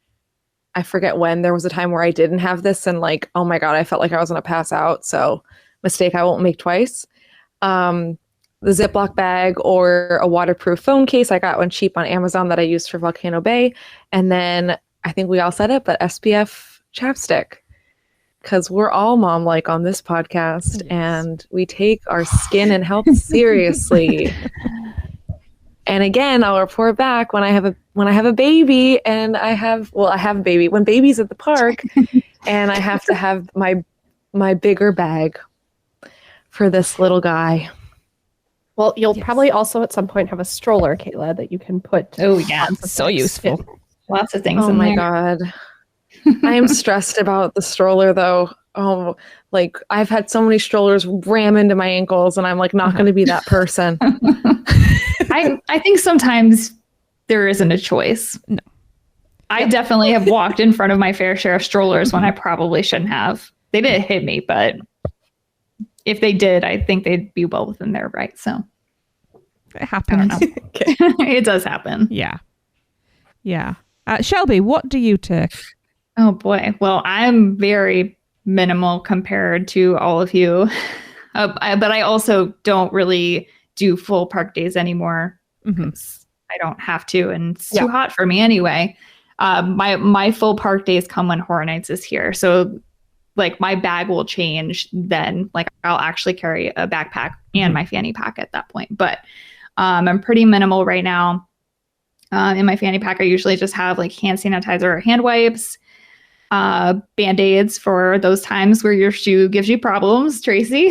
I forget when there was a time where I didn't have this and like, oh my God, I felt like I was going to pass out. So mistake I won't make twice. The Ziploc bag or a waterproof phone case. I got one cheap on Amazon that I used for Volcano Bay. And then I think we all said it, but SPF chapstick, because we're all mom-like on this podcast, and we take our skin and health seriously. And again, I'll report back when I have a baby, and I have a baby when baby's at the park, and I have to have my bigger bag for this little guy. Well, you'll probably also at some point have a stroller, Kayla, that you can put. Oh yeah, so useful. Lots of things. Oh my God. I am stressed about the stroller though. Oh, like I've had so many strollers ram into my ankles, and I'm like not going to be that person. I think sometimes there isn't a choice. No. I definitely have walked in front of my fair share of strollers when I probably shouldn't have. They didn't hit me, but if they did, I think they'd be well within their right. So it happens. Okay. It does happen. Yeah. Yeah. Shelby, what do you take? Oh boy. Well, I'm very minimal compared to all of you, but I also don't really do full park days anymore. I don't have to, and it's too hot for me anyway. My full park days come when Horror Nights is here. So like my bag will change then. Like I'll actually carry a backpack and my fanny pack at that point. But I'm pretty minimal right now. In my fanny pack, I usually just have like hand sanitizer or hand wipes, Band-Aids for those times where your shoe gives you problems, Tracy.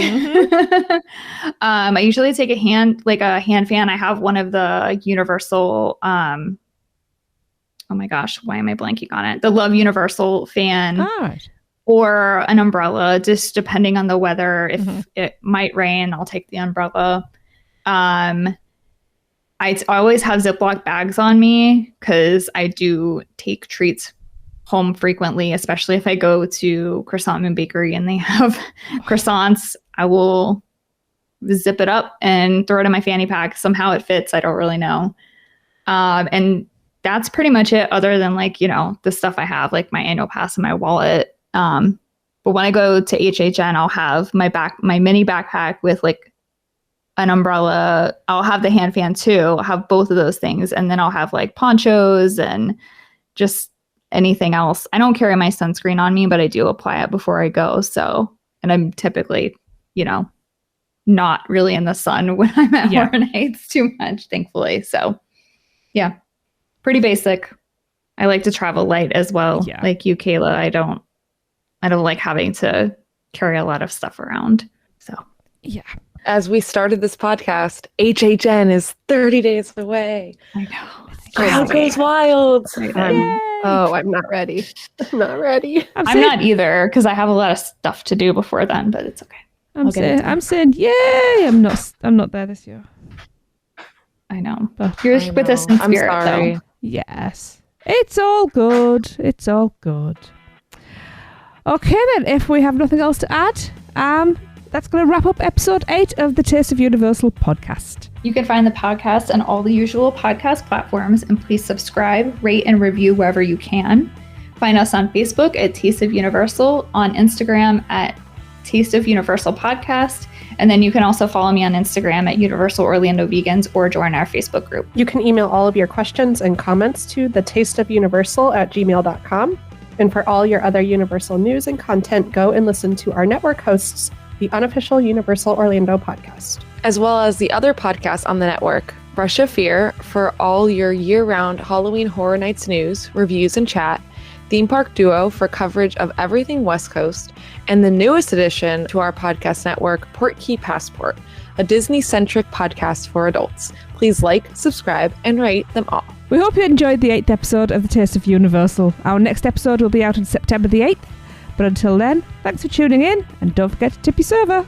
I usually take a hand fan. I have one of the universal, oh my gosh, why am I blanking on it? The Love Universal fan. Or an umbrella, just depending on the weather. If it might rain, I'll take the umbrella. I always have Ziploc bags on me because I do take treats home frequently, especially if I go to Croissant Moon Bakery and they have croissants. I will zip it up and throw it in my fanny pack. Somehow it fits. I don't really know. And that's pretty much it, other than like, you know, the stuff I have, like my annual pass and my wallet. But when I go to HHN, I'll have my mini backpack with like an umbrella. I'll have the hand fan too. I'll have both of those things. And then I'll have like ponchos and just anything else. I don't carry my sunscreen on me, but I do apply it before I go. So, and I'm typically, you know, not really in the sun when I'm at Horror Nights too much, thankfully. So yeah, pretty basic. I like to travel light as well. Yeah. Like you, Kayla, I don't like having to carry a lot of stuff around. So yeah. As we started this podcast, HHN is 30 days away. I know. Crowd goes wild. I'm not ready. I'm not ready. I'm not either because I have a lot of stuff to do before then, but it's okay. I'm saying, yay! I'm not there this year. I know, but you're with us in spirit, I'm sorry. though. Yes, it's all good. It's all good. Okay then, if we have nothing else to add, that's going to wrap up episode 8 of the Taste of Universal podcast. You can find the podcast on all the usual podcast platforms, and please subscribe, rate, and review wherever you can. Find us on Facebook at Taste of Universal, on Instagram at Taste of Universal Podcast, and then you can also follow me on Instagram at Universal Orlando Vegans or join our Facebook group. You can email all of your questions and comments to thetasteofuniversal@gmail.com. And for all your other Universal news and content, go and listen to our network hosts, the unofficial Universal Orlando podcast, as well as the other podcasts on the network, Brush of Fear for all your year-round Halloween Horror Nights news, reviews, and chat, Theme Park Duo for coverage of everything West Coast, and the newest addition to our podcast network, Port Key Passport, a Disney-centric podcast for adults. Please like, subscribe, and rate them all. We hope you enjoyed the 8th episode of The Taste of Universal. Our next episode will be out on September the 8th. But until then, thanks for tuning in, and don't forget to tip your server.